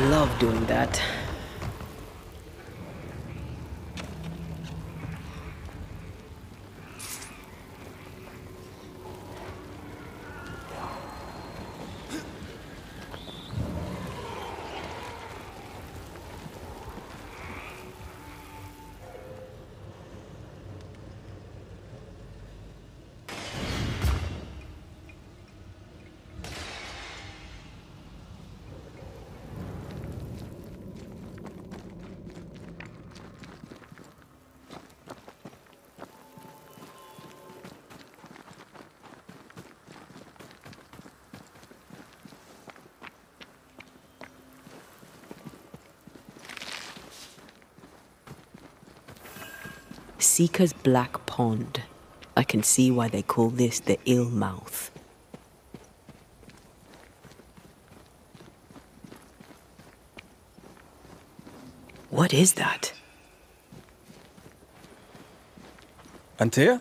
love doing that. Seeker's Black Pond. I can see why they call this the Ill Mouth. What is that? Antea?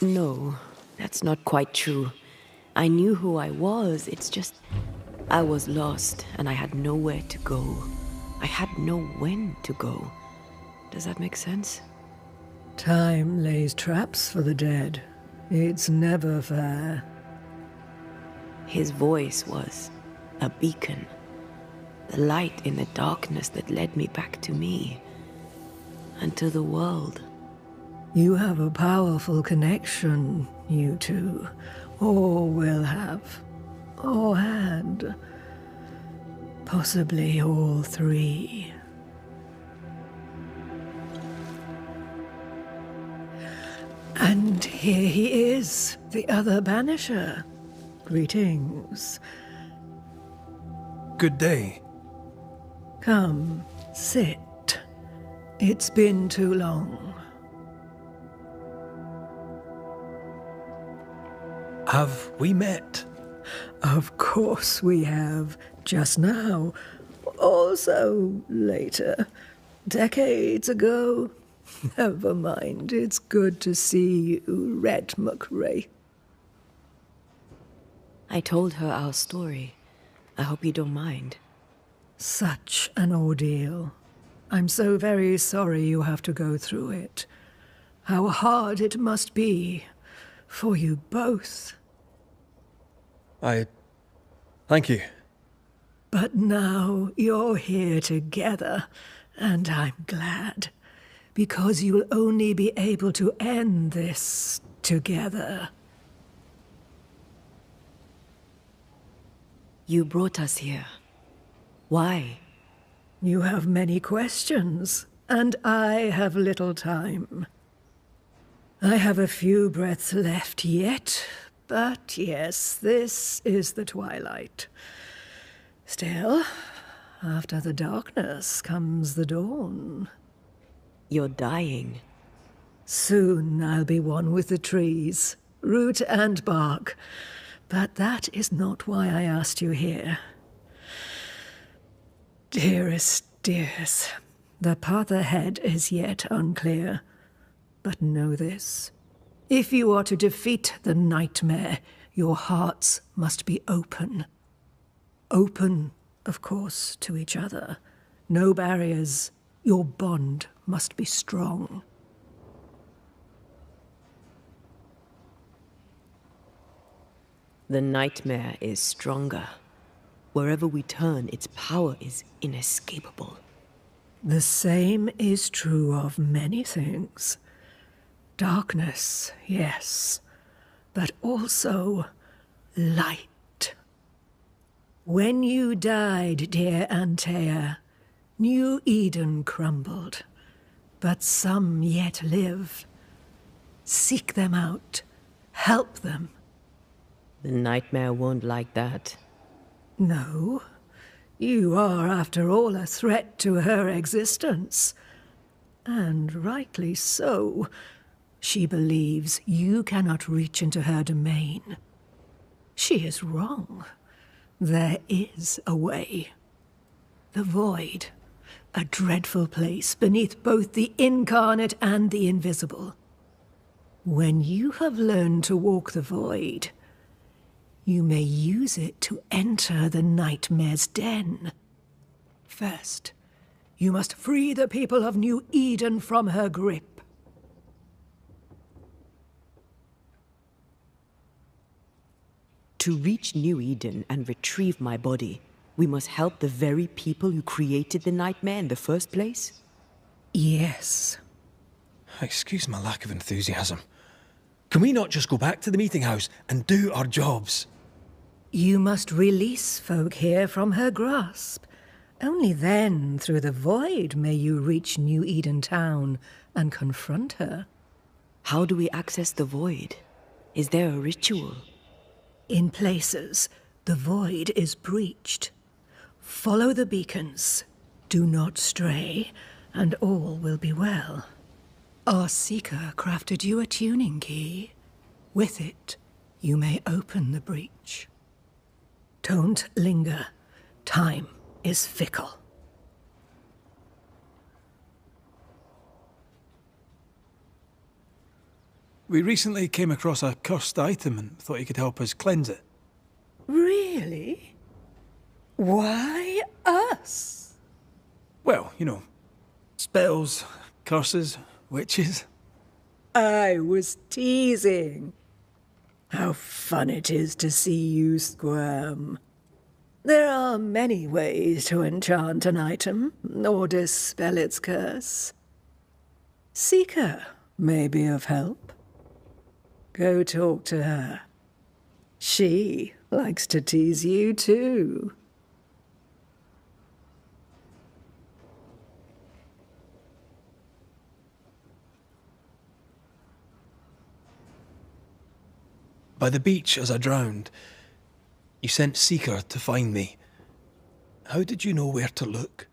No, that's not quite true. I knew who I was, it's just... I was lost, and I had nowhere to go. I had no when to go. Does that make sense? Time lays traps for the dead. It's never fair. His voice was a beacon. The light in the darkness that led me back to me. And to the world. You have a powerful connection, you two. Or will have. Or had. Possibly all three. And here he is, the other Banisher. Greetings. Good day. Come, sit. It's been too long. Have we met? Of course we have. Just now. Also later. Decades ago. Never mind. It's good to see you, Red McRae. I told her our story. I hope you don't mind. Such an ordeal. I'm so very sorry you have to go through it. How hard it must be for you both. Thank you. But now you're here together, and I'm glad. Because you'll only be able to end this together. You brought us here. Why? You have many questions, and I have little time. I have a few breaths left yet, but yes, this is the twilight. Still, after the darkness comes the dawn. You're dying. Soon I'll be one with the trees, root and bark. But that is not why I asked you here. Dearest dears, the path ahead is yet unclear. But know this. If you are to defeat the nightmare, your hearts must be open. Open, of course, to each other. No barriers. Your bond must be strong. The nightmare is stronger. Wherever we turn, its power is inescapable. The same is true of many things. Darkness, yes, but also light. When you died, dear Antea, New Eden crumbled, but some yet live. Seek them out. Help them. The nightmare won't like that. No. You are, after all, a threat to her existence. And rightly so. She believes you cannot reach into her domain. She is wrong. There is a way. The Void. A dreadful place beneath both the incarnate and the invisible. When you have learned to walk the Void, you may use it to enter the Nightmare's den. First, you must free the people of New Eden from her grip. To reach New Eden and retrieve my body, we must help the very people who created the Nightmare in the first place? Yes. Excuse my lack of enthusiasm. Can we not just go back to the meeting house and do our jobs? You must release folk here from her grasp. Only then, through the Void, may you reach New Eden Town and confront her. How do we access the Void? Is there a ritual? In places, the Void is breached. Follow the beacons. Do not stray, and all will be well. Our Seeker crafted you a tuning key. With it, you may open the breach. Don't linger. Time is fickle. We recently came across a cursed item and thought you could help us cleanse it. Really? Why us? Well, you know, spells, curses, witches. I was teasing. How fun it is to see you squirm. There are many ways to enchant an item, or dispel its curse. Seeker may be of help. Go talk to her. She likes to tease you too. By the beach as I drowned, you sent Seeker to find me. How did you know where to look?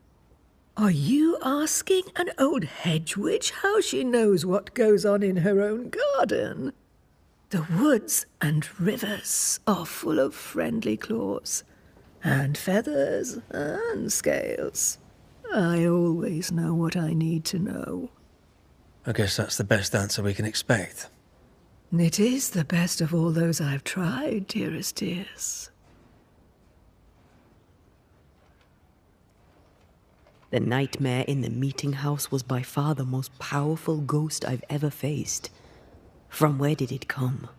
Are you asking an old hedge witch how she knows what goes on in her own garden? The woods and rivers are full of friendly claws, and feathers and scales. I always know what I need to know. I guess that's the best answer we can expect. It is the best of all those I've tried, dearest dears. The Nightmare in the meeting house was by far the most powerful ghost I've ever faced. From where did it come?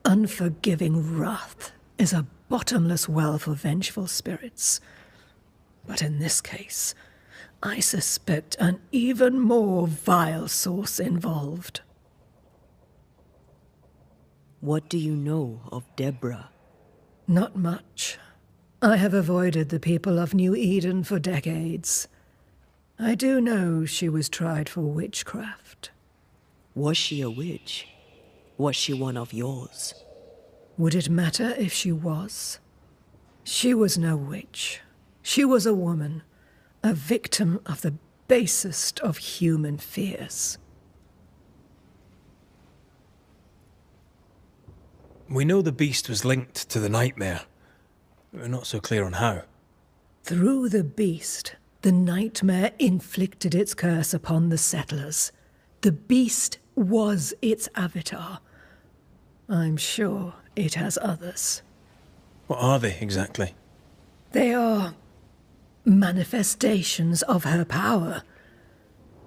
Unforgiving wrath is a bottomless well for vengeful spirits. But in this case, I suspect an even more vile source involved. What do you know of Deborah? Not much. I have avoided the people of New Eden for decades. I do know she was tried for witchcraft. Was she a witch? Was she one of yours? Would it matter if she was? She was no witch. She was a woman, a victim of the basest of human fears. We know the beast was linked to the Nightmare. We're not so clear on how. Through the beast, the Nightmare inflicted its curse upon the settlers. The beast was its avatar. I'm sure it has others. What are they, exactly? They are manifestations of her power.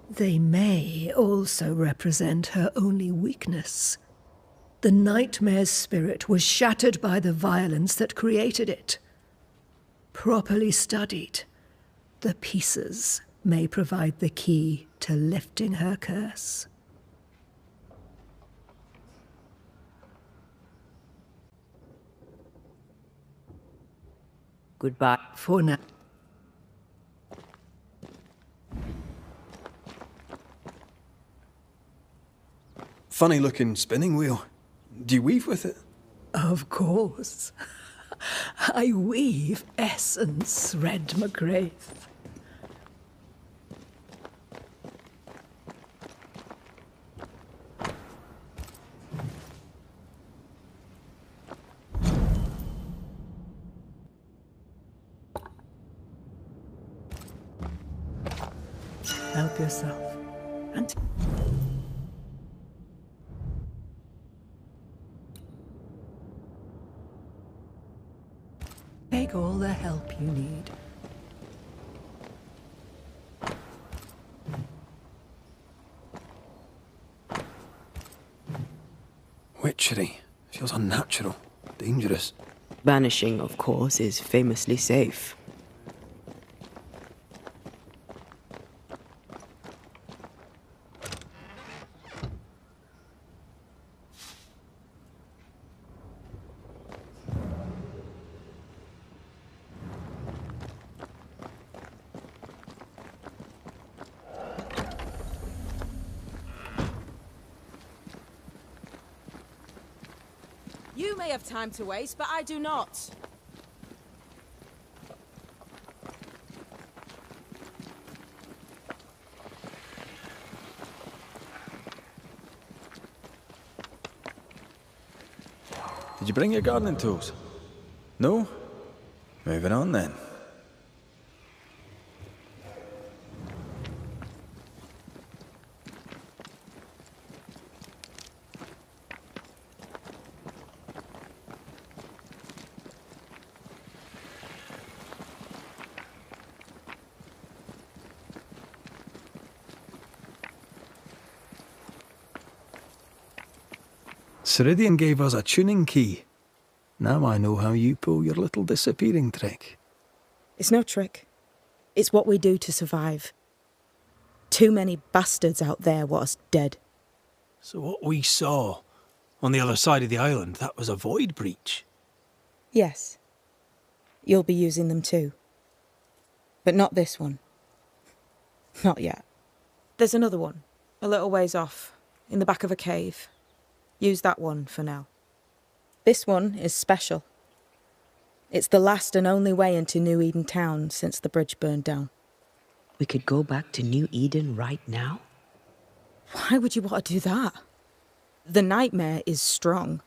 They may also represent her only weakness. The Nightmare's spirit was shattered by the violence that created it. Properly studied, the pieces may provide the key to lifting her curse. Goodbye. For now. Funny looking spinning wheel. Do you weave with it? Of course. I weave essence, Red McGrath. Help yourself. And take all the help you need. Witchery. Feels unnatural. Dangerous. Banishing, of course, is famously safe. You may have time to waste, but I do not. Did you bring your gardening tools? No? Moving on then. Ceridian gave us a tuning key. Now I know how you pull your little disappearing trick. It's no trick. It's what we do to survive. Too many bastards out there want us dead. So what we saw on the other side of the island, that was a void breach? Yes. You'll be using them too. But not this one. Not yet. There's another one, a little ways off, in the back of a cave. Use that one for now. This one is special. It's the last and only way into New Eden town since the bridge burned down. We could go back to New Eden right now? Why would you want to do that? The nightmare is strong.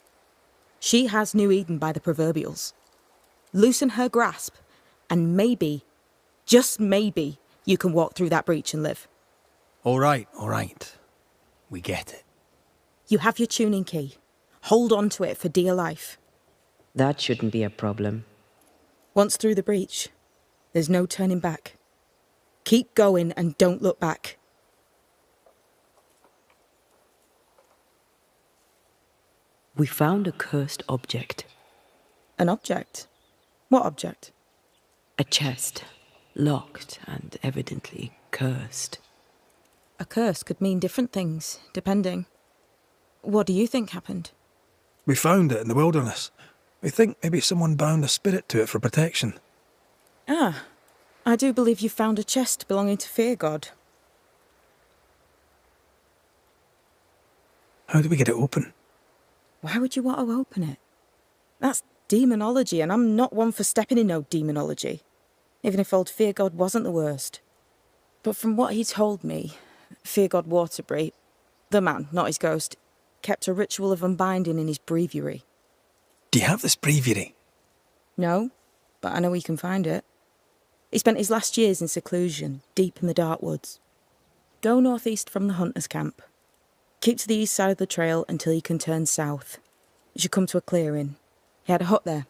She has New Eden by the proverbials. Loosen her grasp, and maybe, just maybe, you can walk through that breach and live. All right. We get it. You have your tuning key. Hold on to it for dear life. That shouldn't be a problem. Once through the breach, there's no turning back. Keep going and don't look back. We found a cursed object. An object? What object? A chest. Locked and evidently cursed. A curse could mean different things, depending. What do you think happened? We found it in the wilderness. We think maybe someone bound a spirit to it for protection. Ah, I do believe you found a chest belonging to Fear God. How do we get it open? Why would you want to open it? That's demonology, and I'm not one for stepping in no demonology, even if old Fear God wasn't the worst. But from what he told me, Fear God Waterbury, the man, not his ghost, kept a ritual of unbinding in his breviary. Do you have this breviary? No, but I know he can find it. He spent his last years in seclusion, deep in the dark woods. Go northeast from the hunter's camp. Keep to the east side of the trail until you can turn south. You should come to a clearing. He had a hut there.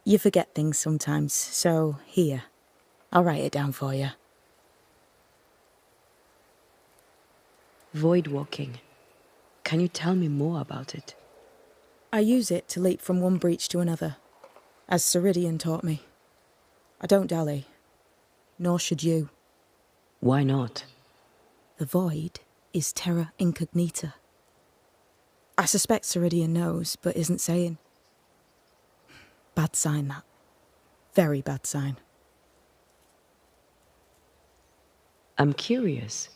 You forget things sometimes, so here. I'll write it down for you. Void walking. Can you tell me more about it? I use it to leap from one breach to another, as Ceridian taught me. I don't dally, nor should you. Why not? The void is terra incognita. I suspect Ceridian knows, but isn't saying. Bad sign, that. Very bad sign. I'm curious.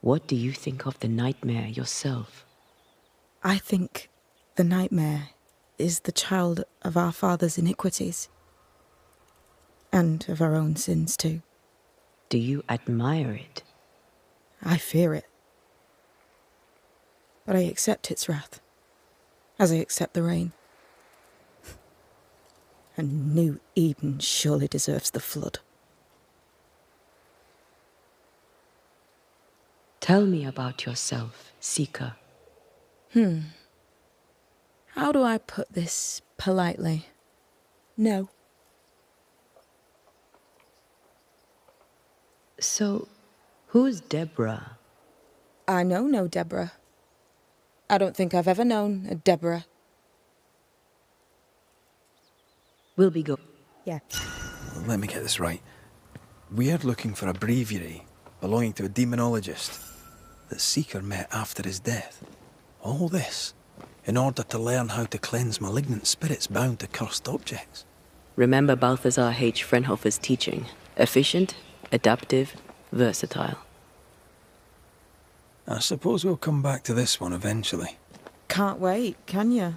What do you think of the nightmare yourself? I think the nightmare is the child of our father's iniquities. And of our own sins, too. Do you admire it? I fear it. But I accept its wrath, as I accept the rain. And New Eden surely deserves the flood. Tell me about yourself, Seeker. How do I put this politely? No. So, who's Deborah? I know no Deborah. I don't think I've ever known a Deborah. Will be go. Yeah. Let me get this right. We're looking for a breviary belonging to a demonologist that Seeker met after his death. All this in order to learn how to cleanse malignant spirits bound to cursed objects. Remember Balthazar H. Frenhofer's teaching. Efficient, adaptive, versatile. I suppose we'll come back to this one eventually. Can't wait, can you?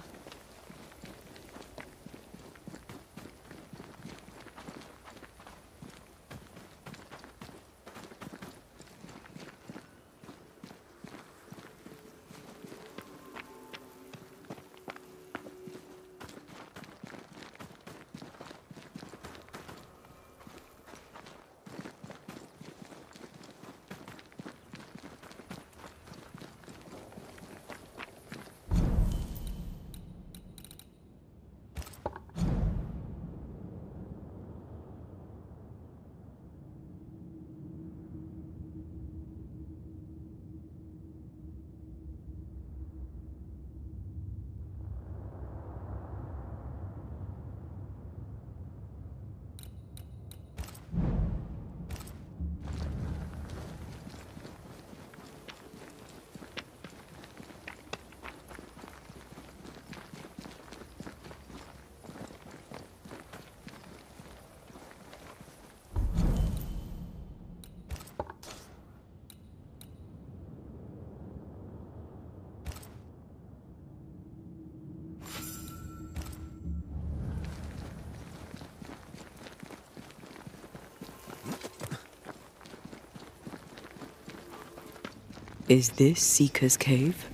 Is this Seeker's Cave?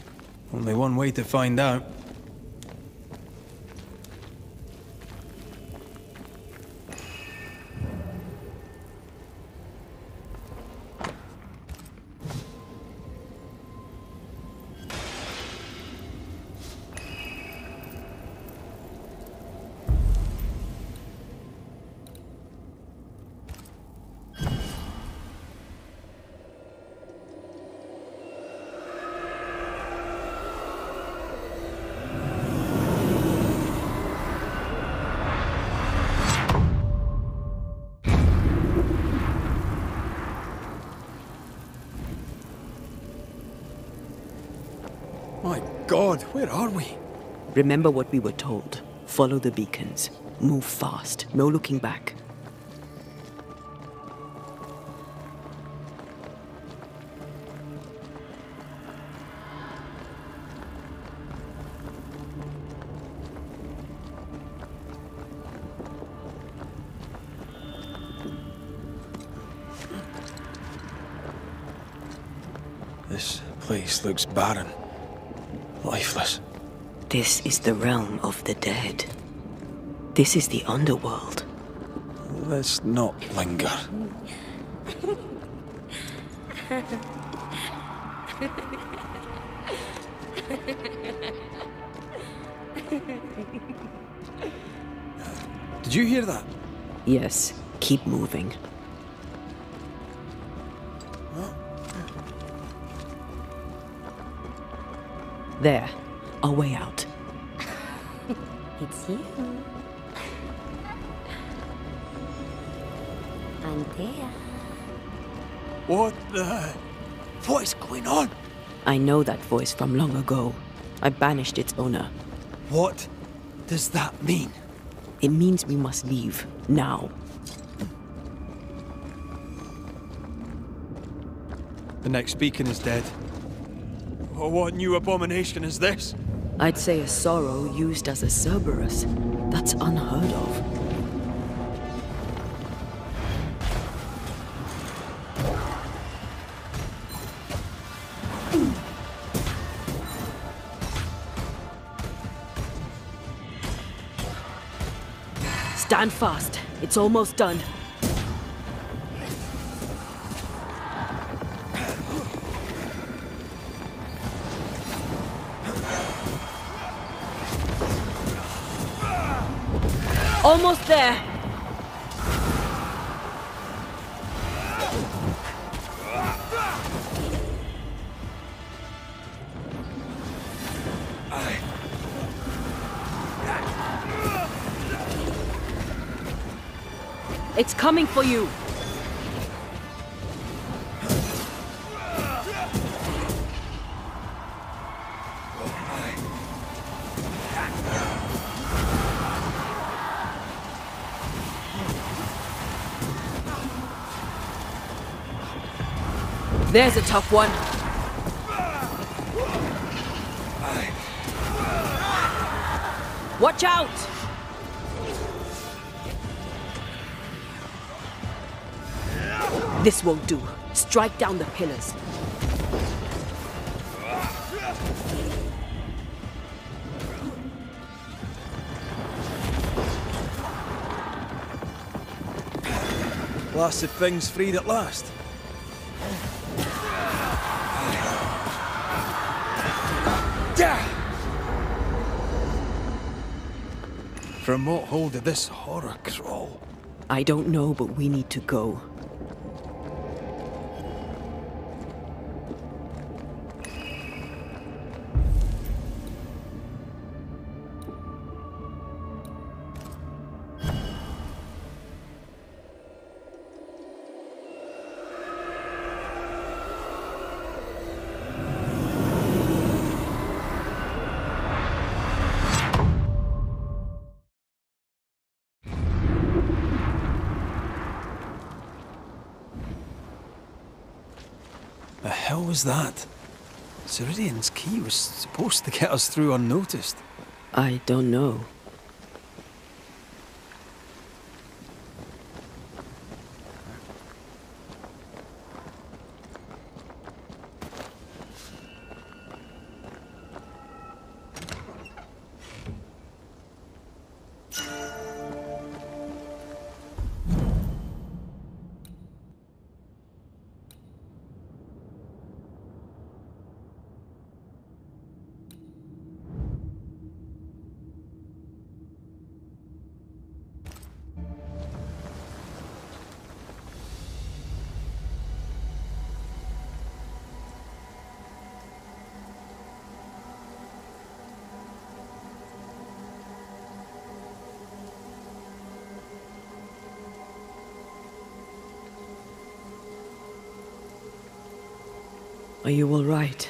Only one way to find out. My God, where are we? Remember what we were told. Follow the beacons. Move fast. No looking back. This place looks barren. Lifeless. This is the realm of the dead. This is the underworld. Let's not linger. Did you hear that? Yes, keep moving. There, our way out. It's you. Antea. What the... What is going on? I know that voice from long ago. I banished its owner. What does that mean? It means we must leave, now. The next beacon is dead. Oh, what new abomination is this? I'd say a sorrow used as a Cerberus. That's unheard of. Stand fast. It's almost done. Almost there. It's coming for you. There's a tough one. Watch out! This won't do. Strike down the pillars. Blasted thing's freed at last. From what hole did this horror crawl? I don't know, but we need to go. The hell was that? Ceridian's key was supposed to get us through unnoticed. I don't know. Are you all right?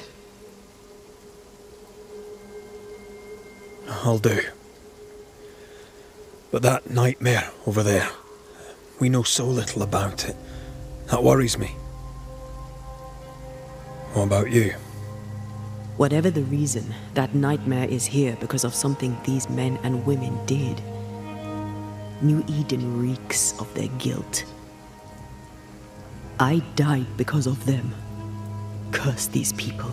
I'll do. But that nightmare over there, we know so little about it. That worries me. What about you? Whatever the reason, that nightmare is here because of something these men and women did. New Eden reeks of their guilt. I died because of them. Curse these people.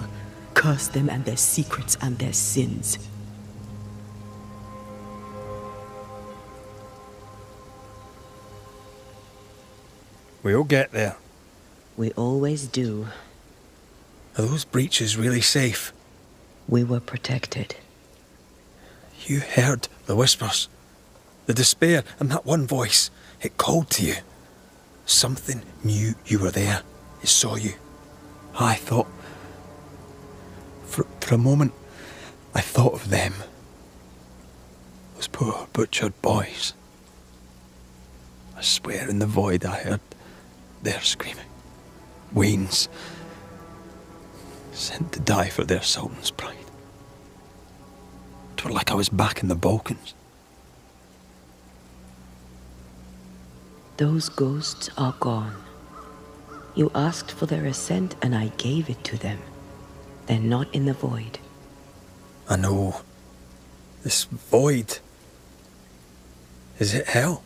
Curse them and their secrets and their sins. We'll get there. We always do. Are those breaches really safe? We were protected. You heard the whispers, the despair, and that one voice. It called to you. Something knew you were there. It saw you. I thought... For a moment, I thought of them. Those poor butchered boys. I swear in the void I heard their screaming. Wains, sent to die for their sultan's pride. 'Twere like I was back in the Balkans. Those ghosts are gone. You asked for their assent and I gave it to them. They're not in the void. I know. This void. Is it hell?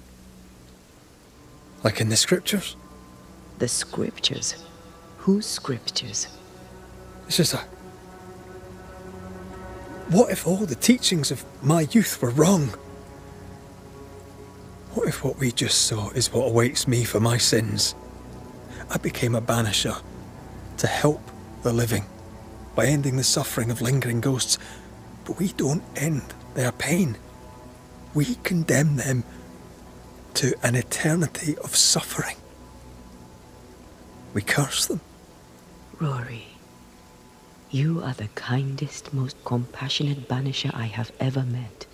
Like in the scriptures? The scriptures? Whose scriptures? It's just a... What if all the teachings of my youth were wrong? What if what we just saw is what awaits me for my sins? I became a banisher to help the living by ending the suffering of lingering ghosts, but we don't end their pain. We condemn them to an eternity of suffering. We curse them. Rory, you are the kindest, most compassionate banisher I have ever met.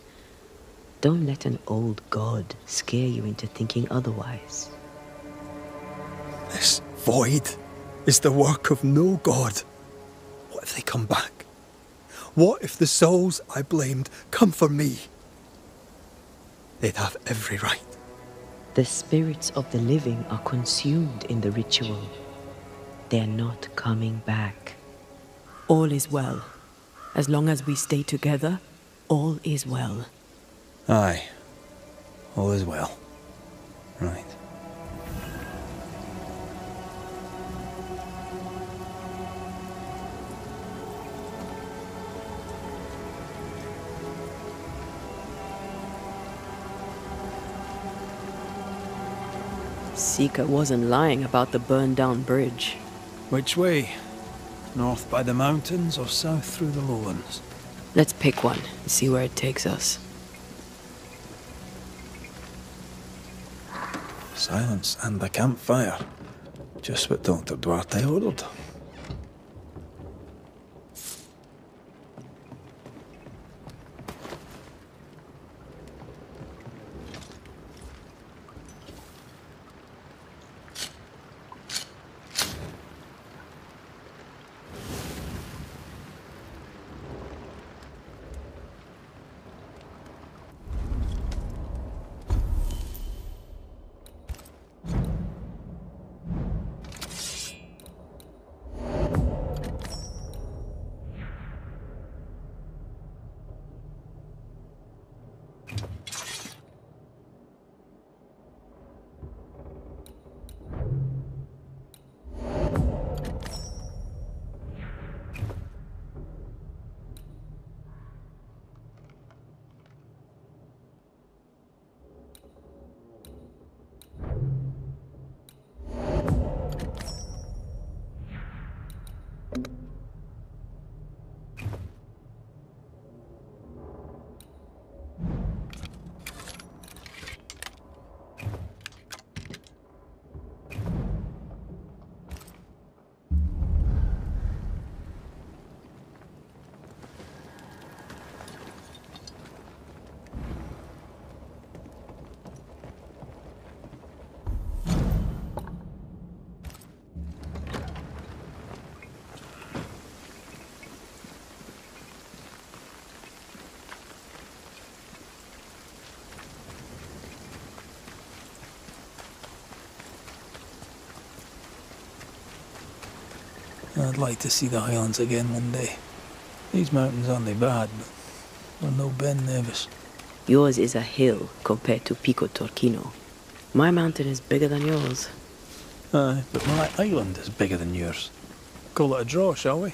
Don't let an old god scare you into thinking otherwise. This void is the work of no god. What if they come back? What if the souls I blamed come for me? They'd have every right. The spirits of the living are consumed in the ritual. They're not coming back. All is well. As long as we stay together, all is well. Aye. All is well. Right. Seeker wasn't lying about the burned-down bridge. Which way? North by the mountains or south through the lowlands? Let's pick one and see where it takes us. Silence and the campfire. Just what Dr. Duarte ordered. I'd like to see the Highlands again one day. These mountains aren't bad, but we're no Ben Nevis. Yours is a hill compared to Pico Torquino. My mountain is bigger than yours. Aye, but my island is bigger than yours. Call it a draw, shall we?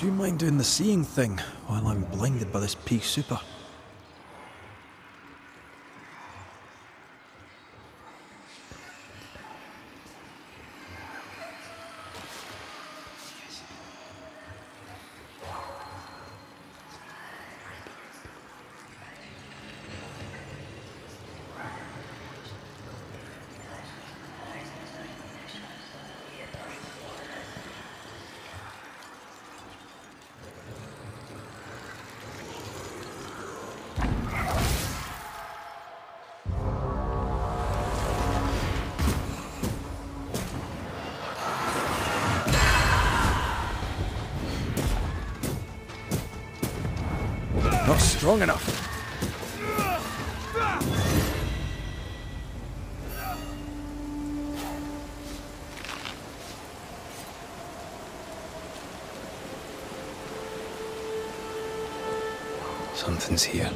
Would you mind doing the seeing thing while I'm blinded by this pea super? Not strong enough. Something's here.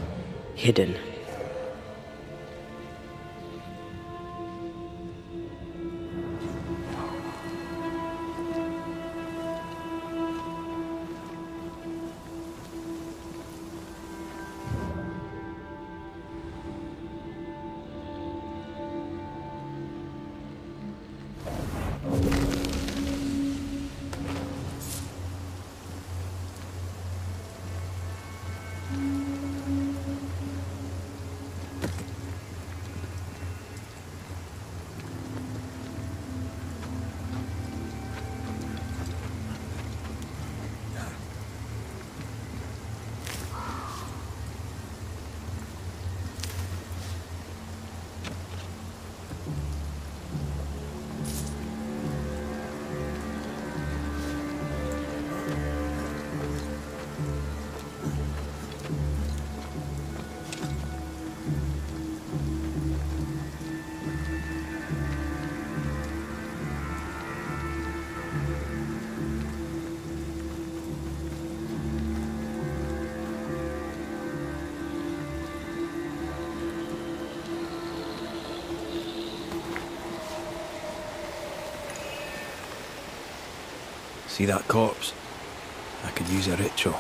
Hidden. See that corpse? I could use a ritual.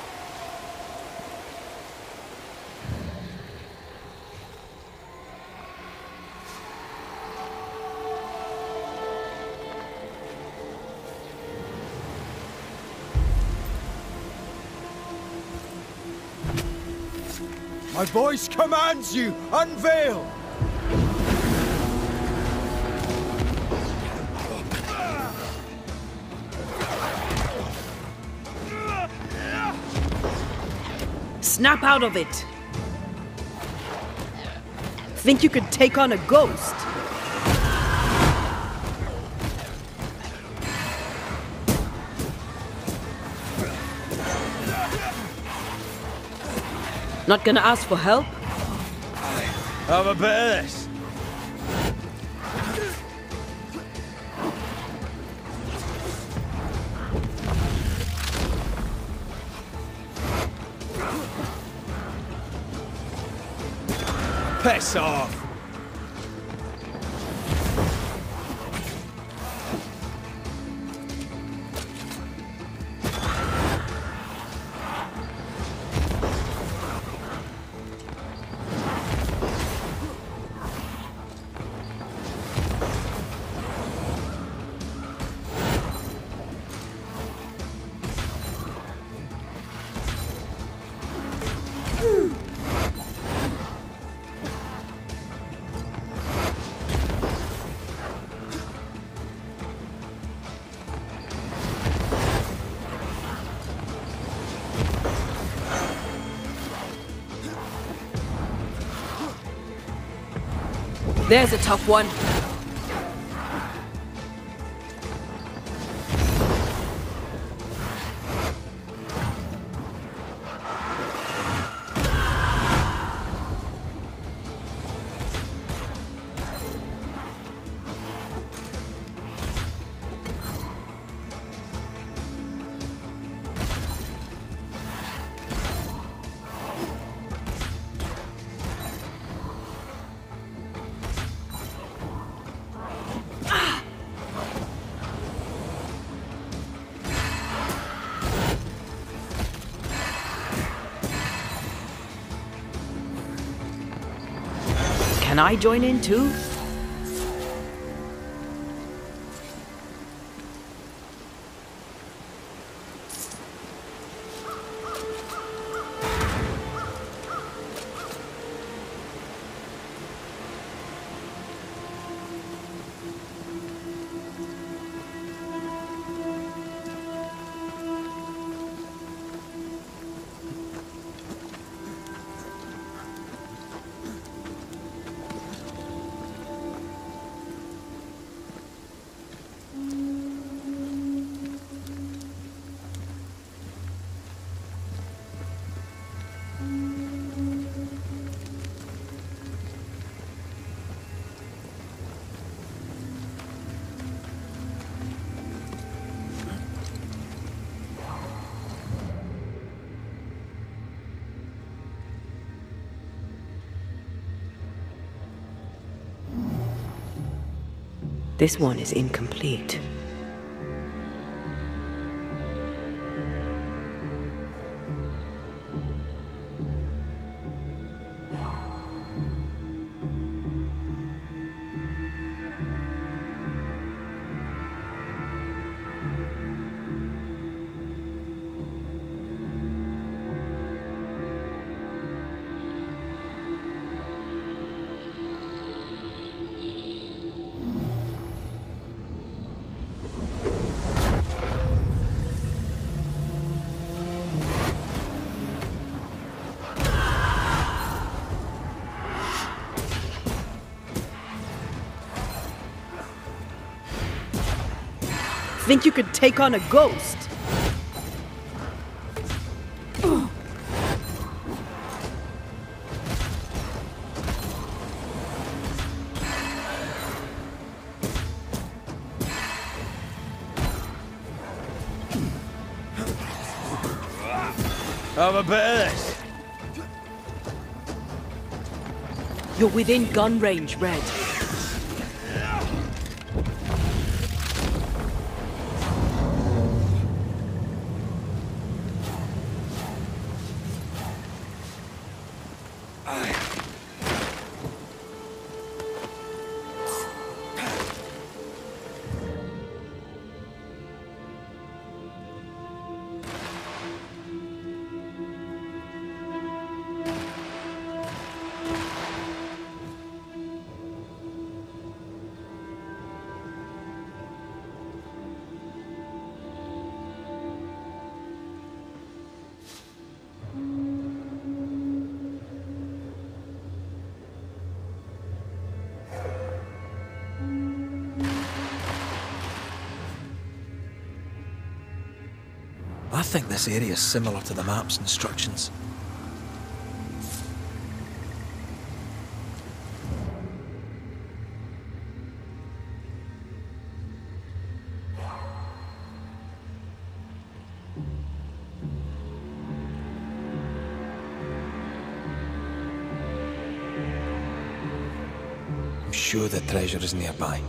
My voice commands you, unveil! Snap out of it! Think you could take on a ghost? Not gonna ask for help? Have a bit of this. Piss off! There's a tough one. Can I join in too? This one is incomplete. Think you could take on a ghost? Have a bit of this. You're within gun range, Red. I think this area is similar to the map's instructions. I'm sure the treasure is nearby.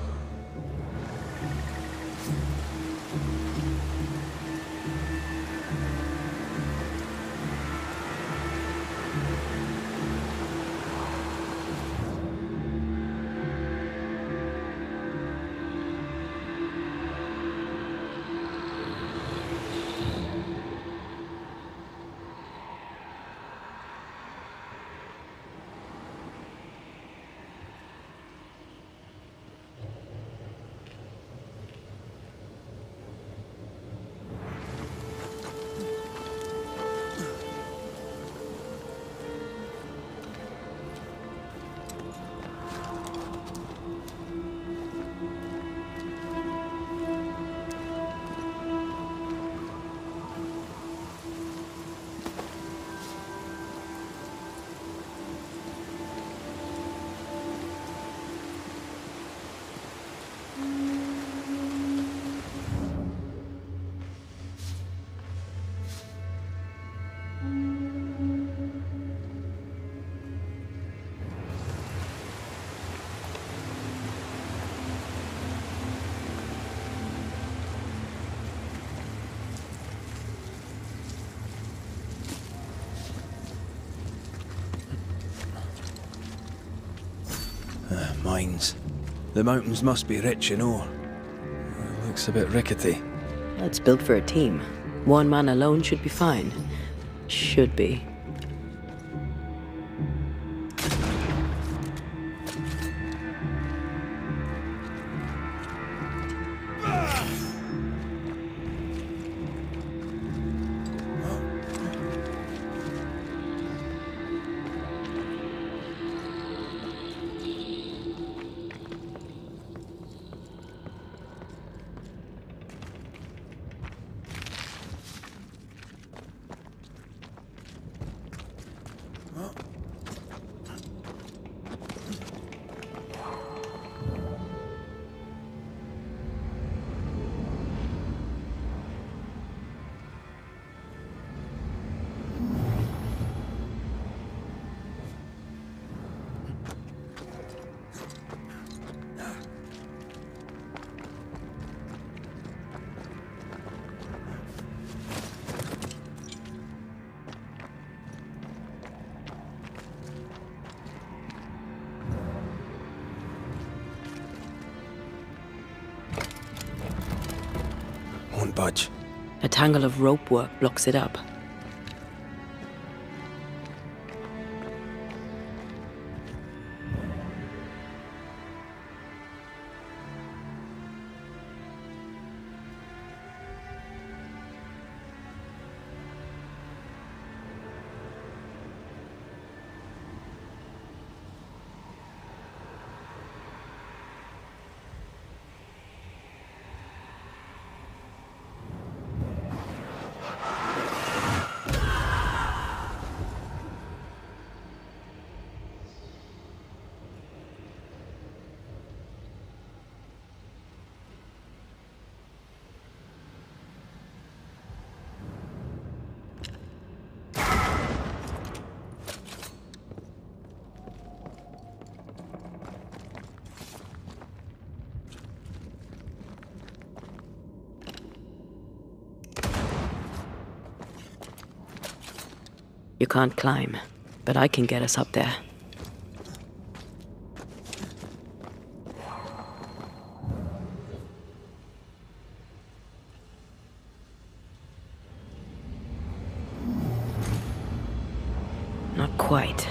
Mines. The mountains must be rich in ore. Looks a bit rickety. It's built for a team. One man alone should be fine. Should be. Won't budge. A tangle of rope work blocks it up. You can't climb, but I can get us up there. Not quite.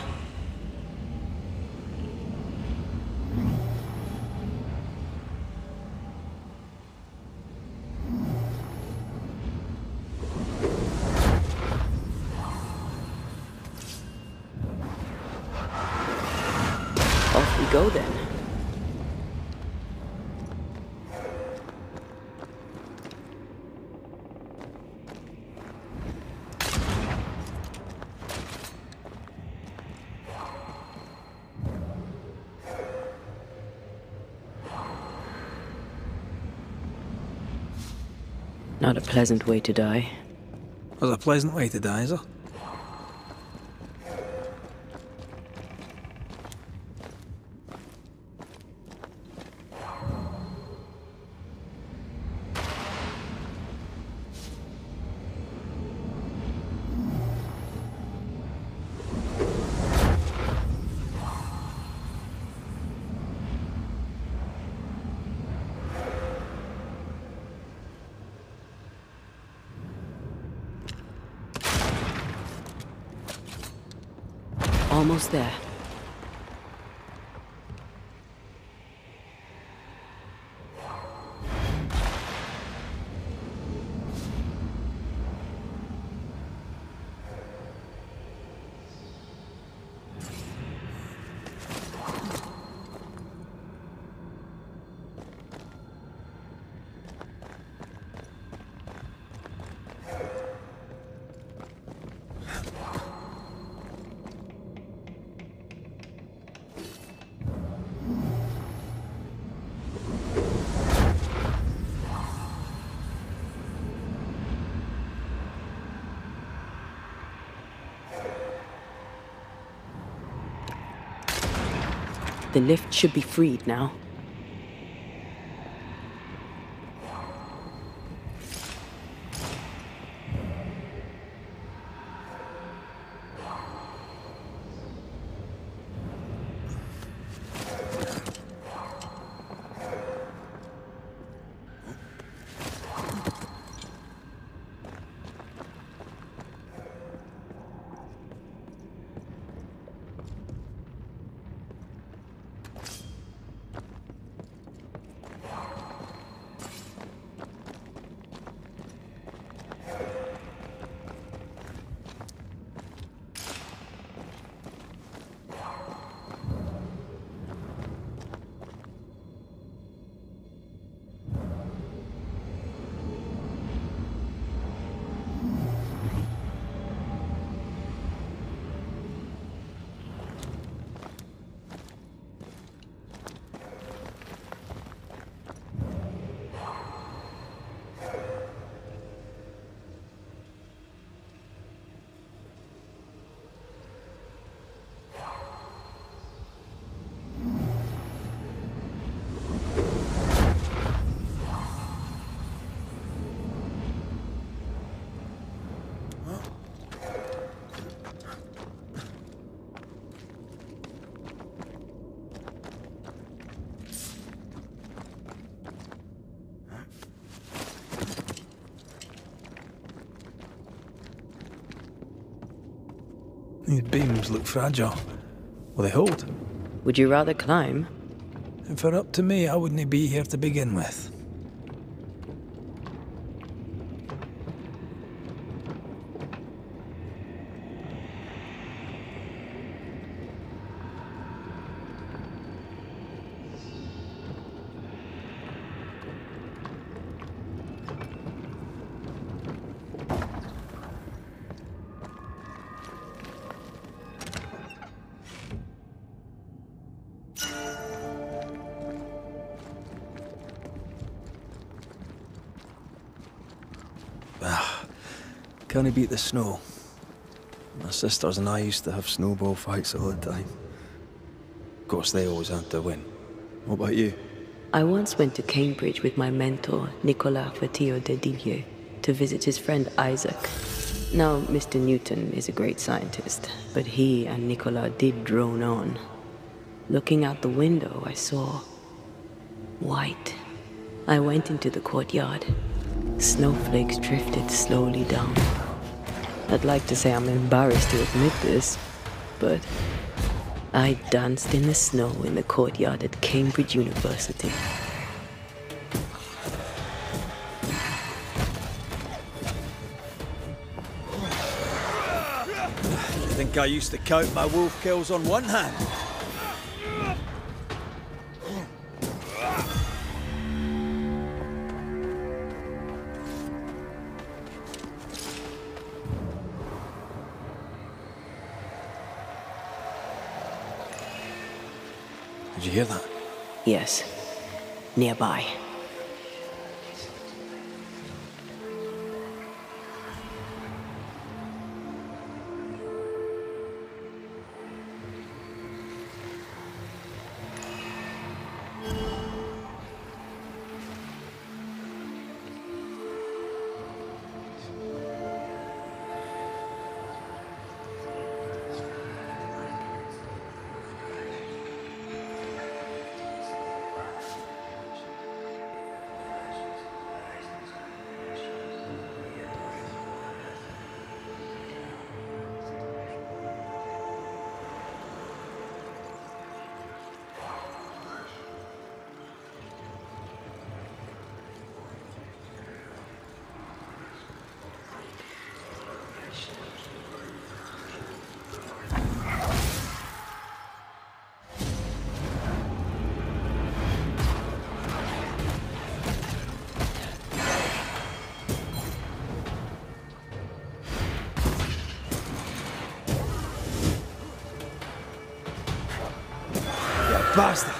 Off we go then. Not a pleasant way to die. There's a pleasant way to die, is there? Almost there. The lift should be freed now. These beams look fragile. Will they hold? Would you rather climb? If it were up to me, I wouldn't be here to begin with. Can't beat the snow. My sisters and I used to have snowball fights all the time. Of course, they always had to win. What about you? I once went to Cambridge with my mentor, Nicolas Fatio de Didier, to visit his friend Isaac. Now, Mr. Newton is a great scientist, but he and Nicolas did drone on. Looking out the window, I saw white. I went into the courtyard. Snowflakes drifted slowly down. I'd like to say I'm embarrassed to admit this, but I danced in the snow in the courtyard at Cambridge University. I think I used to count my wolf kills on one hand. Did you hear that? Yes, nearby. Bastard!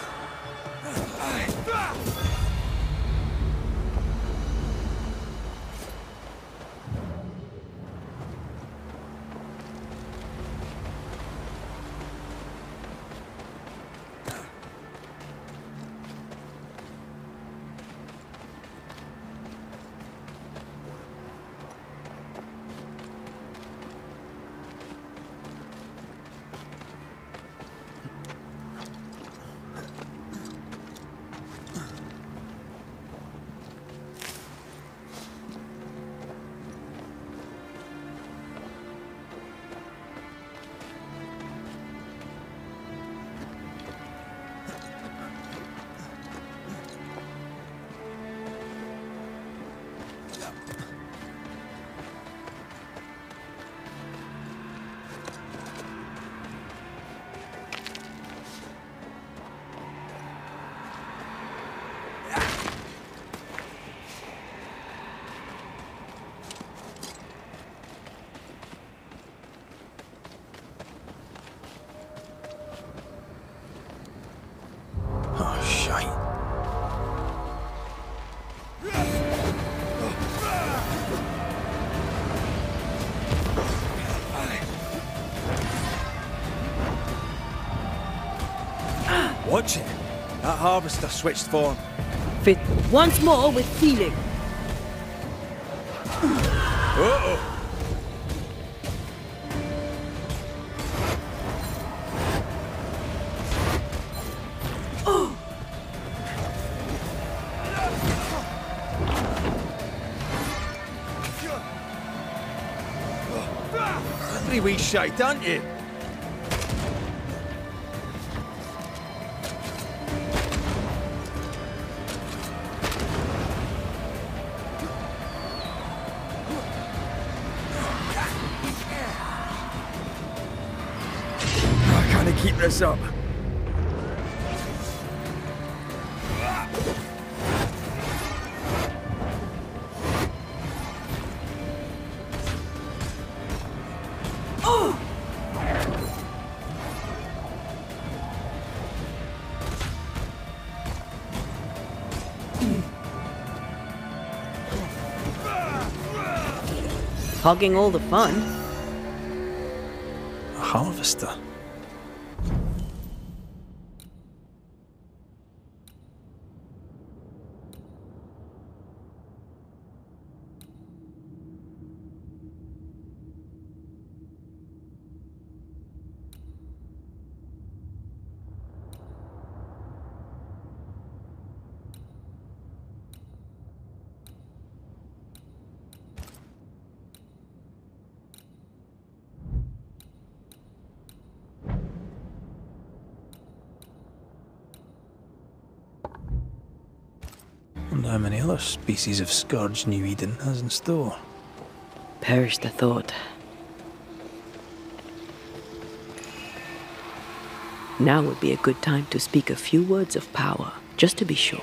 Watch it. That harvester switched form. Fit once more with feeling. Uh-oh. Pretty wee shite, aren't you? keep this up. Hogging all the fun. A harvester. Wonder how many other species of scourge New Eden has in store. Perish the thought. Now would be a good time to speak a few words of power, just to be sure.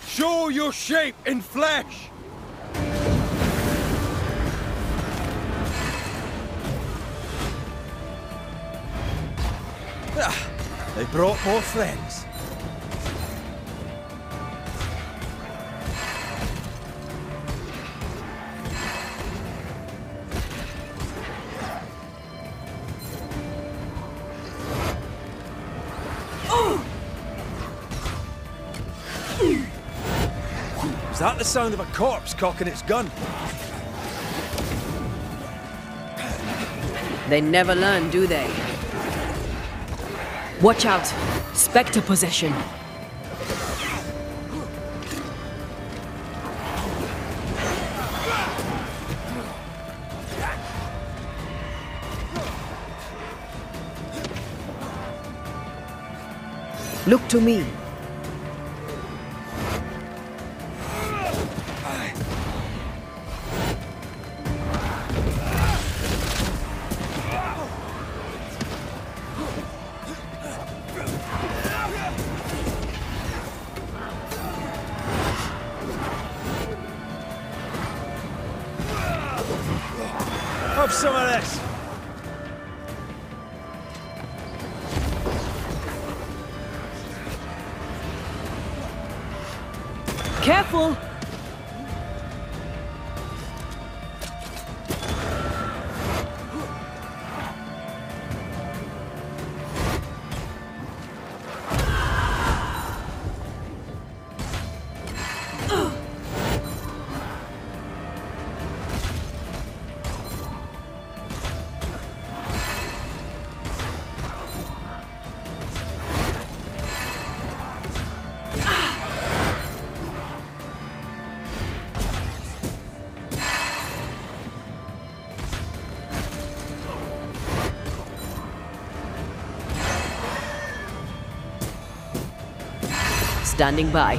Show your shape in flesh! They brought more friends. Is that the sound of a corpse cocking its gun? They never learn, do they? Watch out! Spectre possession! Look to me. Have some of this! Careful! Standing by.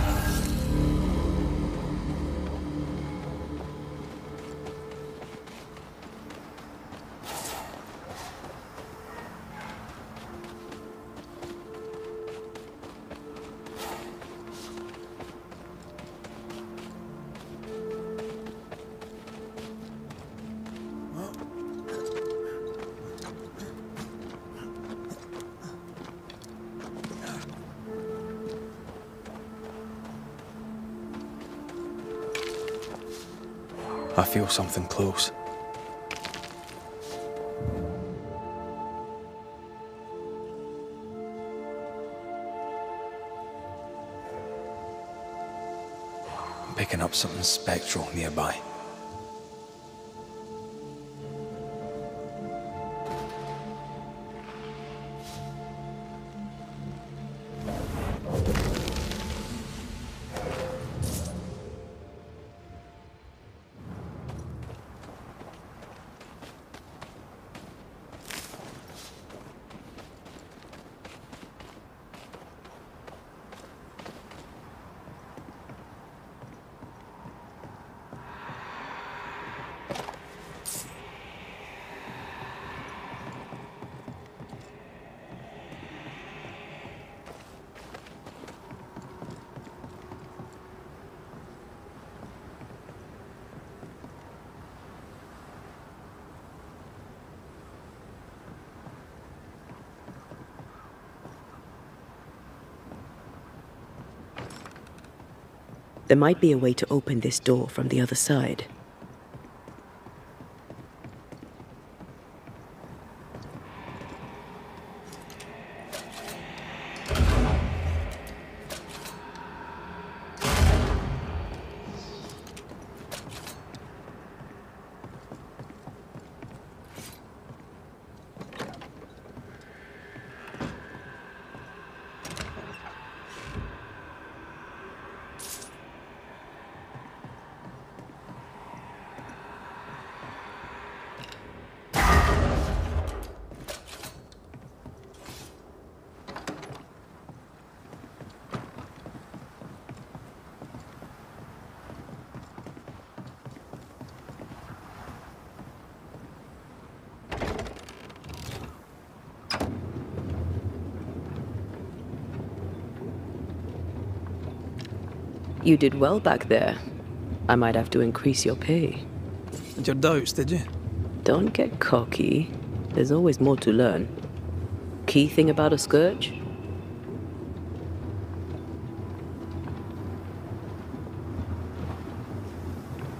I feel something close. I'm picking up something spectral nearby. There might be a way to open this door from the other side. You did well back there. I might have to increase your pay. Had your doubts, did you? Don't get cocky. There's always more to learn. Key thing about a scourge?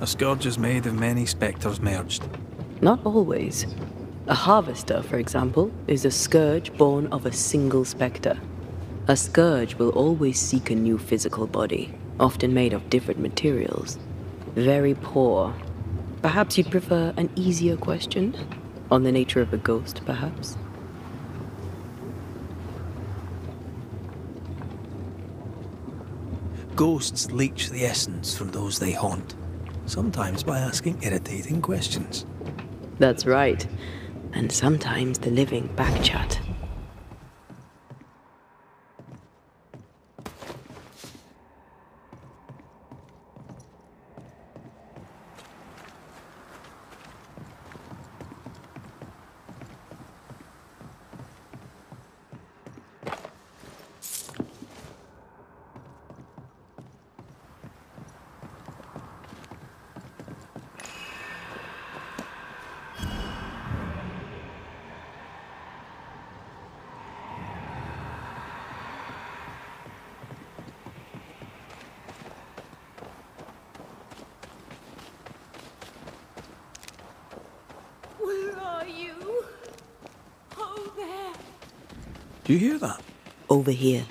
A scourge is made of many spectres merged. Not always. A harvester, for example, is a scourge born of a single spectre. A scourge will always seek a new physical body, often made of different materials. Very poor. Perhaps you'd prefer an easier question? On the nature of a ghost, perhaps? Ghosts leech the essence from those they haunt, sometimes by asking irritating questions. That's right. And sometimes the living backchat. Do you hear that? Over here.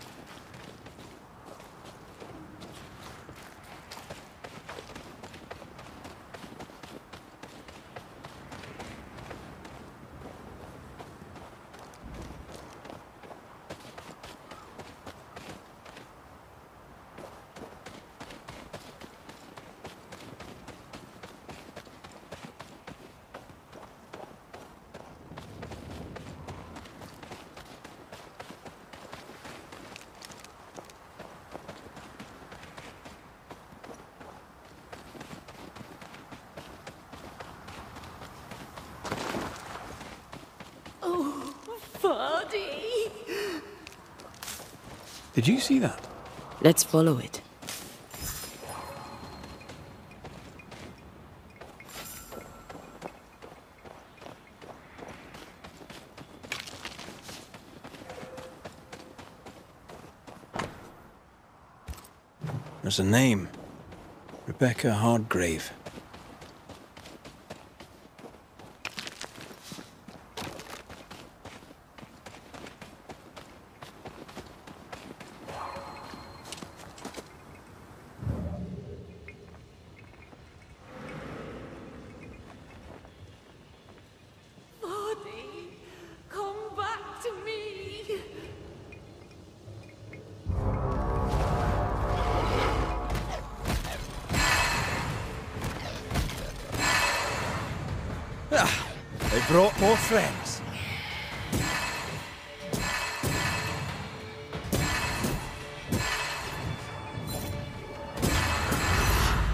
Vardy! Did you see that? Let's follow it. There's a name. Rebecca Hardgrave. Vardy, come back to me! They brought more friends.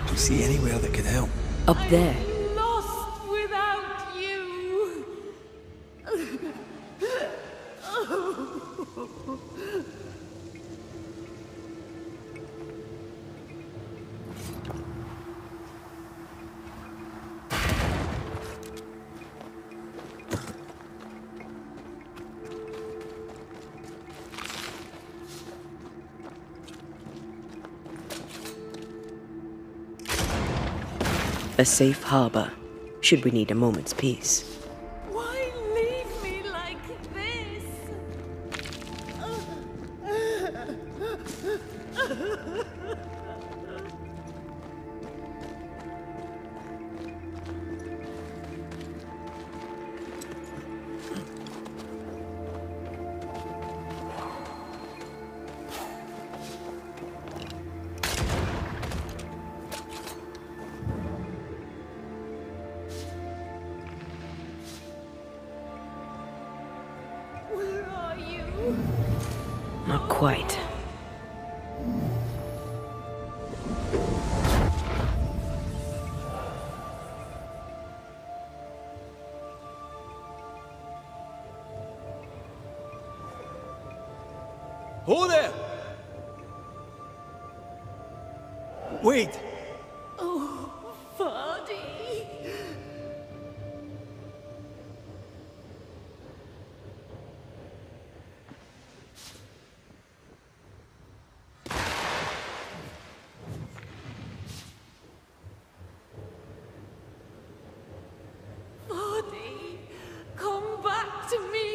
Do you see anywhere that could help? Up there. Lost without you! A safe harbor, should we need a moment's peace. Why leave me like this? Where are you? Not quite. Ho there! Wait! Vardy! Vardy, come back to me!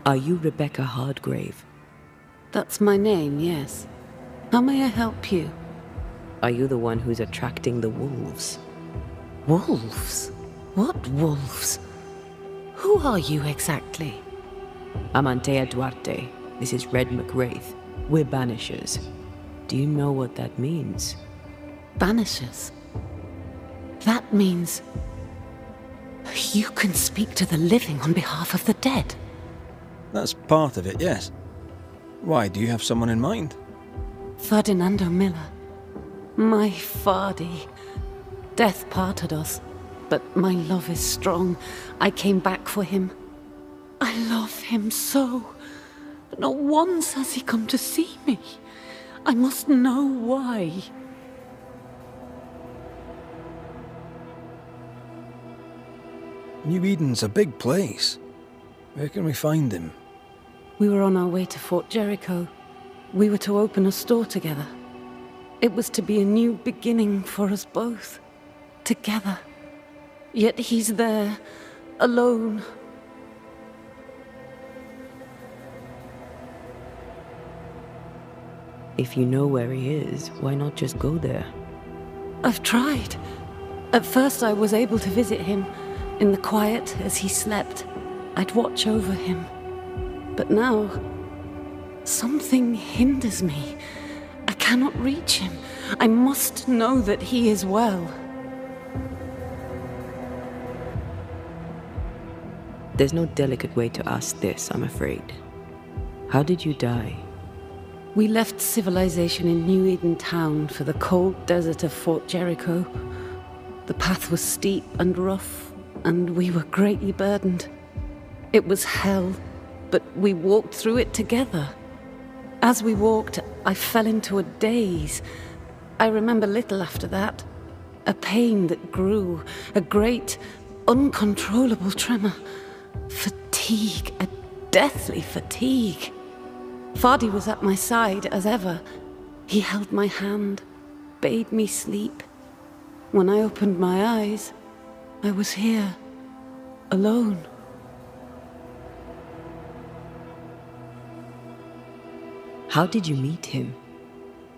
Are you Rebecca Hardgrave? That's my name, yes. How may I help you? Are you the one who's attracting the wolves? Wolves? What wolves? Who are you exactly? I'm Antea Duarte. This is Red McWraith. We're banishers. Do you know what that means? Banishers? That means... you can speak to the living on behalf of the dead. That's part of it, yes. Why, do you have someone in mind? Ferdinando Miller. My Vardy. Death parted us, but my love is strong. I came back for him. I love him so. But not once has he come to see me. I must know why. New Eden's a big place. Where can we find him? We were on our way to Fort Jericho. We were to open a store together. It was to be a new beginning for us both. Together. Yet he's there, alone. If you know where he is, why not just go there? I've tried. At first I was able to visit him. In the quiet, as he slept, I'd watch over him. But now, something hinders me. I cannot reach him. I must know that he is well. There's no delicate way to ask this, I'm afraid. How did you die? We left civilization in New Eden town for the cold desert of Fort Jericho. The path was steep and rough, and we were greatly burdened. It was hell, but we walked through it together. As we walked, I fell into a daze. I remember little after that. A pain that grew, a great, uncontrollable tremor. Fatigue, a deathly fatigue. Vardy was at my side as ever. He held my hand, bade me sleep. When I opened my eyes, I was here, alone. How did you meet him?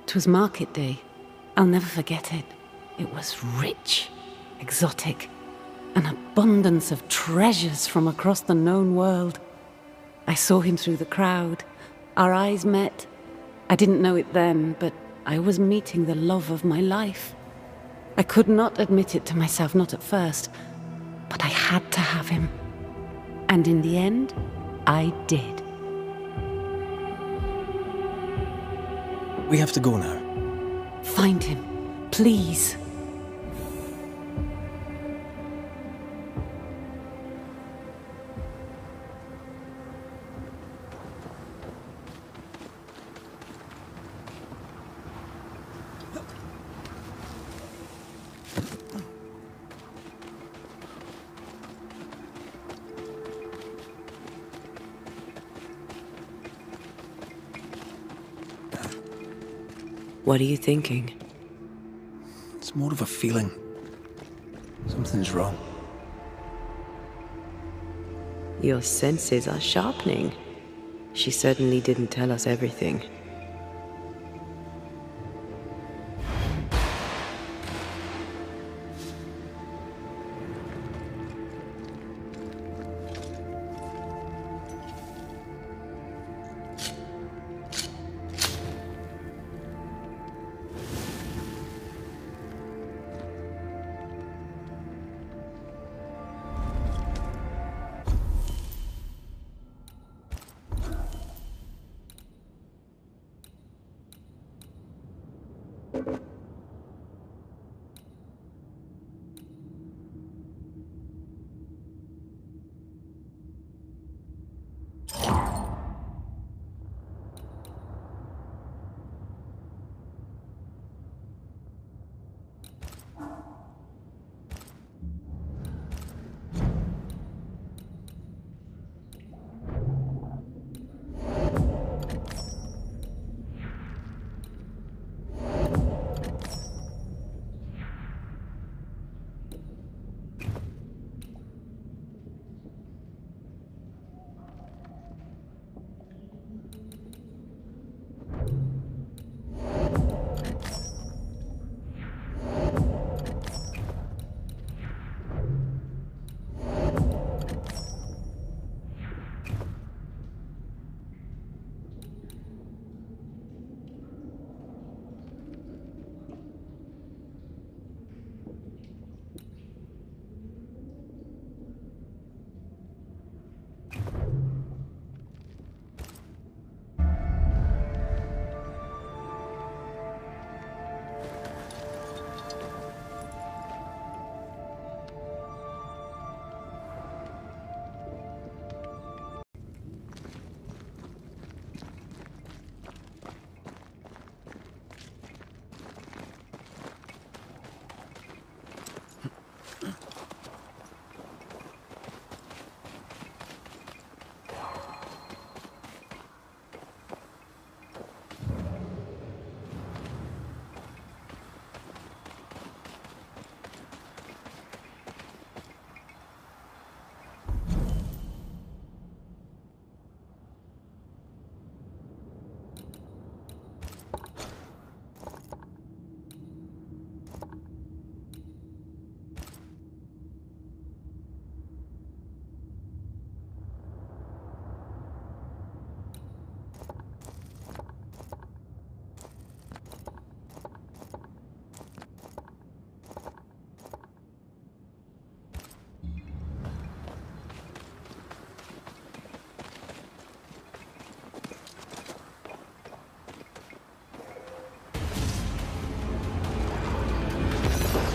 'Twas market day. I'll never forget it. It was rich, exotic, an abundance of treasures from across the known world. I saw him through the crowd. Our eyes met. I didn't know it then, but I was meeting the love of my life. I could not admit it to myself, not at first, but I had to have him. And in the end, I did. We have to go now. Find him, please. What are you thinking? It's more of a feeling. Something's wrong. Your senses are sharpening. She certainly didn't tell us everything.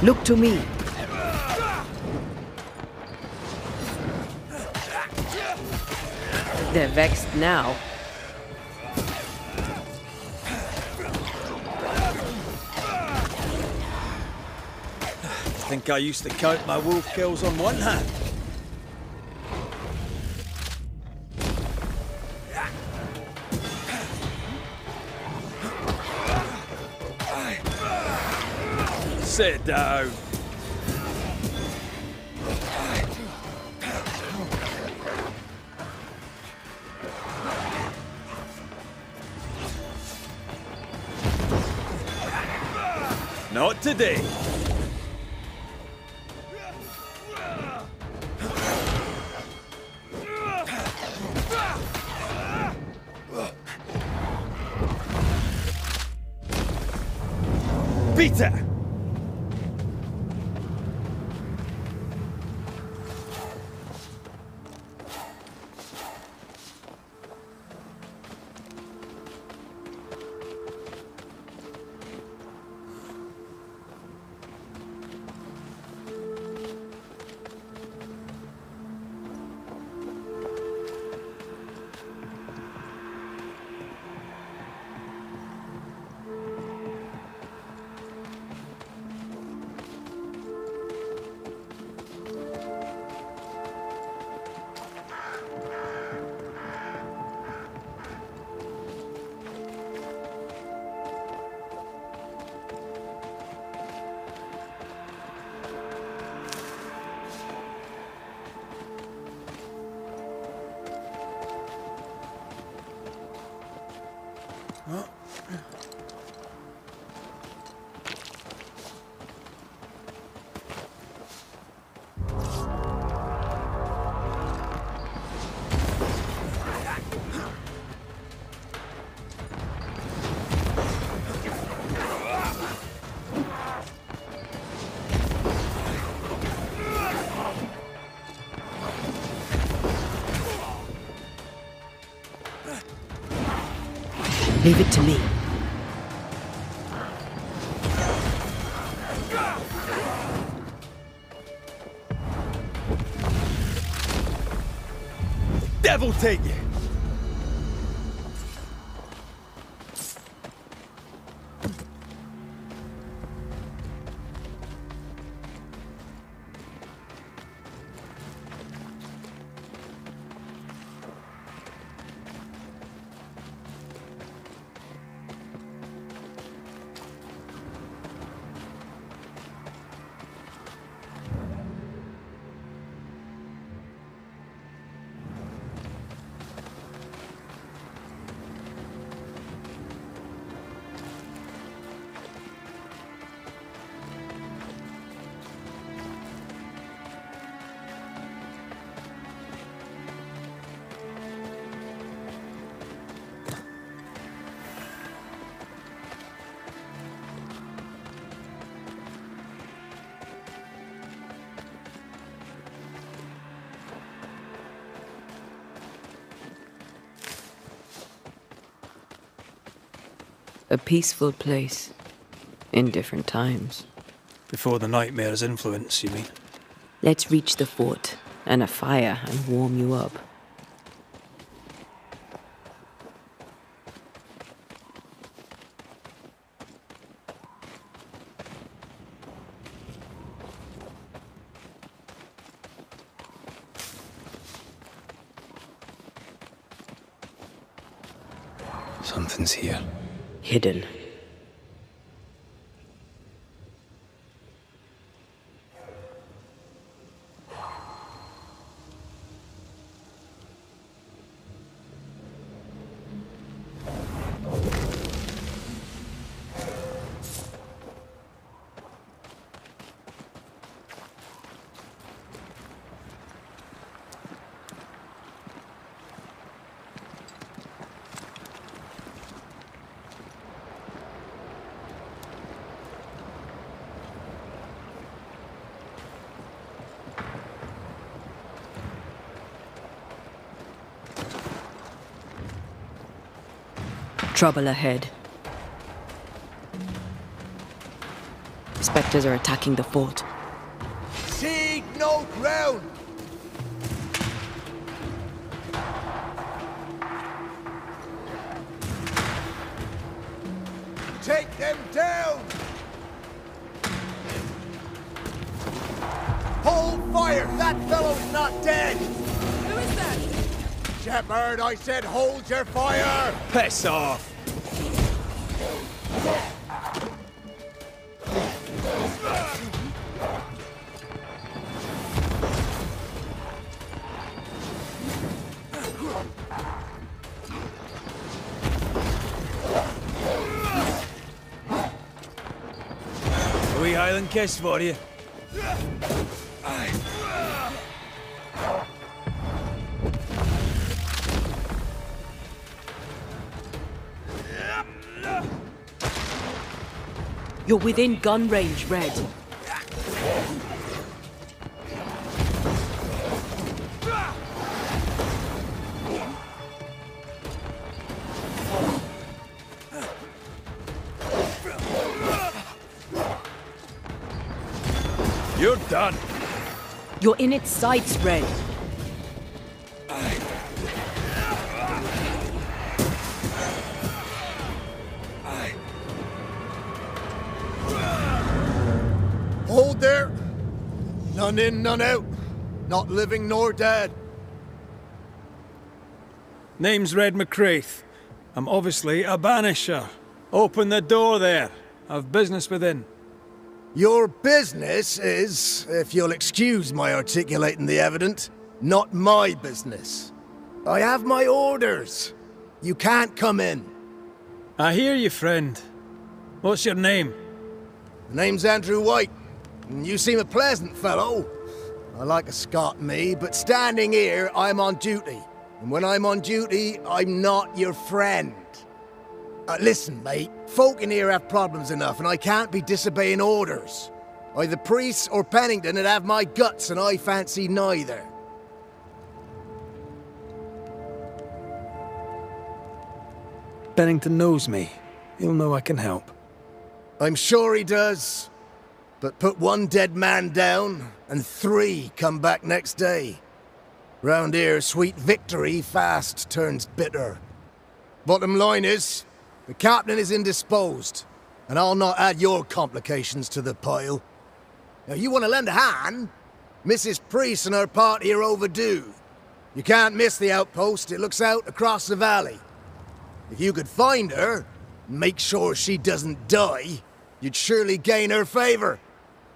Look to me. They're vexed now. I think I used to count my wolf kills on one hand. Sit down. Not today. Peter! Leave it to me. Devil take you! A peaceful place. In different times. Before the nightmare's influence, you mean? Let's reach the fort and a fire and warm you up. Something's here. Hidden. Trouble ahead. Spectres are attacking the fort. Seed no ground! Take them down! Hold fire! That fellow's not dead! Who is that? Shepherd, I said hold your fire! Piss off! A wee Highland kiss for you. You're within gun range, Red. You're done. You're in its sights, Red. Hold there! None in, none out. Not living nor dead. Name's Red McCraith. I'm obviously a banisher. Open the door there. I've business within. Your business is, if you'll excuse my articulating the evident, not my business. I have my orders. You can't come in. I hear you, friend. What's your name? The name's Andrew White, and you seem a pleasant fellow. I like a Scot, me, but standing here, I'm on duty. And when I'm on duty, I'm not your friend. Listen, mate, folk in here have problems enough, and I can't be disobeying orders. Either priests or Pennington would have my guts, and I fancy neither. Pennington knows me. He'll know I can help. I'm sure he does. But put one dead man down, and 3 come back next day. Round here, sweet victory fast turns bitter. Bottom line is, the captain is indisposed, and I'll not add your complications to the pile. Now, you want to lend a hand? Mrs. Priest and her party are overdue. You can't miss the outpost, it looks out across the valley. If you could find her, and make sure she doesn't die, you'd surely gain her favor.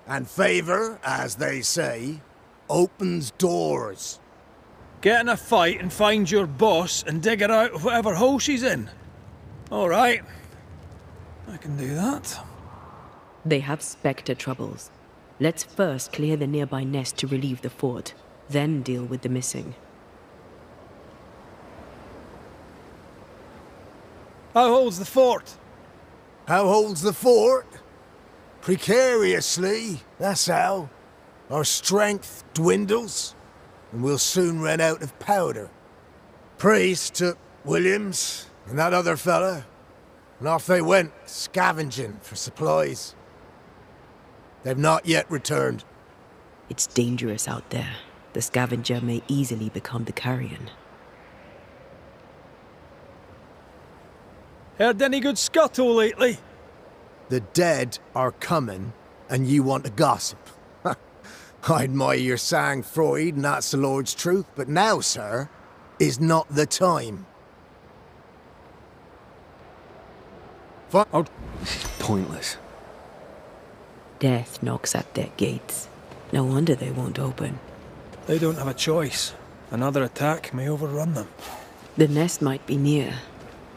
And favor, as they say, opens doors. Get in a fight and find your boss and dig her out of whatever hole she's in. All right. I can do that. They have Spectre troubles. Let's first clear the nearby nest to relieve the fort, then deal with the missing. How holds the fort? How holds the fort? Precariously, that's how. Our strength dwindles, and we'll soon run out of powder. Priest took Williams and that other fella, and off they went, scavenging for supplies. They've not yet returned. It's dangerous out there. The scavenger may easily become the carrion. Heard any good scuttle lately? The dead are coming, and you want to gossip. I admire your sang-froid, and that's the Lord's truth, but now, sir, is not the time. This is pointless. Death knocks at their gates. No wonder they won't open. They don't have a choice. Another attack may overrun them. The nest might be near.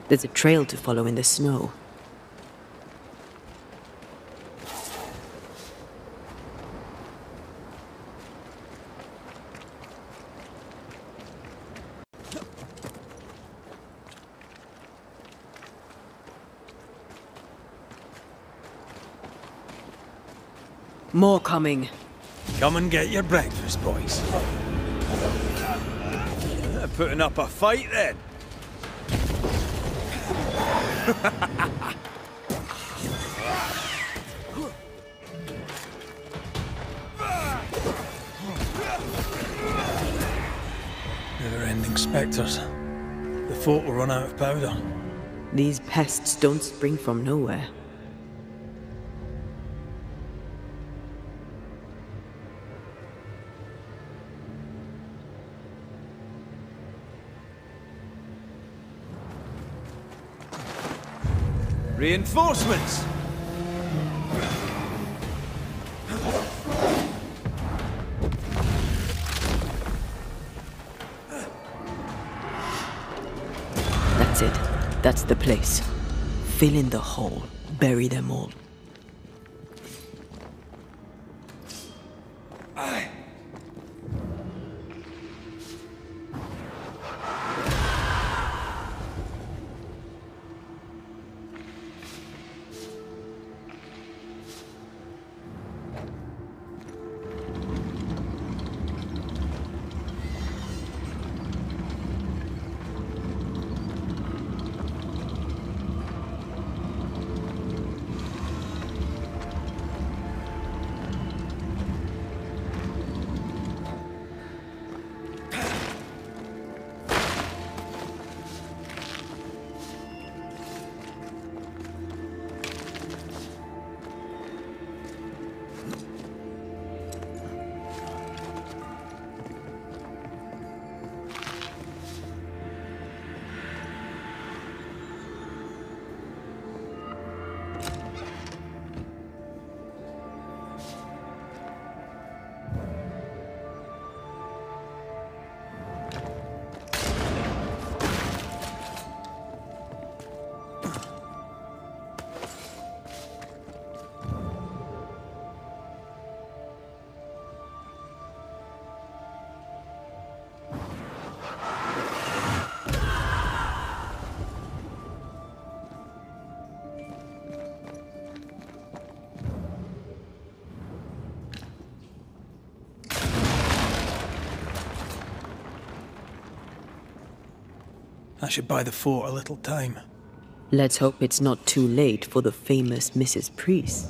There's a trail to follow in the snow. More coming. Come and get your breakfast, boys. They're putting up a fight, then. Never-ending spectres. The fort will run out of powder. These pests don't spring from nowhere. Reinforcements! That's it. That's the place. Fill in the hole. Bury them all. should buy the fort a little time. Let's hope it's not too late for the famous Mrs. Priest.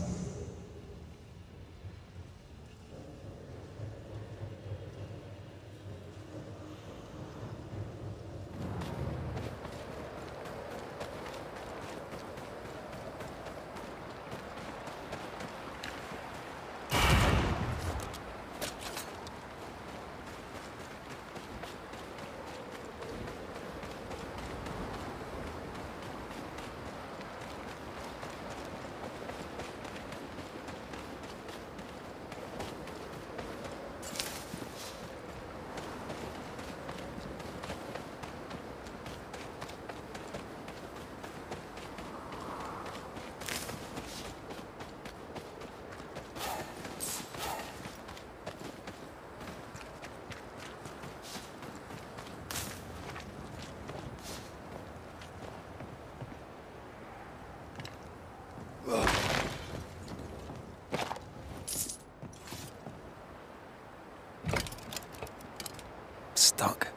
Stuck.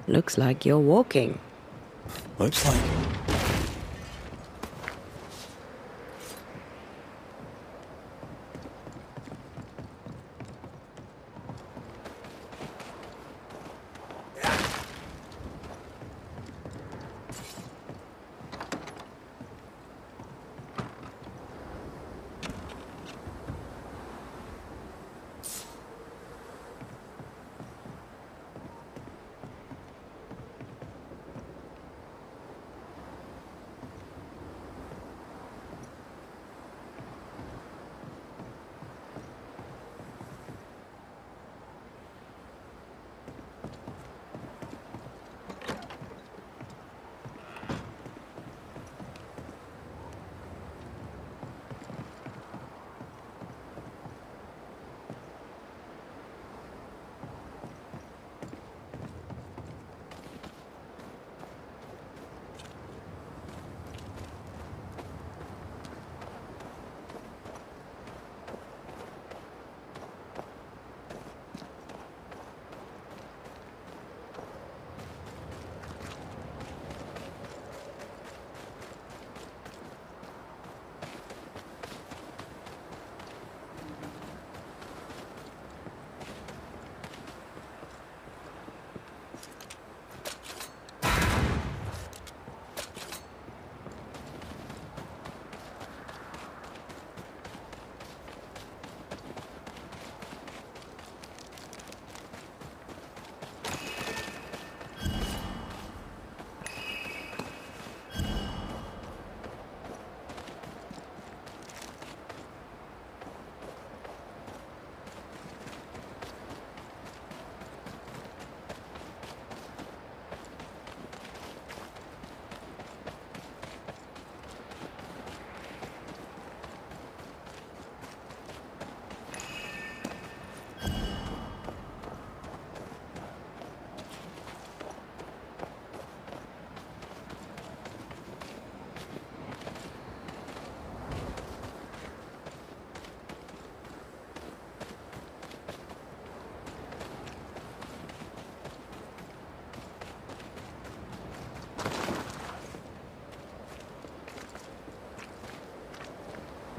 Looks like you're walking. Looks like.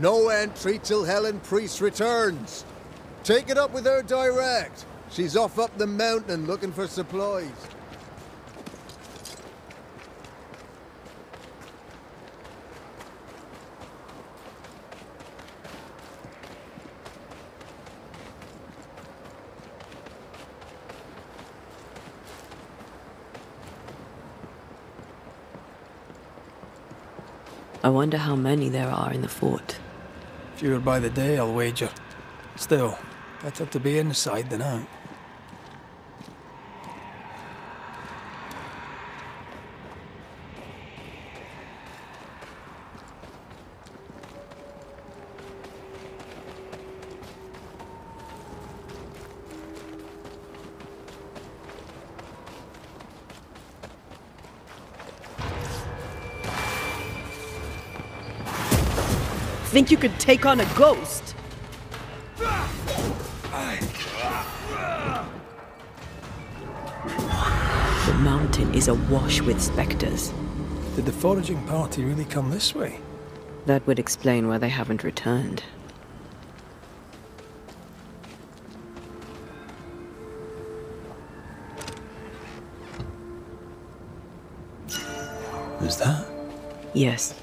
No entry till Helen Priest returns. Take it up with her direct. She's off up the mountain looking for supplies. I wonder how many there are in the fort. Fewer by the day, I'll wager. Still, better to be inside than out. Think you could take on a ghost? The mountain mountain is awash with spectres. Did the foraging party really come this way? That would explain why they haven't returned. Is that? Yes.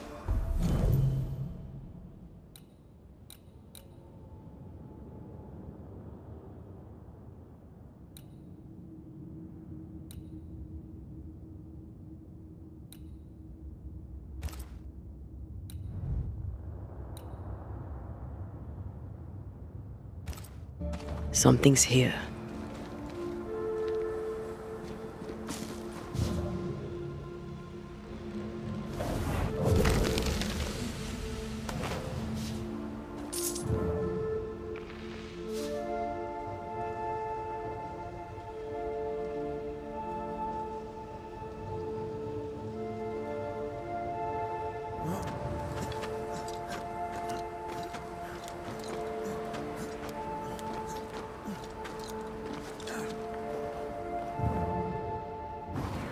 Something's here.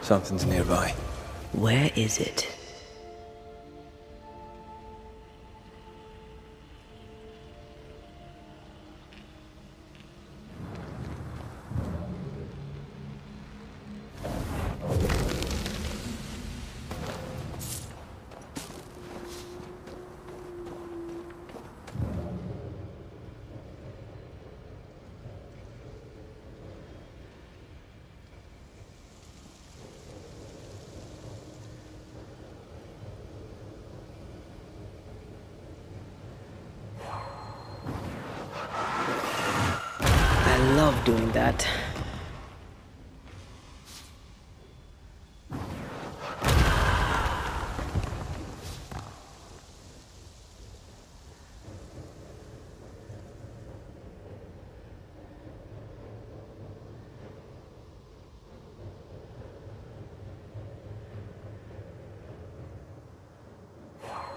Something's nearby. Where is it? I love doing that.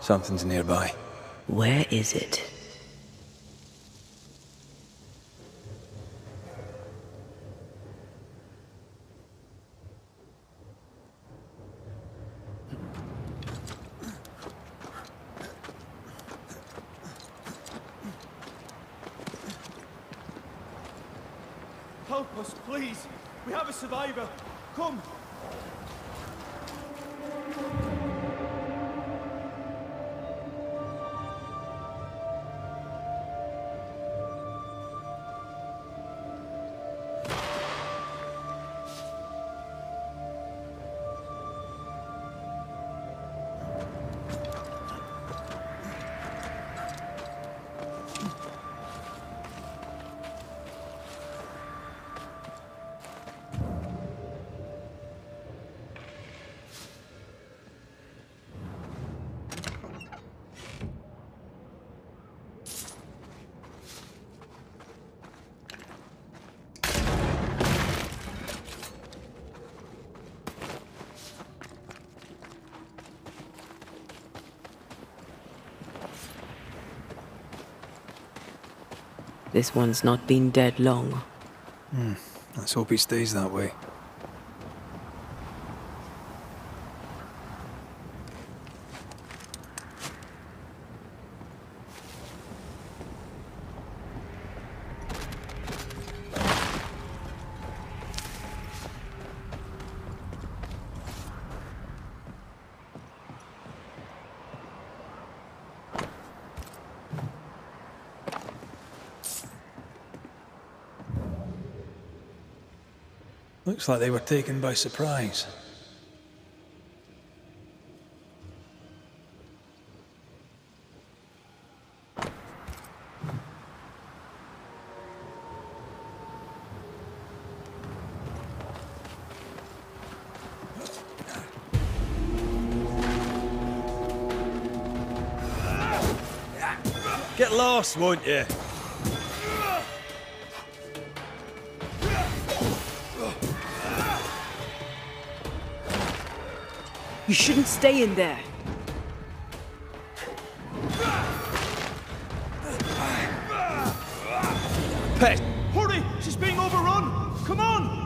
Something's nearby. Where is it? Help us, please! We have a survivor! Come! This one's not been dead long. Let's hope he stays that way. Looks like they were taken by surprise. Get lost, won't you? You shouldn't stay in there. Pest! Hurry! She's being overrun! Come on!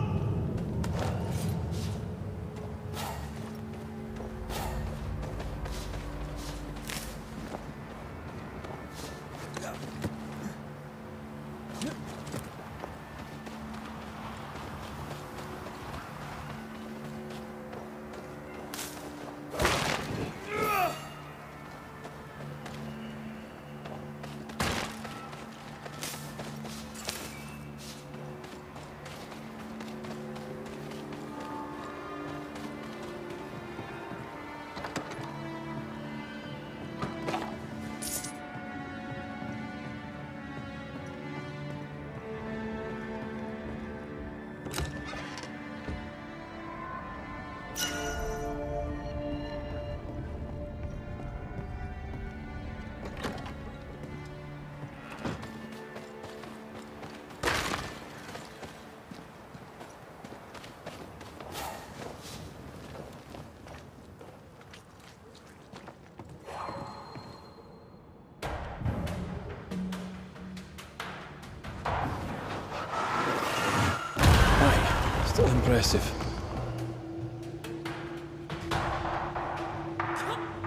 impressive.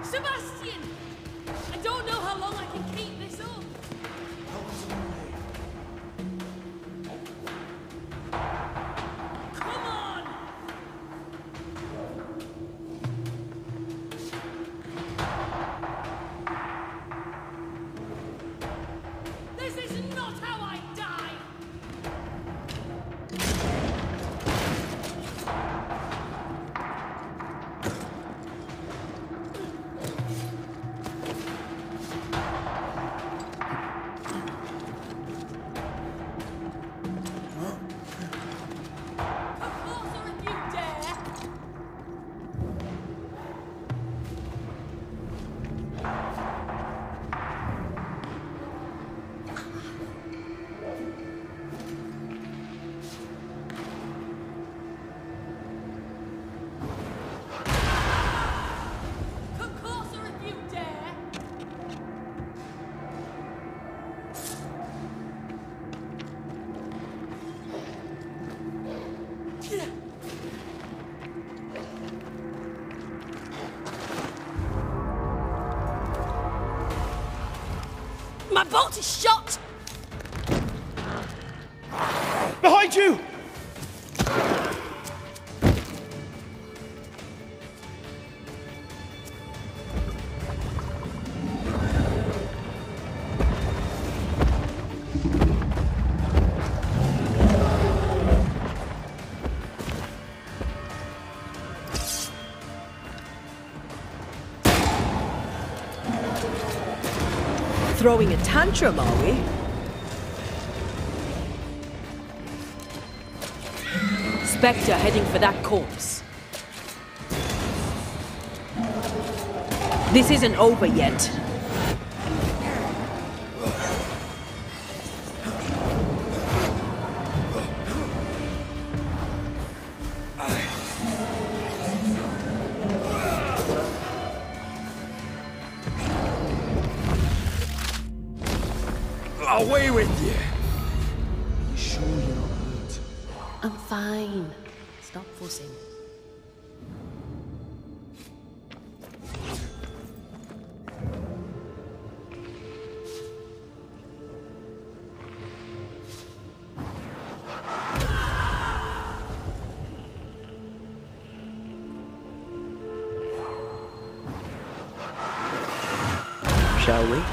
Sebastian! I don't know how long I can keep this up. Come on! This is not how I die! Come closer if you dare! Come closer if you dare! My bolt is shot! Behind you! Throwing a tantrum, are we? Spectre heading for that corpse. This isn't over yet. Away with you! Are you sure you're not hurt? I'm fine. Stop fussing. Shall we?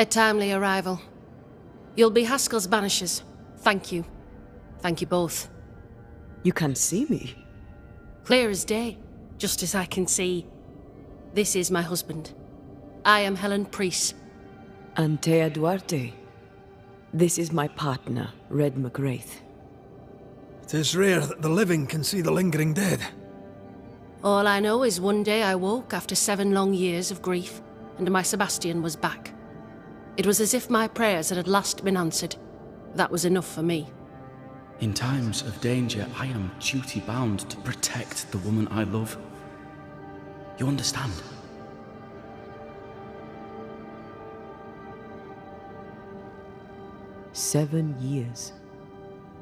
A timely arrival. You'll be Haskell's banishers. Thank you. Thank you both. You can see me. Clear as day, just as I can see. This is my husband. I am Helen Priest. Antea Duarte. This is my partner, Red McGrath. It is rare that the living can see the lingering dead. All I know is one day I woke after 7 long years of grief, and my Sebastian was back. It was as if my prayers had at last been answered. That was enough for me. In times of danger, I am duty-bound to protect the woman I love. You understand? "7 years.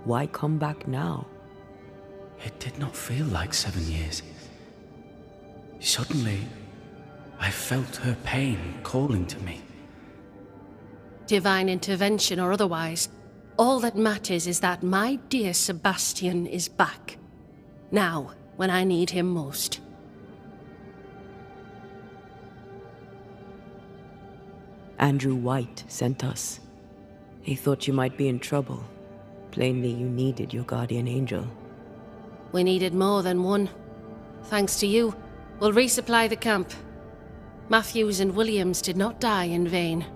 Why come back now?" It did not feel like 7 years. Suddenly, I felt her pain calling to me. Divine intervention or otherwise, all that matters is that my dear Sebastian is back. Now, when I need him most. Andrew White sent us. He thought you might be in trouble. Plainly, you needed your guardian angel. We needed more than one. Thanks to you, we'll resupply the camp. Matthews and Williams did not die in vain.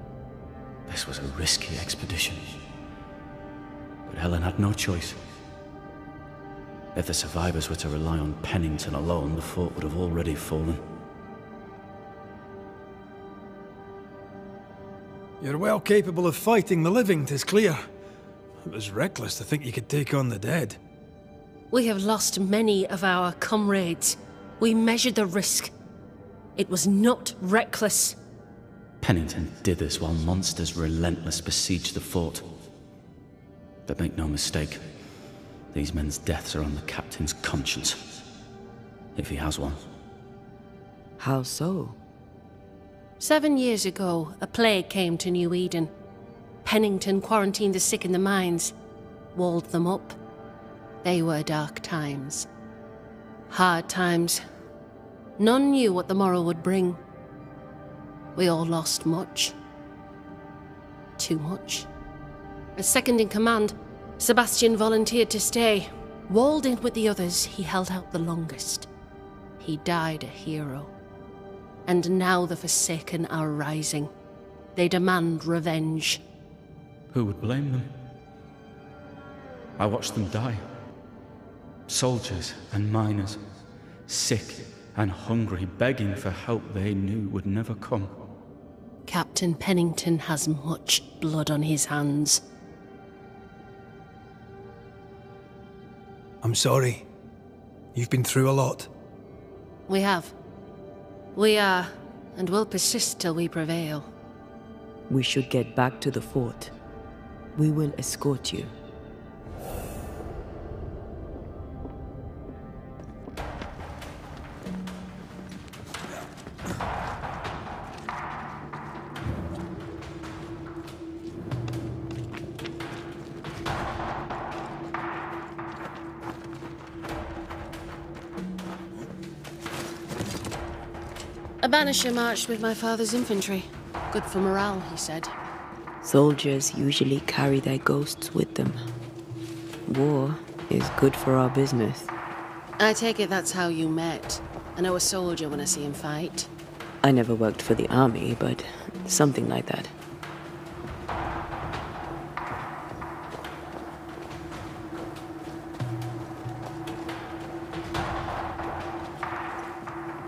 This was a risky expedition. But Helen had no choice. If the survivors were to rely on Pennington alone, the fort would have already fallen. You're well capable of fighting the living, 'tis clear. It was reckless to think you could take on the dead. We have lost many of our comrades. We measured the risk. It was not reckless. Pennington did this while monsters relentless besieged the fort. But make no mistake, these men's deaths are on the captain's conscience. If he has one. How so? 7 years ago, a plague came to New Eden. Pennington quarantined the sick in the mines, walled them up. They were dark times. Hard times. None knew what the morrow would bring. We all lost much. Too much. As second in command, Sebastian volunteered to stay. Walled in with the others, he held out the longest. He died a hero. And now the Forsaken are rising. They demand revenge. Who would blame them? I watched them die. Soldiers and miners, sick and hungry, begging for help they knew would never come. Captain Pennington has much blood on his hands. I'm sorry. You've been through a lot. We have. We are, and will persist till we prevail. We should get back to the fort. We will escort you. A banisher marched with my father's infantry. Good for morale, he said. Soldiers usually carry their ghosts with them. War is good for our business. I take it that's how you met. I know a soldier when I see him fight. I never worked for the army, but something like that.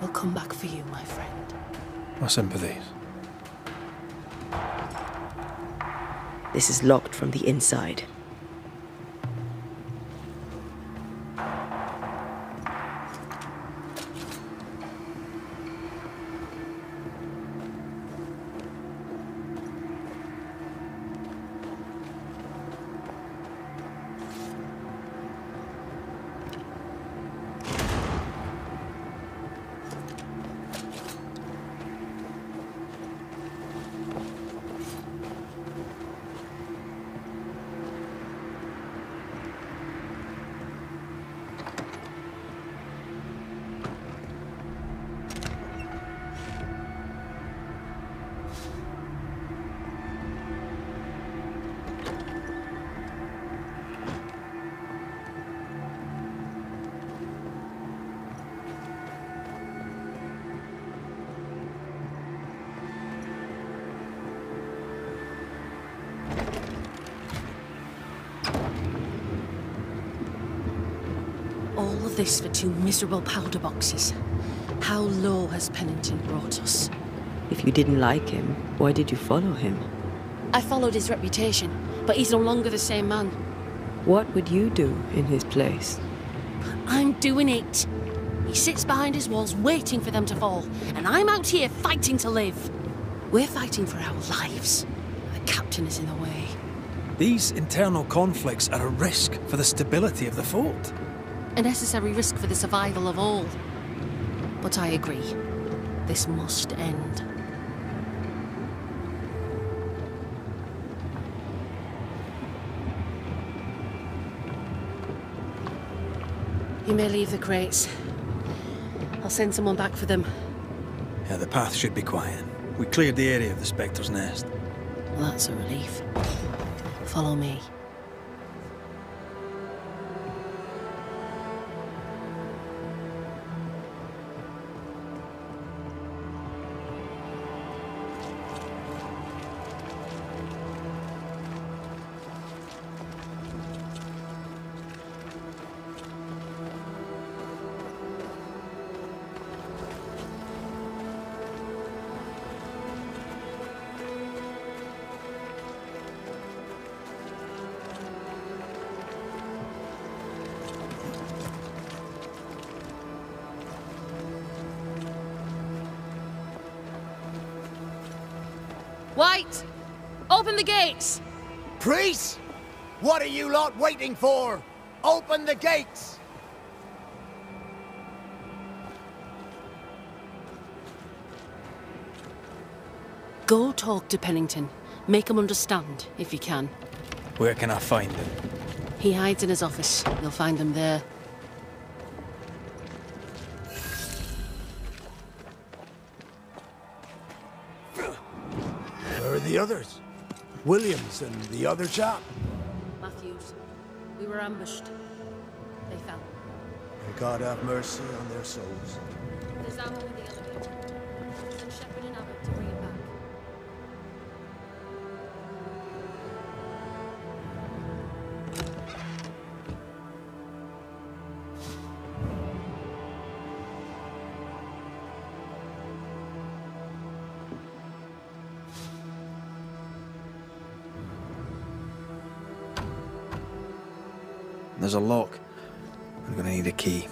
We'll come back for you, my friend. My sympathies. This is locked from the inside. All of this for 2 miserable powder boxes. How low has Pennington brought us? If you didn't like him, why did you follow him? I followed his reputation, but he's no longer the same man. What would you do in his place? I'm doing it. He sits behind his walls waiting for them to fall, and I'm out here fighting to live. We're fighting for our lives. The captain is in the way. These internal conflicts are a risk for the stability of the fort. A necessary risk for the survival of all. But I agree. This must end. You may leave the crates. I'll send someone back for them. Yeah, the path should be quiet. We cleared the area of the Spectre's nest. Well, that's a relief. Follow me. White! Open the gates! Priests? What are you lot waiting for? Open the gates! Go talk to Pennington. Make him understand, if you can. Where can I find him? He hides in his office. You'll find him there. Where are the others? Williams and the other chap? Matthews. We were ambushed. They fell. May God have mercy on their souls. There's ammo in the elevator. Send Shepard and Abbott to bring it back. There's a lock. I'm gonna need a key.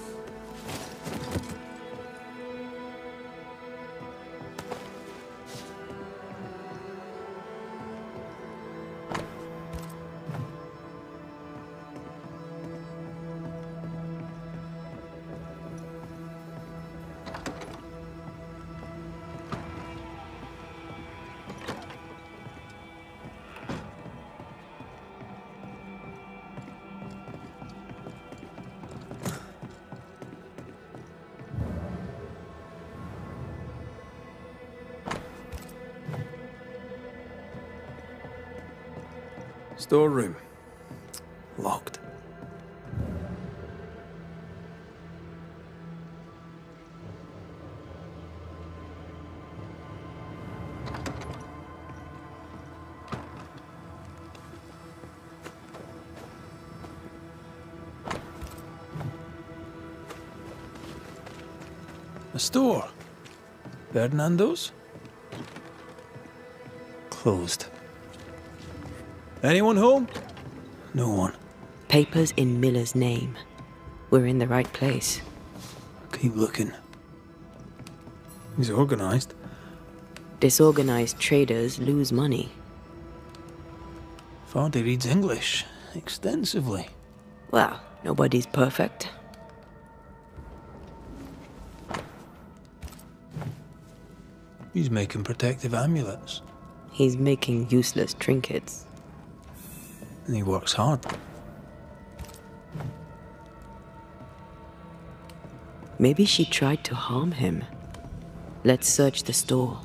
Storeroom. Locked. A store. Ferdinando's? Closed. Anyone home? No one. Papers in Miller's name. We're in the right place. Keep looking. He's organized. Disorganized traders lose money. Fardy reads English extensively. Well, nobody's perfect. He's making protective amulets. He's making useless trinkets. And he works hard. Maybe she tried to harm him. Let's search the store.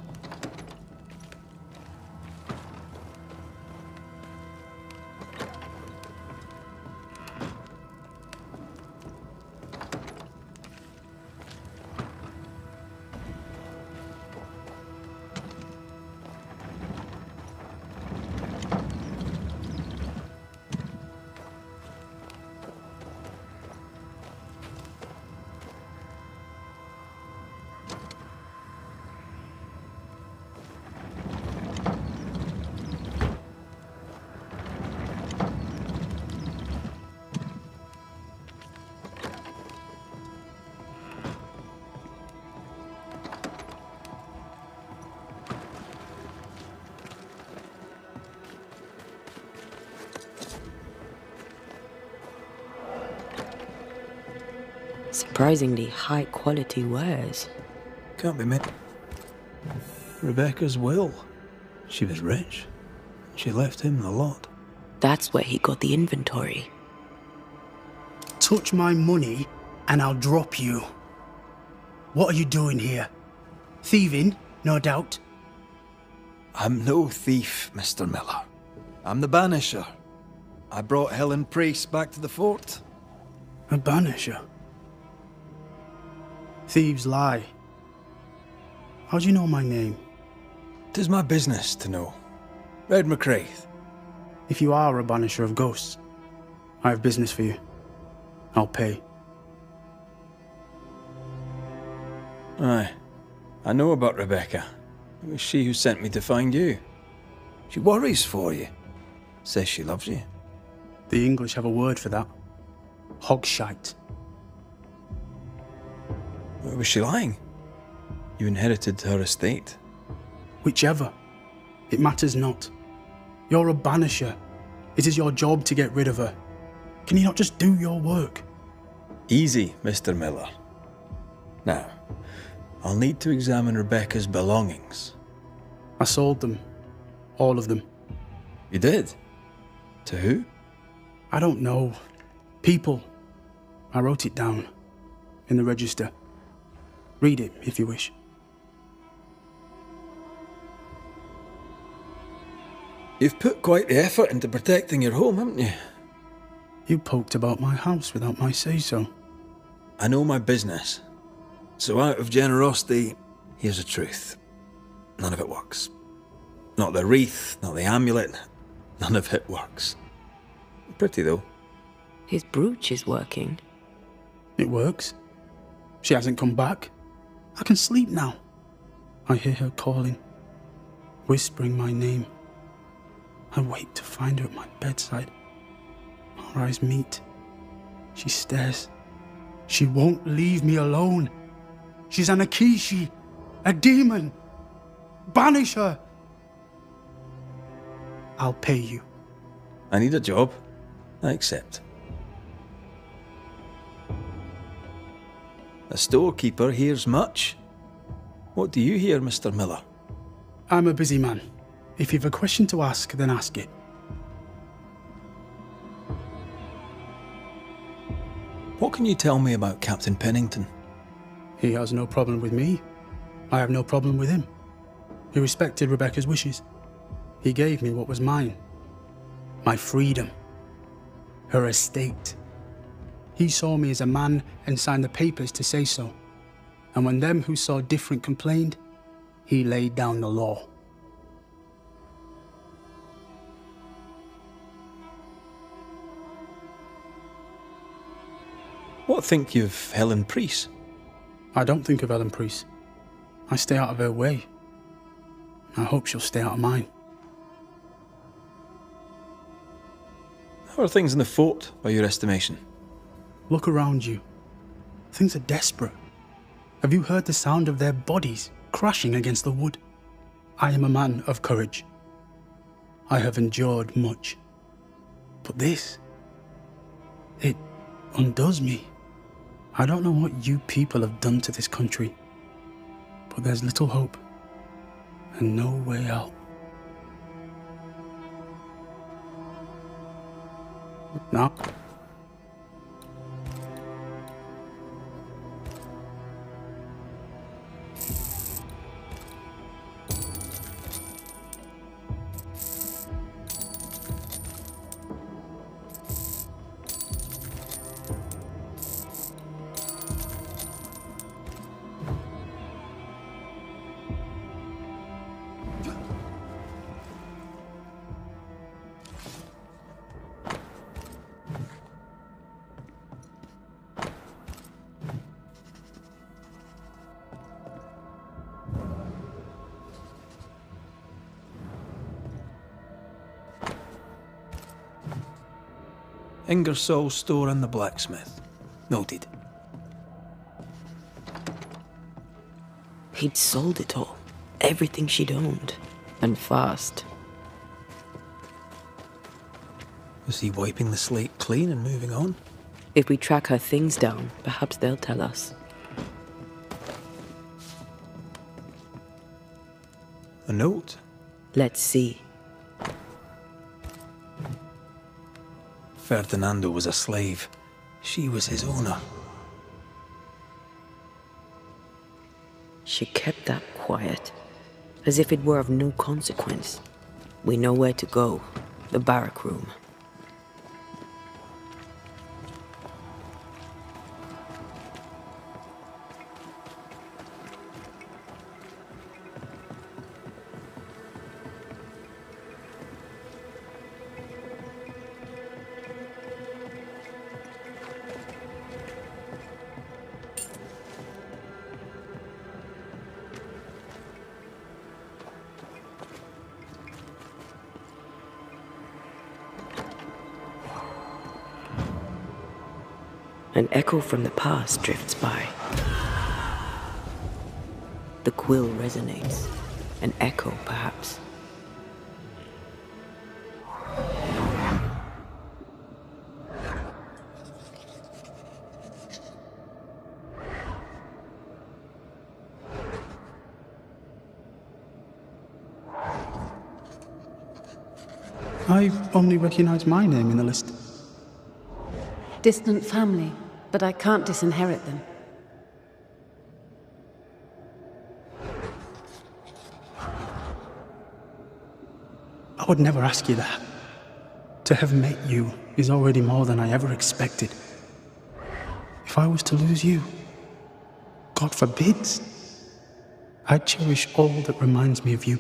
Surprisingly high quality wares. Can't be me. Rebecca's will. She was rich. She left him the lot. That's where he got the inventory. Touch my money and I'll drop you. What are you doing here? Thieving, no doubt. I'm no thief, Mr. Miller. I'm the Banisher. I brought Helen Priest back to the fort. A Banisher? Thieves lie. How do you know my name? 'Tis my business to know. Red McCraith. If you are a Banisher of ghosts, I have business for you. I'll pay. Aye. I know about Rebecca. It was she who sent me to find you. She worries for you. Says she loves you. The English have a word for that. Hogshite. Where was she lying? You inherited her estate. Whichever. It matters not. You're a banisher. It is your job to get rid of her. Can you not just do your work? Easy, Mr. Miller. Now, I'll need to examine Rebecca's belongings. I sold them. All of them. You did? To who? I don't know. People. I wrote it down. In the register. Read it, if you wish. You've put quite the effort into protecting your home, haven't you? You poked about my house without my say-so. I know my business. So out of generosity, here's the truth. None of it works. Not the wreath, not the amulet. None of it works. Pretty, though. His brooch is working. It works. She hasn't come back. I can sleep now. I hear her calling, whispering my name. I wait to find her at my bedside. Our eyes meet. She stares. She won't leave me alone. She's an Akishi, a demon. Banish her. I'll pay you. I need a job. I accept. A storekeeper hears much. What do you hear, Mr. Miller? I'm a busy man. If you've a question to ask, then ask it. What can you tell me about Captain Pennington? He has no problem with me. I have no problem with him. He respected Rebecca's wishes. He gave me what was mine. My freedom. Her estate. He saw me as a man and signed the papers to say so. And when them who saw different complained, he laid down the law. What think you of Helen Priest? I don't think of Helen Priest. I stay out of her way. I hope she'll stay out of mine. How are things in the fort, by your estimation? Look around you. Things are desperate. Have you heard the sound of their bodies crashing against the wood? I am a man of courage. I have endured much. But this, it undoes me. I don't know what you people have done to this country, but there's little hope and no way out. Now, Ingersoll's store and the blacksmith. Noted. He'd sold it all. Everything she'd owned. And fast. Was he wiping the slate clean and moving on? If we track her things down, perhaps they'll tell us. A note? Let's see. Ferdinando was a slave. She was his owner. She kept that quiet, as if it were of no consequence. We know where to go. The barrack room. An echo from the past drifts by. The quill resonates. An echo, perhaps. I only recognise my name in the list. Distant family, but I can't disinherit them. I would never ask you that. To have met you is already more than I ever expected. If I was to lose you, God forbids, I'd cherish all that reminds me of you.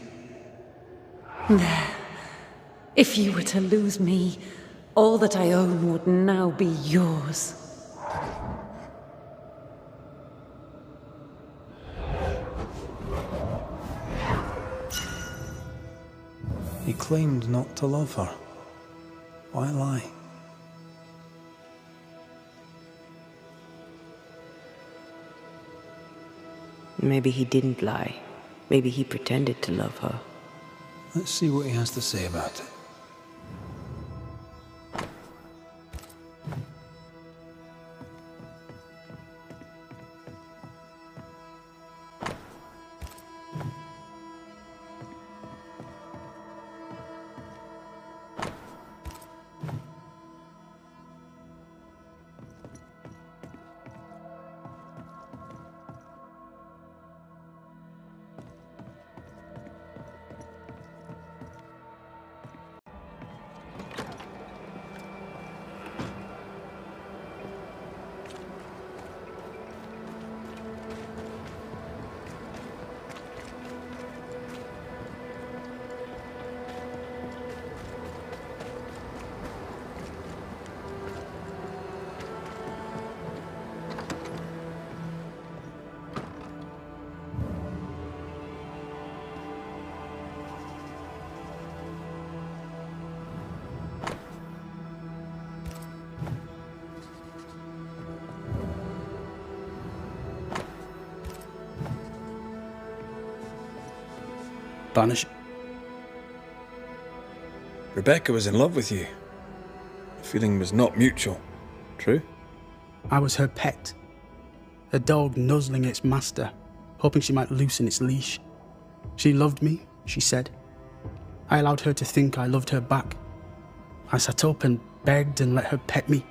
If you were to lose me, all that I own would now be yours. He claimed not to love her. Why lie? Maybe he didn't lie. Maybe he pretended to love her. Let's see what he has to say about it. Banish. Rebecca was in love with you. The feeling was not mutual. True? I was her pet. A dog nuzzling its master, hoping she might loosen its leash. She loved me, she said. I allowed her to think I loved her back. I sat up and begged and let her pet me.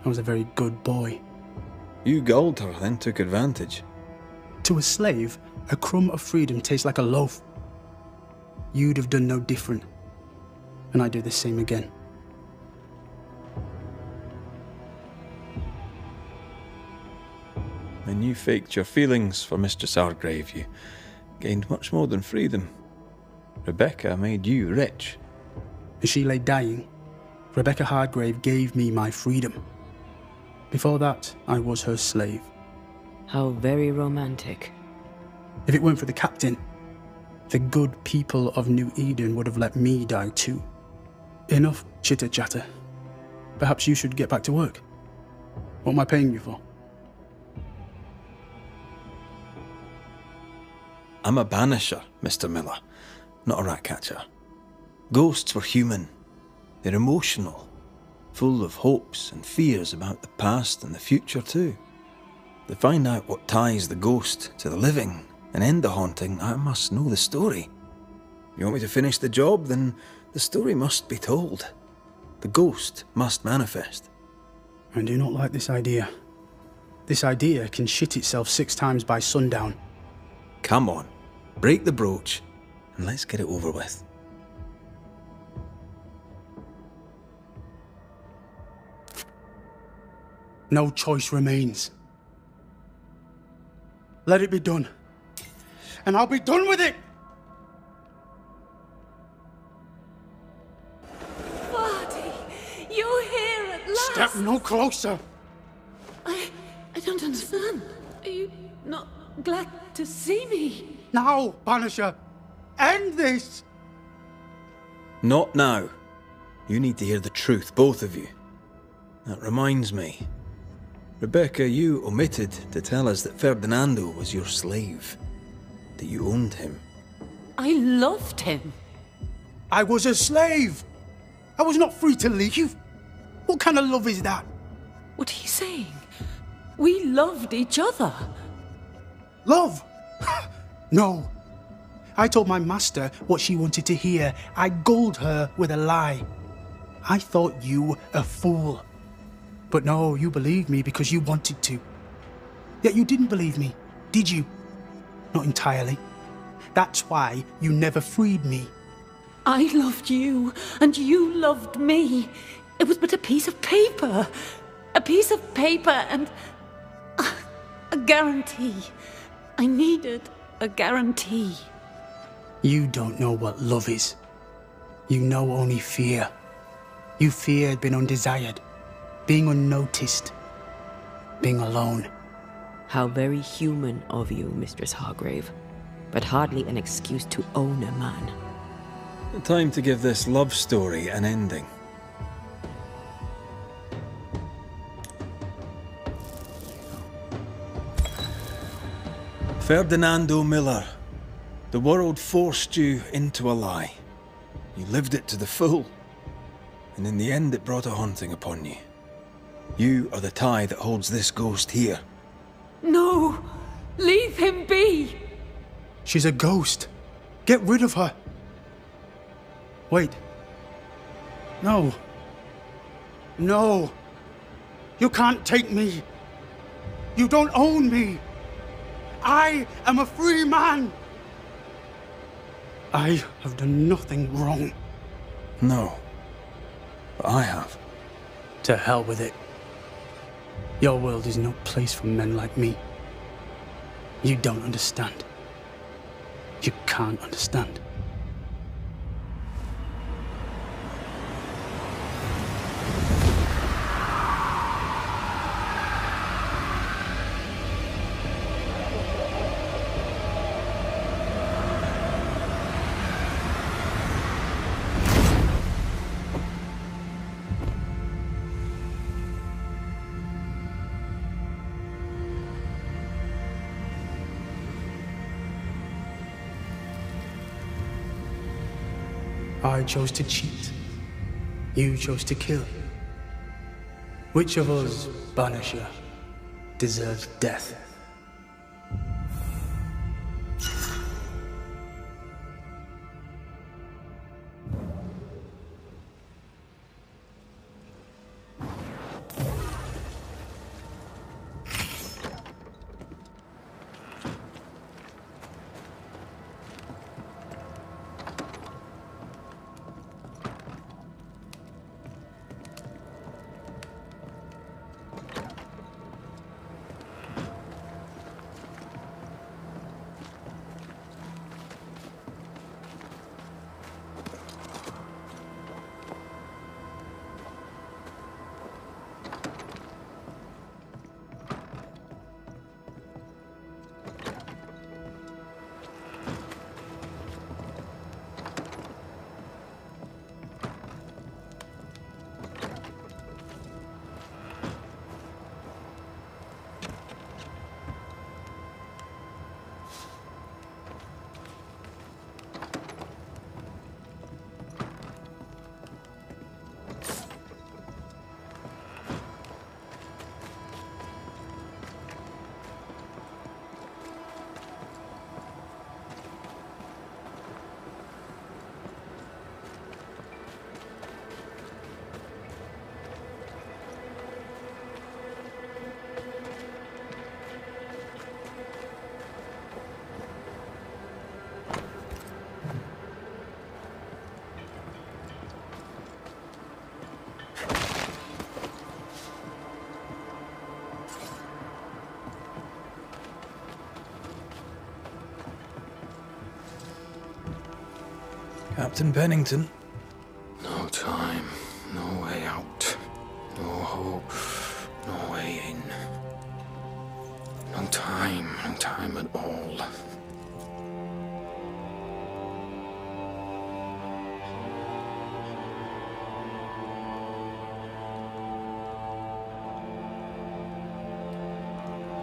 I was a very good boy. You gulled her, then took advantage. To a slave, a crumb of freedom tastes like a loaf. You'd have done no different, and I'd do the same again. When you faked your feelings for Mistress Argrave, you gained much more than freedom. Rebecca made you rich. As she lay dying, Rebecca Hardgrave gave me my freedom. Before that, I was her slave. How very romantic. If it weren't for the captain, the good people of New Eden would have let me die too. Enough chitter-chatter. Perhaps you should get back to work. What am I paying you for? I'm a banisher, Mr. Miller, not a rat catcher. Ghosts were human. They're emotional, full of hopes and fears about the past and the future too. To find out what ties the ghost to the living and end the haunting, I must know the story. You want me to finish the job? Then the story must be told. The ghost must manifest. I do not like this idea. This idea can shit itself 6 times by sundown. Come on, break the brooch and let's get it over with. No choice remains. Let it be done. And I'll be done with it! Vardy, you're here at last! Step no closer! I don't understand. Are you not glad to see me? Now, Banisher! End this! Not now. You need to hear the truth, both of you. That reminds me. Rebecca, you omitted to tell us that Ferdinando was your slave. That you owned him. I loved him. I was a slave! I was not free to leave. What kind of love is that? What are you saying? We loved each other. Love? No. I told my master what she wanted to hear. I gulled her with a lie. I thought you a fool. But no, you believed me because you wanted to. Yet you didn't believe me, did you? Not entirely. That's why you never freed me. I loved you, and you loved me. It was but a piece of paper. A piece of paper and a guarantee. I needed a guarantee. You don't know what love is. You know only fear. You feared being undesired, being unnoticed, being alone. How very human of you, Mistress Hargrave. But hardly an excuse to own a man. Time to give this love story an ending. Ferdinando Miller. The world forced you into a lie. You lived it to the full. And in the end it brought a haunting upon you. You are the tie that holds this ghost here. No! Leave him be! She's a ghost. Get rid of her. Wait. No. No. You can't take me. You don't own me. I am a free man. I have done nothing wrong. No. But I have. To hell with it. Your world is no place for men like me. You don't understand. You can't understand. I chose to cheat. You chose to kill. Which of us, Banisher, deserves death? Captain Pennington? No time, no way out, no hope, no way in. No time at all.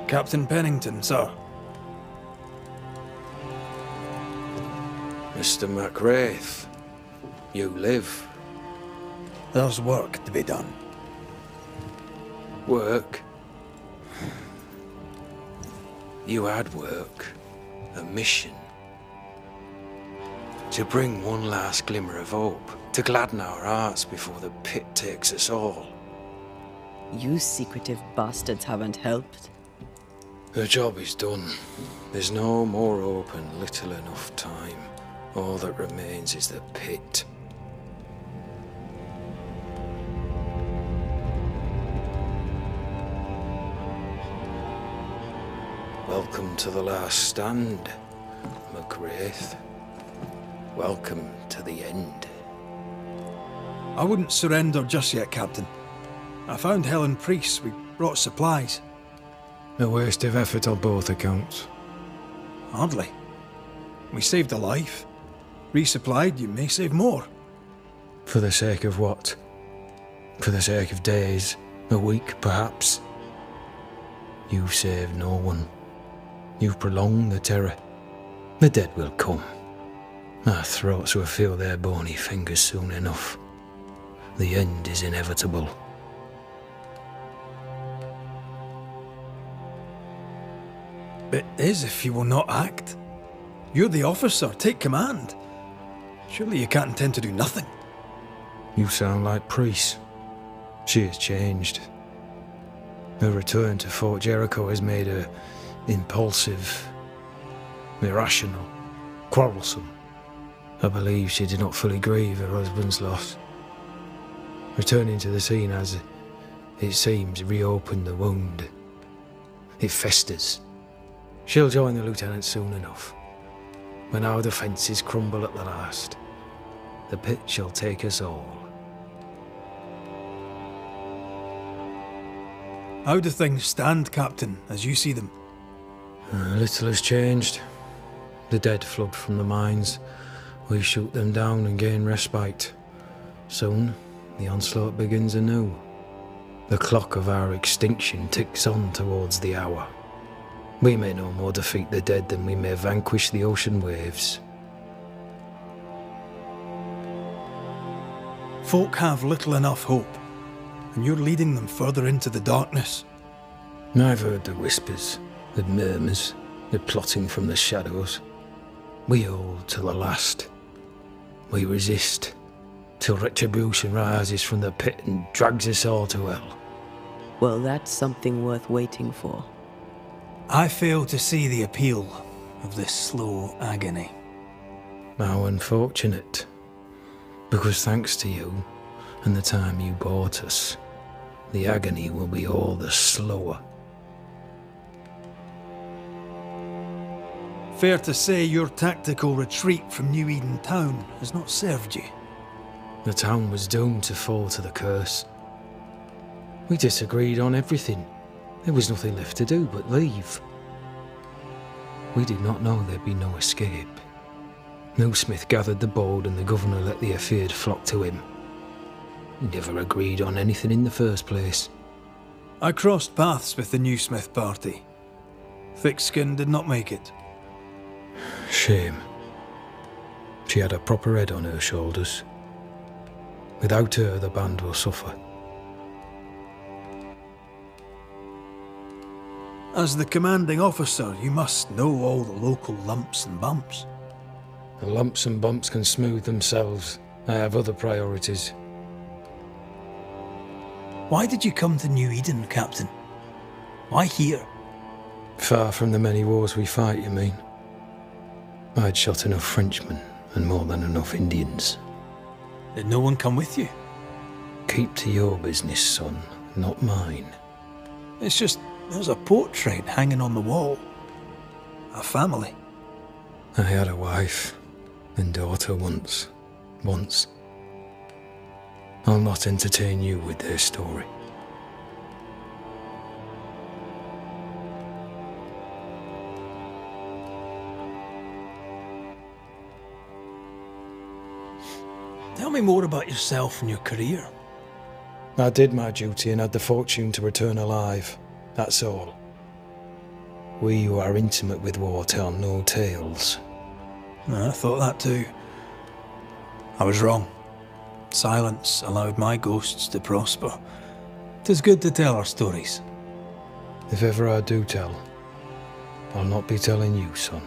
Captain Pennington, sir. Mr. MacWraith, you live. There's work to be done. Work? You had work. A mission. To bring one last glimmer of hope, to gladden our hearts before the pit takes us all. You secretive bastards haven't helped. The job is done. There's no more hope and little enough time. All that remains is the pit. Welcome to the last stand, McGrath. Welcome to the end. I wouldn't surrender just yet, Captain. I found Helen Priest. We brought supplies. A waste of effort on both accounts. Hardly. We saved a life. Resupplied, you may save more. For the sake of what? For the sake of days, a week perhaps? You've saved no one. You've prolonged the terror. The dead will come. Our throats will feel their bony fingers soon enough. The end is inevitable. It is if you will not act. You're the officer, take command. Surely you can't intend to do nothing. You sound like Priest. She has changed. Her return to Fort Jericho has made her impulsive, irrational, quarrelsome. I believe she did not fully grieve her husband's loss. Returning to the scene has, it seems, reopened the wound. It festers. She'll join the lieutenant soon enough. When our defences crumble at the last, the pit shall take us all. How do things stand, Captain, as you see them? Little has changed. The dead flood from the mines. We shoot them down and gain respite. Soon, the onslaught begins anew. The clock of our extinction ticks on towards the hour. We may no more defeat the dead than we may vanquish the ocean waves. Folk have little enough hope, and you're leading them further into the darkness. I've heard the whispers, the murmurs, the plotting from the shadows. We hold to the last. We resist, till retribution rises from the pit and drags us all to hell. Well, that's something worth waiting for. I fail to see the appeal of this slow agony. How unfortunate. Because thanks to you, and the time you bought us, the agony will be all the slower. Fair to say your tactical retreat from New Eden town has not served you. The town was doomed to fall to the curse. We disagreed on everything. There was nothing left to do but leave. We did not know there'd be no escape. Smith gathered the board and the governor let the afeard flock to him. We never agreed on anything in the first place. I crossed paths with the New Smith party. Thick-Skin did not make it. Shame. She had a proper head on her shoulders. Without her, the band will suffer. As the commanding officer, you must know all the local lumps and bumps. The lumps and bumps can smooth themselves. I have other priorities. Why did you come to New Eden, Captain? Why here? Far from the many wars we fight, you mean? I'd shot enough Frenchmen and more than enough Indians. Did no one come with you? Keep to your business, son, not mine. It's just, there's a portrait hanging on the wall. A family. I had a wife and daughter once. I'll not entertain you with their story. Tell me more about yourself and your career. I did my duty and had the fortune to return alive. That's all. We who are intimate with war tell no tales. I thought that too. I was wrong. Silence allowed my ghosts to prosper. 'Tis good to tell our stories. If ever I do tell, I'll not be telling you, son.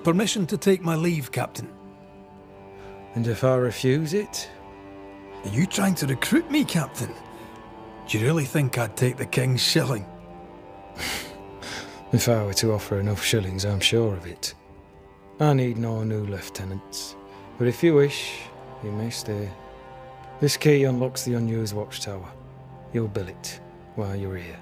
permission to take my leave, Captain. And if I refuse it? Are you trying to recruit me, Captain? Do you really think I'd take the King's shilling? If I were to offer enough shillings, I'm sure of it. I need no new lieutenants. But if you wish, you may stay. This key unlocks the unused watchtower. You'll bill it while you're here.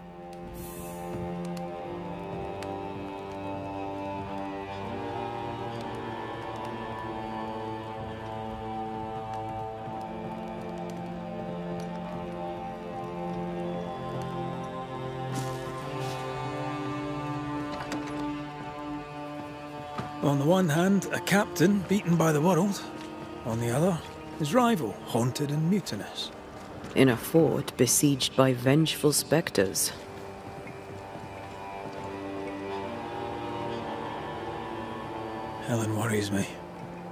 On the one hand, a captain beaten by the world. On the other, his rival, haunted and mutinous. In a fort besieged by vengeful spectres. Helen worries me.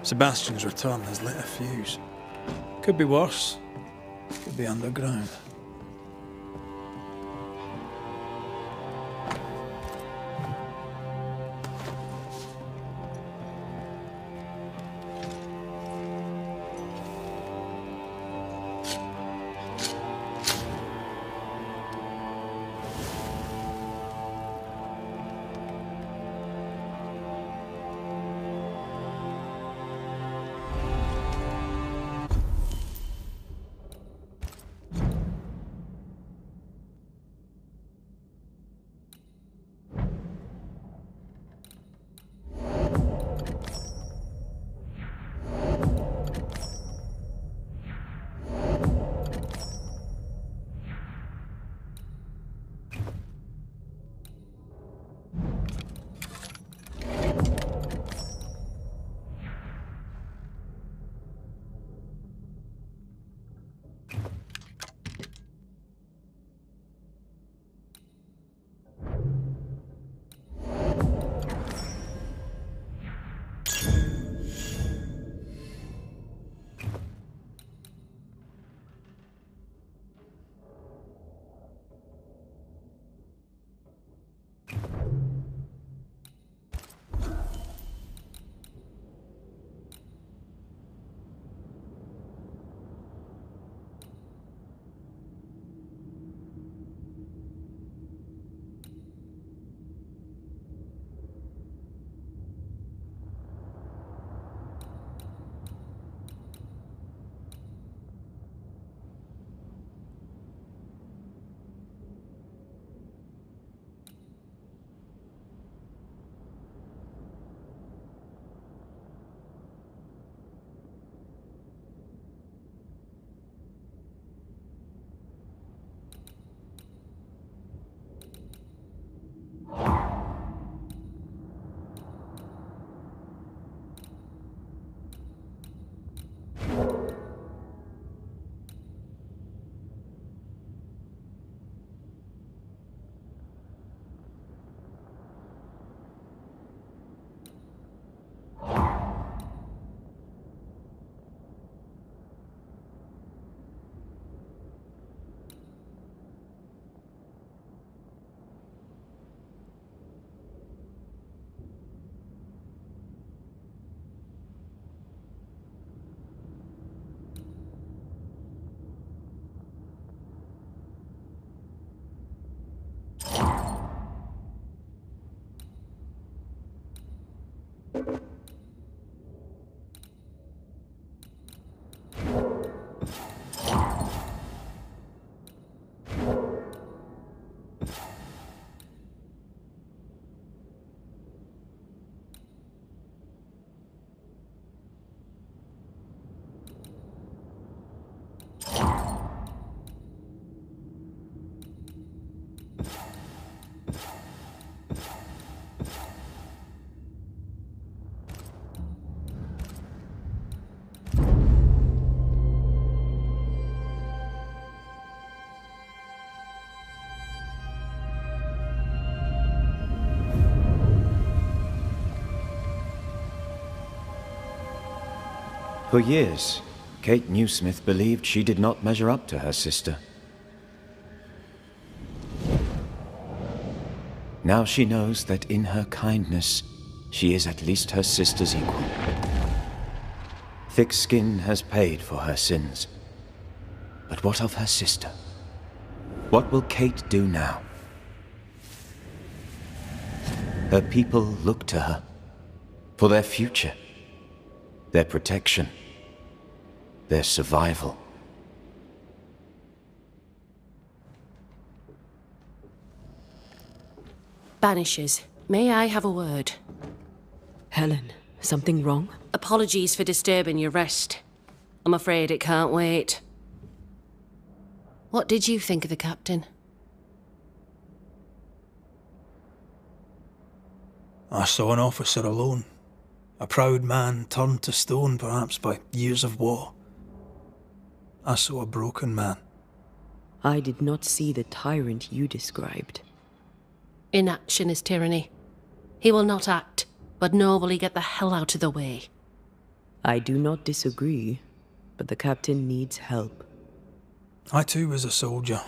Sebastian's return has lit a fuse. Could be worse. Could be underground. For years, Kate Newsmith believed she did not measure up to her sister. Now she knows that in her kindness, she is at least her sister's equal. Thick skin has paid for her sins. But what of her sister? What will Kate do now? Her people look to her for their future, their protection, their survival. Banishers, may I have a word? Helen, something wrong? Apologies for disturbing your rest. I'm afraid it can't wait. What did you think of the captain? I saw an officer alone. A proud man turned to stone, perhaps by years of war. I saw a broken man. I did not see the tyrant you described. Inaction is tyranny. He will not act, but nor will he get the hell out of the way. I do not disagree, but the captain needs help. I too was a soldier,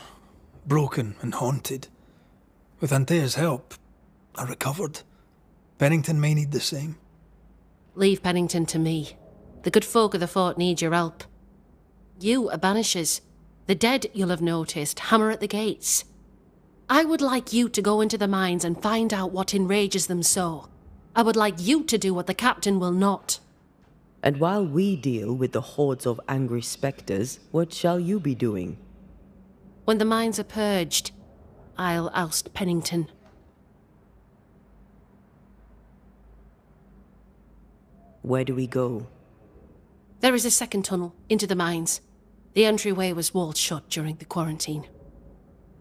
broken and haunted. With Antea's help, I recovered. Pennington may need the same. Leave Pennington to me. The good folk of the fort need your help. You are banishers. The dead, you'll have noticed, hammer at the gates. I would like you to go into the mines and find out what enrages them so. I would like you to do what the captain will not. And while we deal with the hordes of angry spectres, what shall you be doing? When the mines are purged, I'll oust Pennington. Where do we go? There is a second tunnel into the mines. The entryway was walled shut during the quarantine.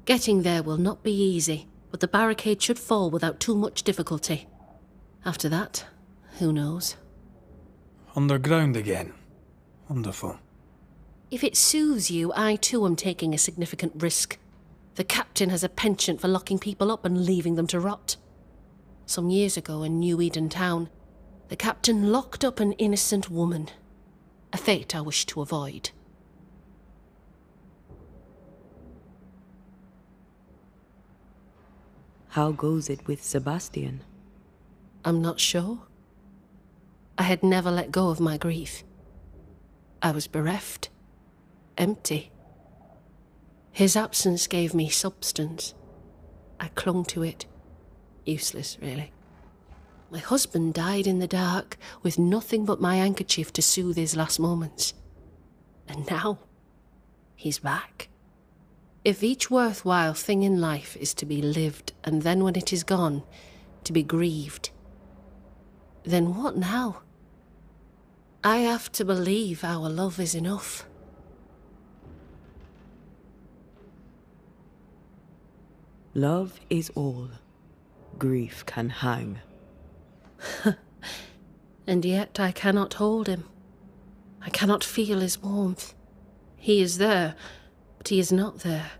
Getting there will not be easy, but the barricade should fall without too much difficulty. After that, who knows? Underground again. Wonderful. If it soothes you, I too am taking a significant risk. The captain has a penchant for locking people up and leaving them to rot. Some years ago in New Eden Town, the captain locked up an innocent woman. A fate I wish to avoid. How goes it with Sebastian? I'm not sure. I had never let go of my grief. I was bereft, empty. His absence gave me substance. I clung to it. Useless, really. My husband died in the dark, with nothing but my handkerchief to soothe his last moments. And now, he's back. If each worthwhile thing in life is to be lived, and then when it is gone, to be grieved, then what now? I have to believe our love is enough. Love is all. Grief can hang. And yet I cannot hold him. I cannot feel his warmth. He is there, but he is not there.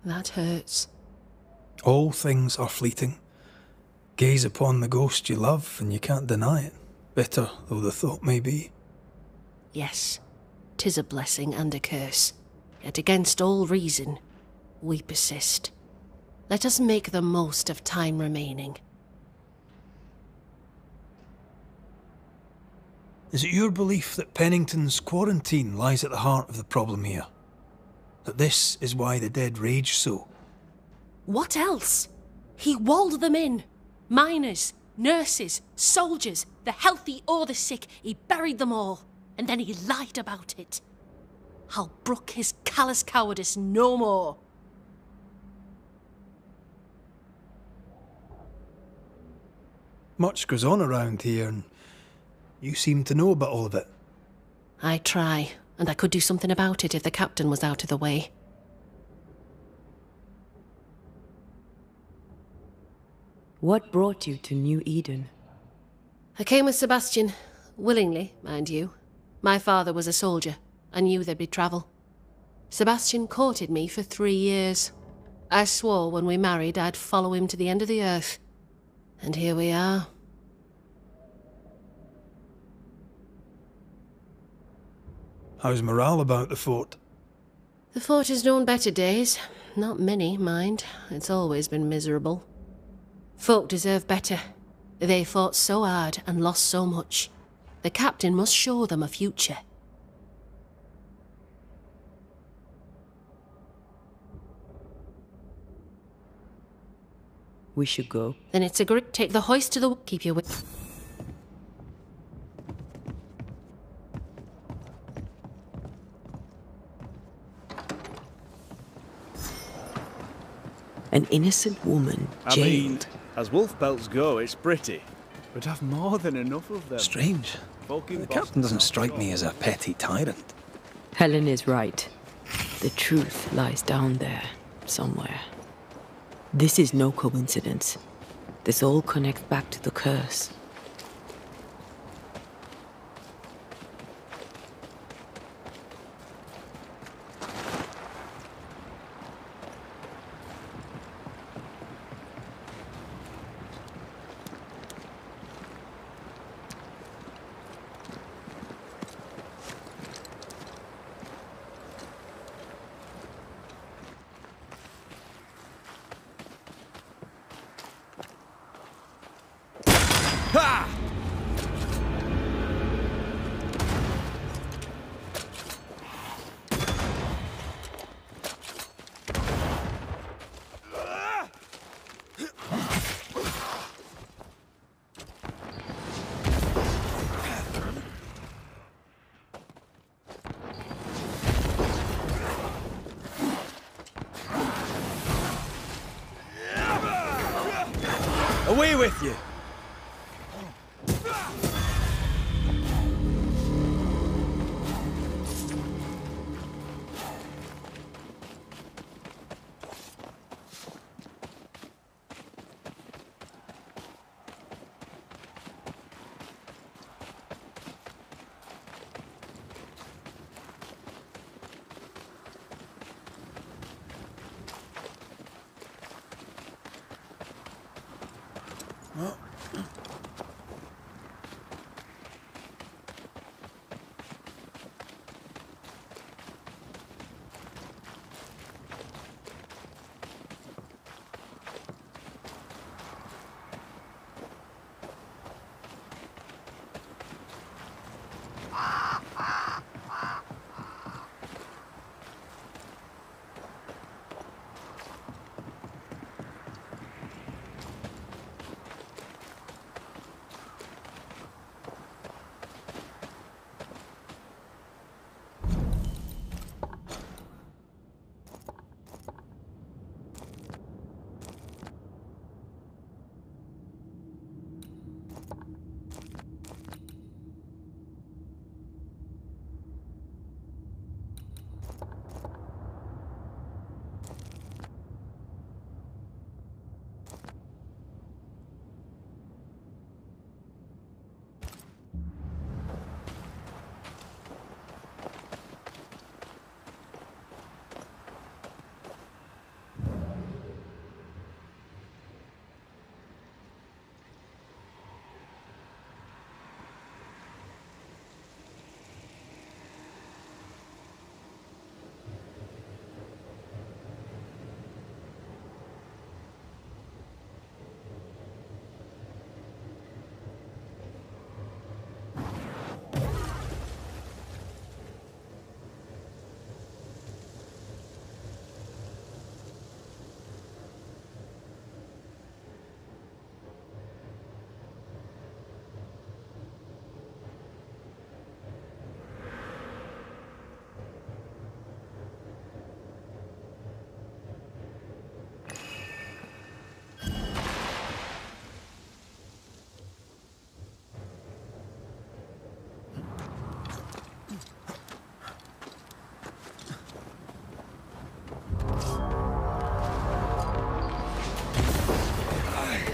That hurts. All things are fleeting. Gaze upon the ghost you love, and you can't deny it, bitter though the thought may be. Yes, 'tis a blessing and a curse. Yet against all reason, we persist. Let us make the most of time remaining. Is it your belief that Pennington's quarantine lies at the heart of the problem here? That this is why the dead rage so? What else? He walled them in. Miners, nurses, soldiers, the healthy or the sick, he buried them all. And then he lied about it. I'll brook his callous cowardice no more. Much goes on around here, and you seem to know about all of it. I try, and I could do something about it if the captain was out of the way. What brought you to New Eden? I came with Sebastian, willingly, mind you. My father was a soldier. I knew there'd be travel. Sebastian courted me for 3 years. I swore when we married I'd follow him to the end of the earth. And here we are. How's morale about the fort? The fort has known better days. Not many, mind. It's always been miserable. Folk deserve better. They fought so hard and lost so much. The captain must show them a future. We should go. Then it's agreed. Take the hoist to the... Keep your... An innocent woman jailed. I mean, as wolf pelts go, it's pretty. We'd have more than enough of them. Strange. The captain doesn't strike me as a petty tyrant. Helen is right. The truth lies down there, somewhere. This is no coincidence. This all connects back to the curse. Away with you!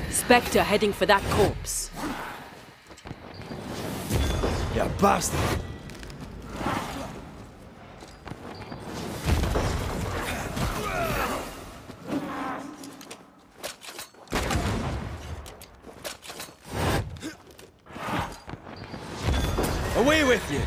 Spectre heading for that corpse. You bastard! Away with you!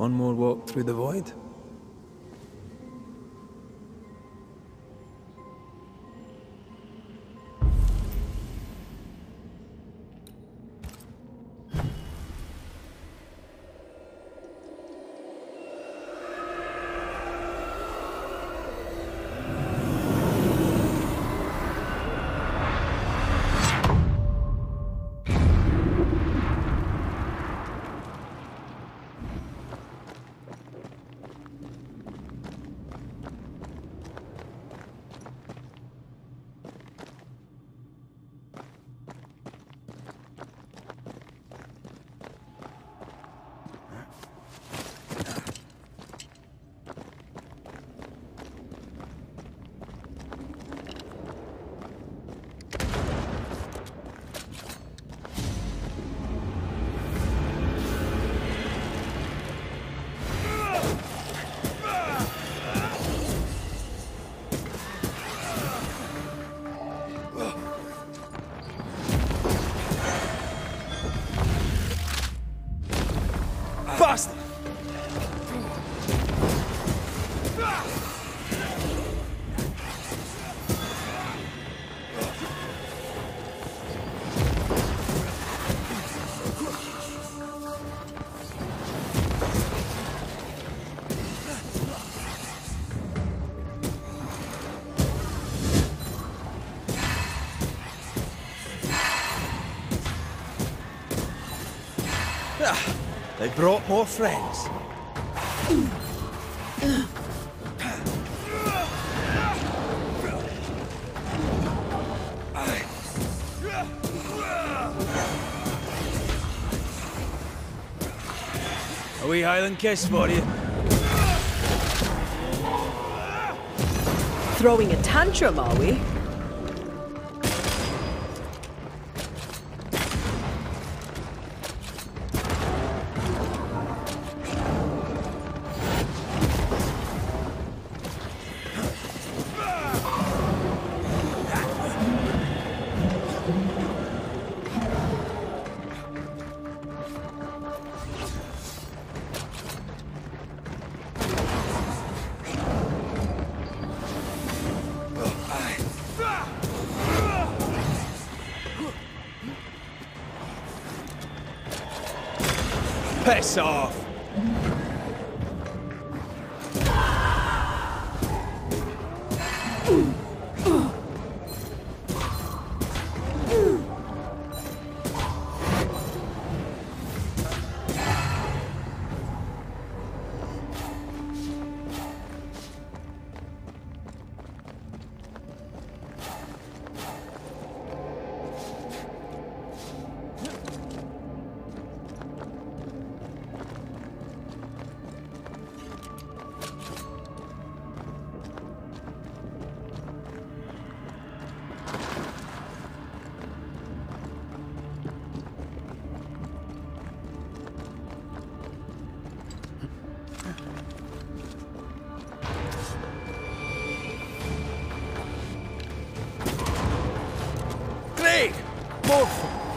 One more walk through the void. Bastard! They brought more friends. A wee Highland kiss for you. Throwing a tantrum, are we? Piss off!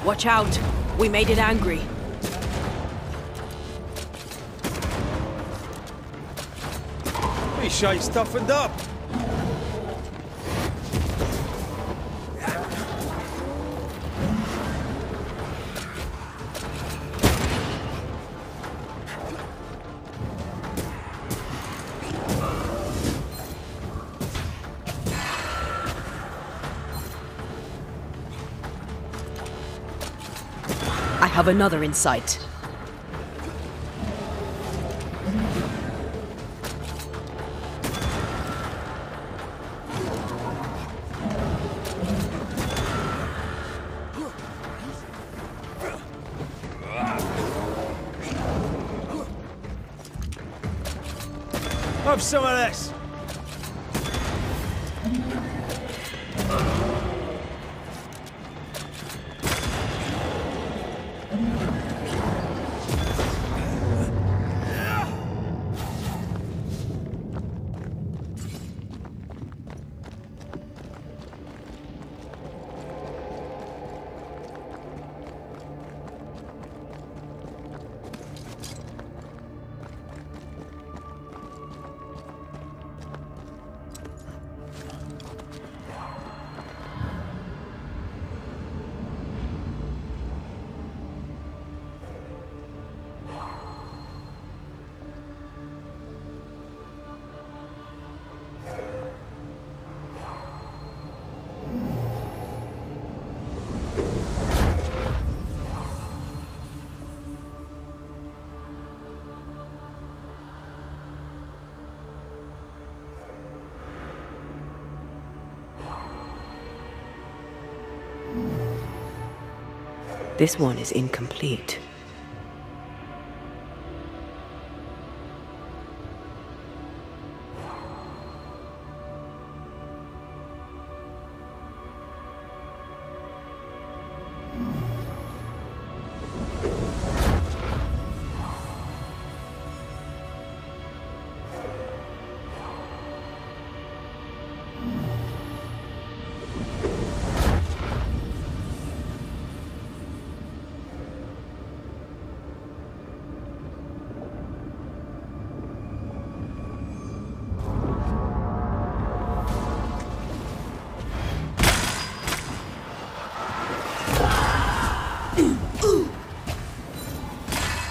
Watch out! We made it angry. Be shite stuffened up. I have another in sight. Have some of this. This one is incomplete.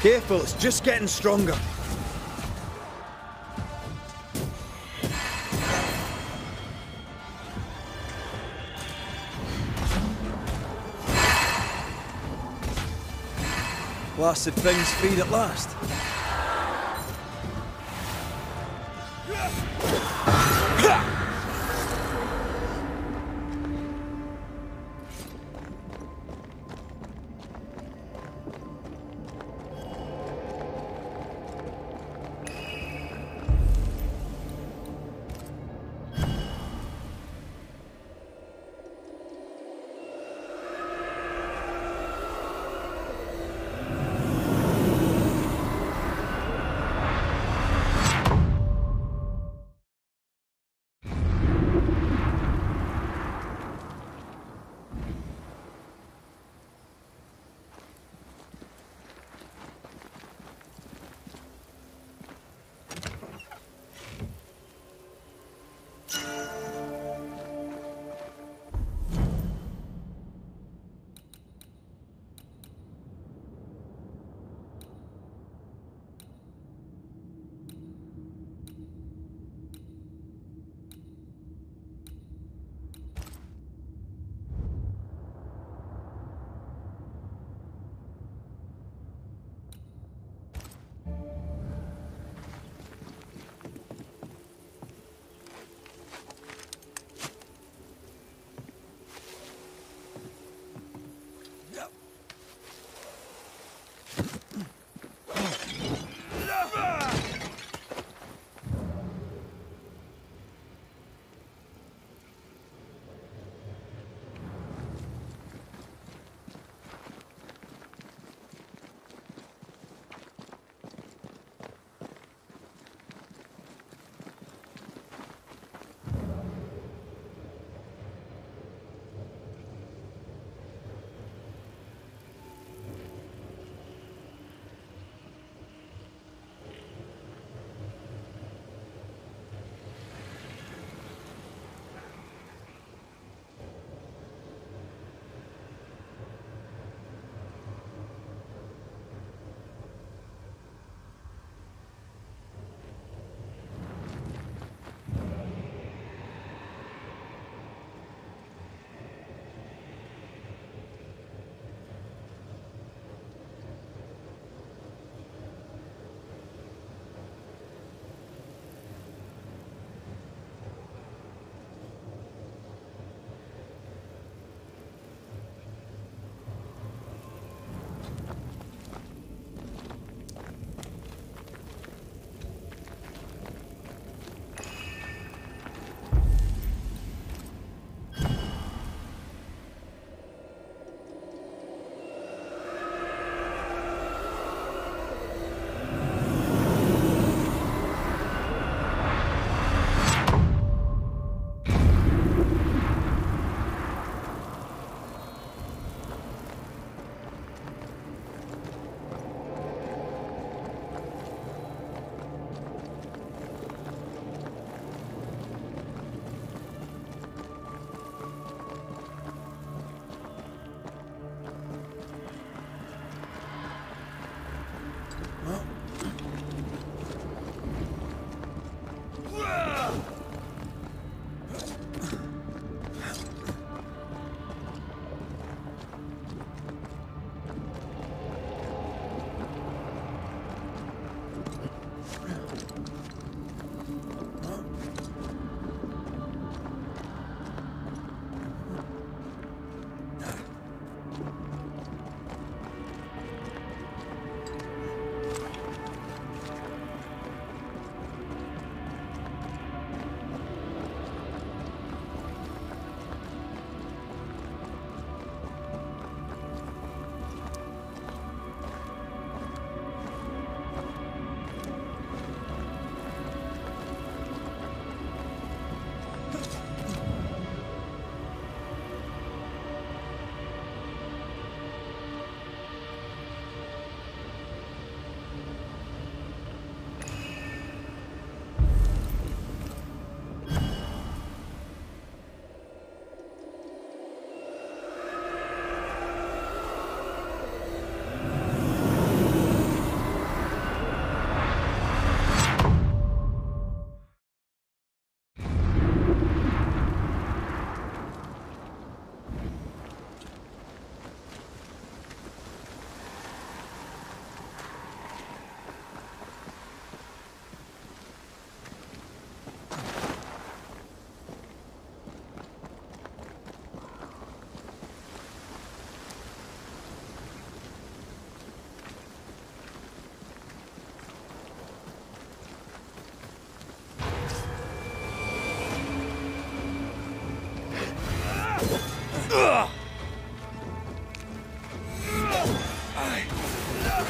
Careful, it's just getting stronger. Blasted thing's freed at last.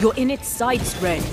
You're in its sights, Ren.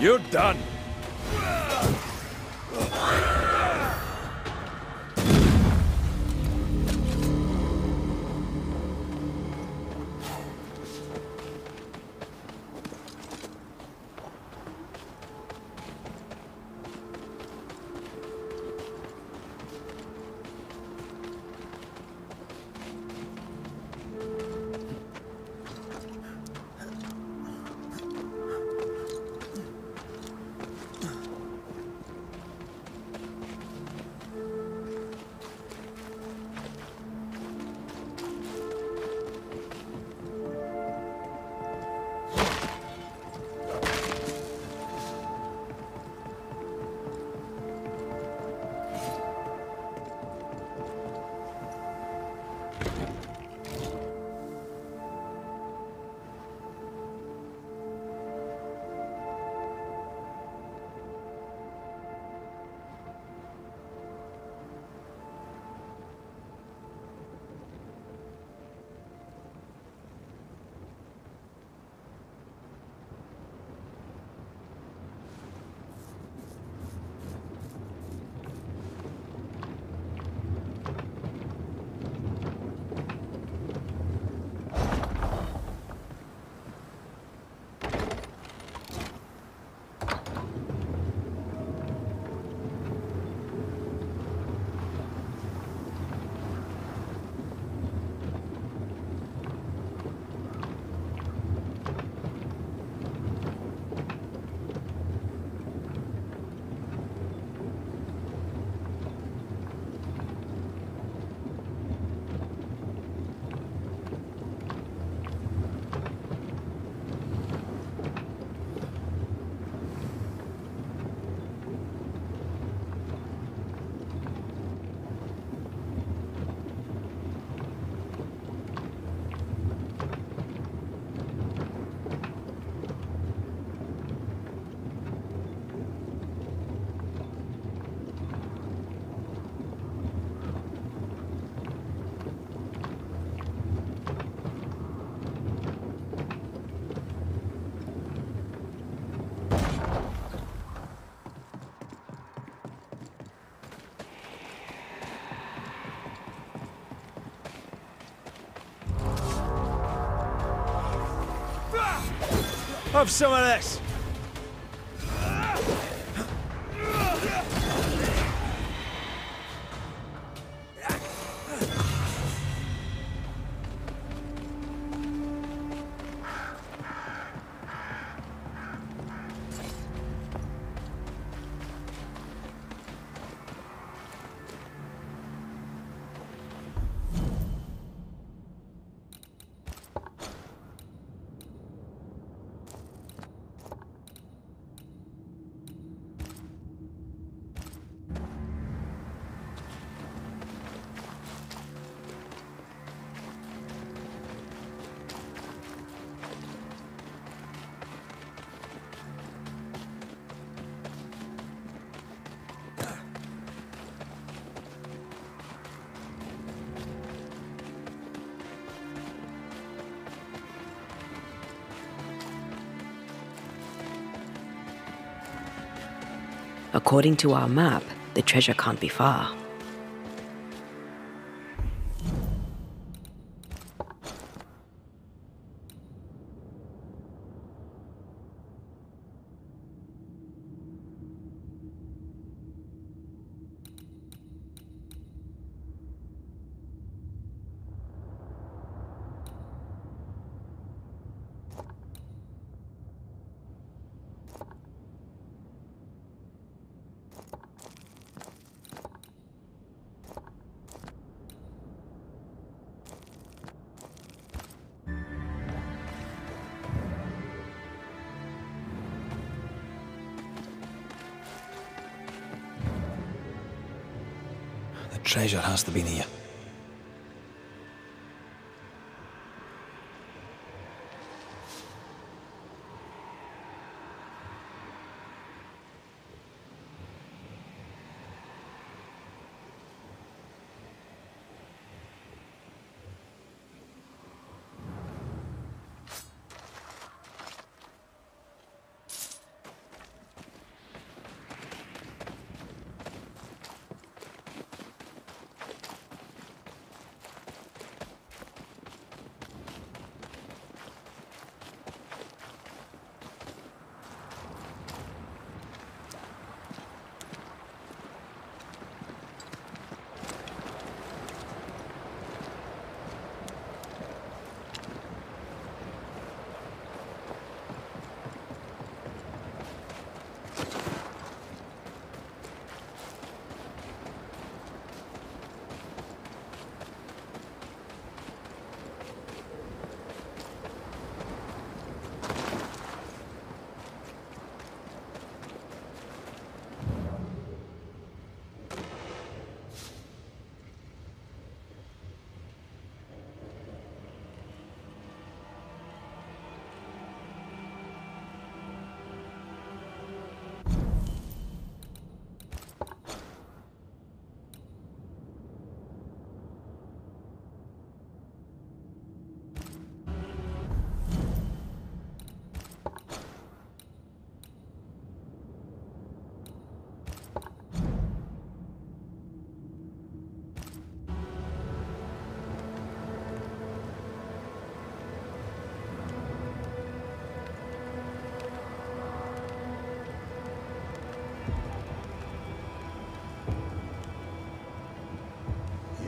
You're done. Have some of this. According to our map, the treasure can't be far. The treasure has to be near.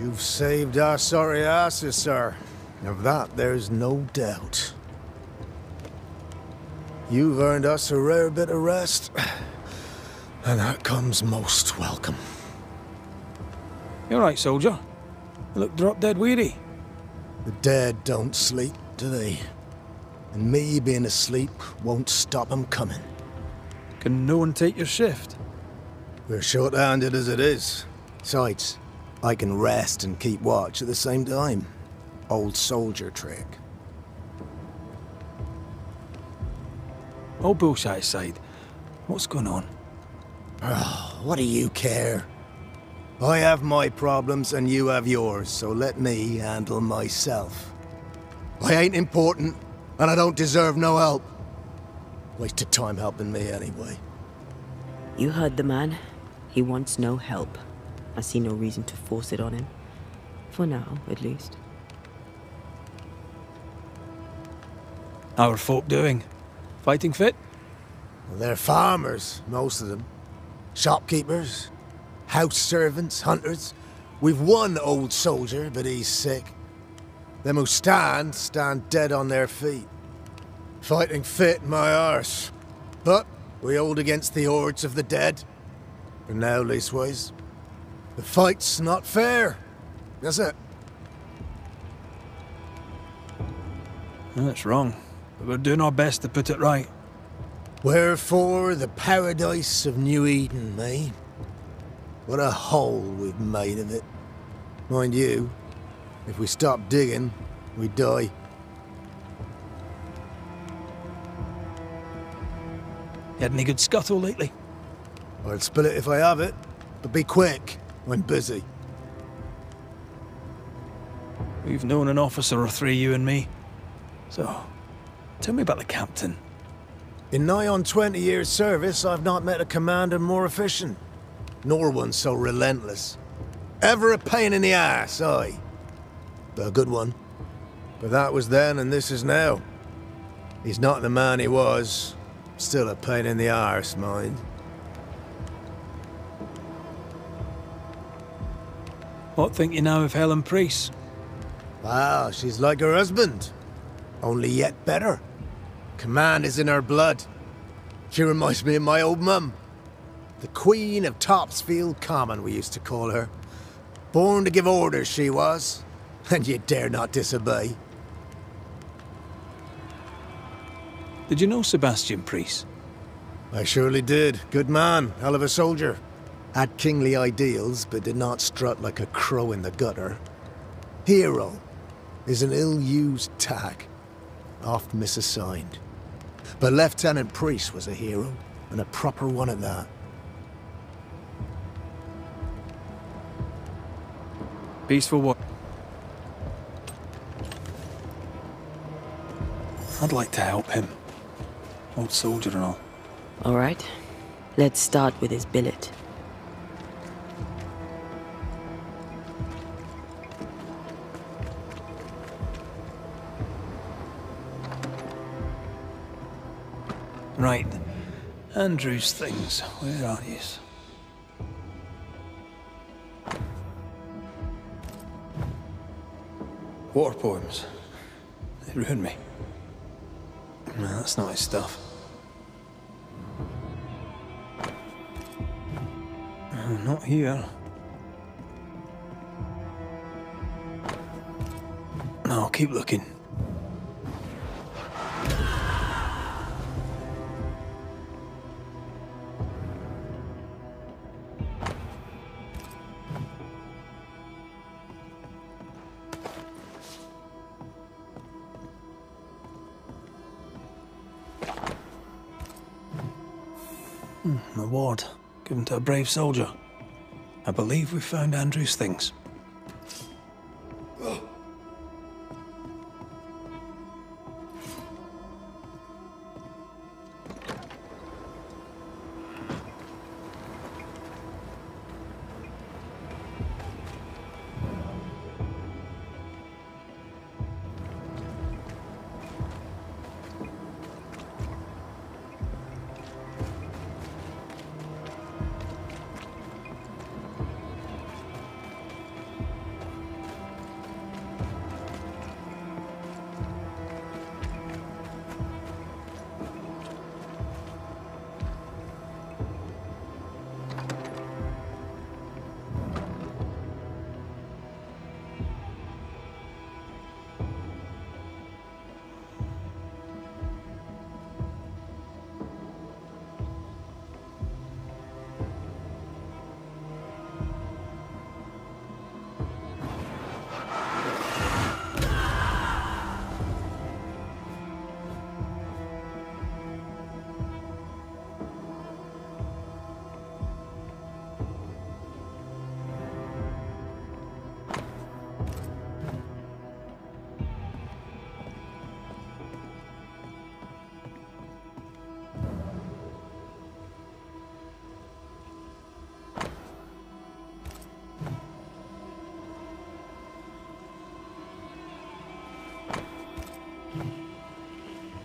You've saved our sorry asses, sir. Of that, there's no doubt. You've earned us a rare bit of rest, and that comes most welcome. You all right, soldier? You look drop-dead weary. The dead don't sleep, do they? And me being asleep won't stop 'em coming. Can no one take your shift? We're short-handed as it is. Besides, I can rest and keep watch at the same time. Old soldier trick. All bullshit aside, what's going on? Oh, what do you care? I have my problems and you have yours, so let me handle myself. I ain't important, and I don't deserve no help. Wasted time helping me anyway. You heard the man. He wants no help. I see no reason to force it on him. For now, at least. How are folk doing? Fighting fit? Well, they're farmers, most of them. Shopkeepers, house servants, hunters. We've one old soldier, but he's sick. Them who stand dead on their feet. Fighting fit, my arse. But we hold against the hordes of the dead. For now, leastways. The fight's not fair. That's it. Well, that's wrong, but we're doing our best to put it right. Wherefore the paradise of New Eden, eh? What a hole we've made of it. Mind you, if we stop digging, we die. You had any good scuttle lately? I'll spill it if I have it, but be quick. I'm busy. We've known an officer or three, you and me. So, tell me about the captain. In nigh on 20 years' service, I've not met a commander more efficient, nor one so relentless. Ever a pain in the ass, aye. But a good one. But that was then and this is now. He's not the man he was. Still a pain in the arse, mind. What think you now of Helen Priest? Wow, she's like her husband. Only yet better. Command is in her blood. She reminds me of my old mum. The Queen of Topsfield Common, we used to call her. Born to give orders, she was. And you dare not disobey. Did you know Sebastian Priest? I surely did. Good man, hell of a soldier. Had kingly ideals, but did not strut like a crow in the gutter. Hero is an ill-used tag, oft misassigned. But Lieutenant Priest was a hero, and a proper one at that. Peaceful what? I'd like to help him. Old soldier and all. All right. Let's start with his billet. Right. Andrew's things. Where are these? War poems. They ruined me. No, that's not his stuff. No, not here. No, I'll keep looking. An award given to a brave soldier. I believe we found Andrew's things.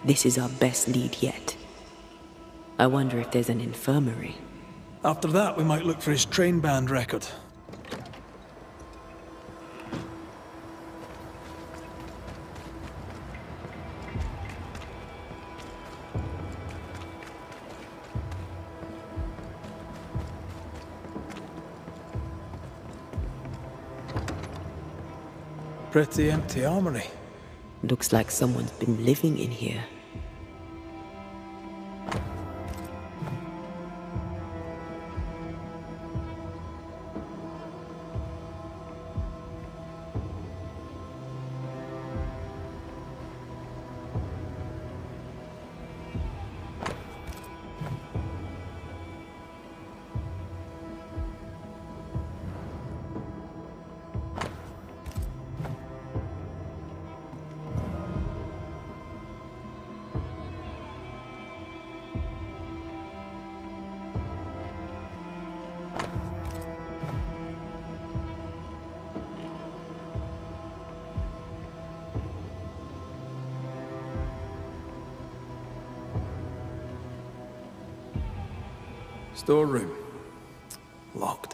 This is our best lead yet. I wonder if there's an infirmary. After that, we might look for his train band record. Pretty empty armory. Looks like someone's been living in here. Storeroom. Locked.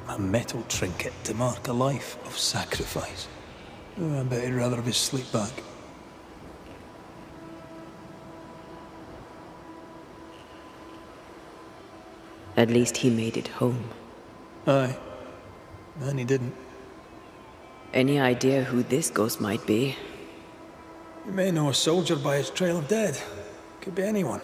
A metal trinket to mark a life of sacrifice. Oh, I bet he'd rather have his sleep back. At least he made it home. Aye. And he didn't. Any idea who this ghost might be? You may know a soldier by his trail of dead. Could be anyone.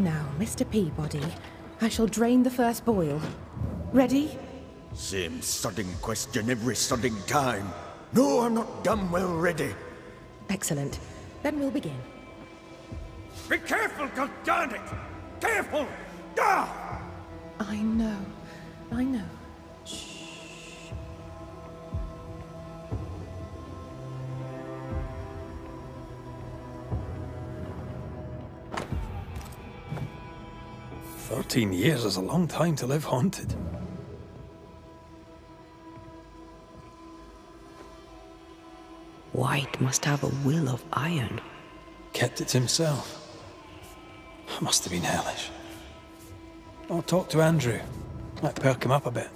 Now, Mr. Peabody, I shall drain the first boil. Ready? Same sodding question every sodding time. No, I'm not damn well ready. Excellent. Then we'll begin. Be careful, goddarn it! Careful! Ah! I know. I know. 13 years is a long time to live haunted. White must have a will of iron. kept it to himself. Must have been hellish. I'll talk to Andrew. Might perk him up a bit.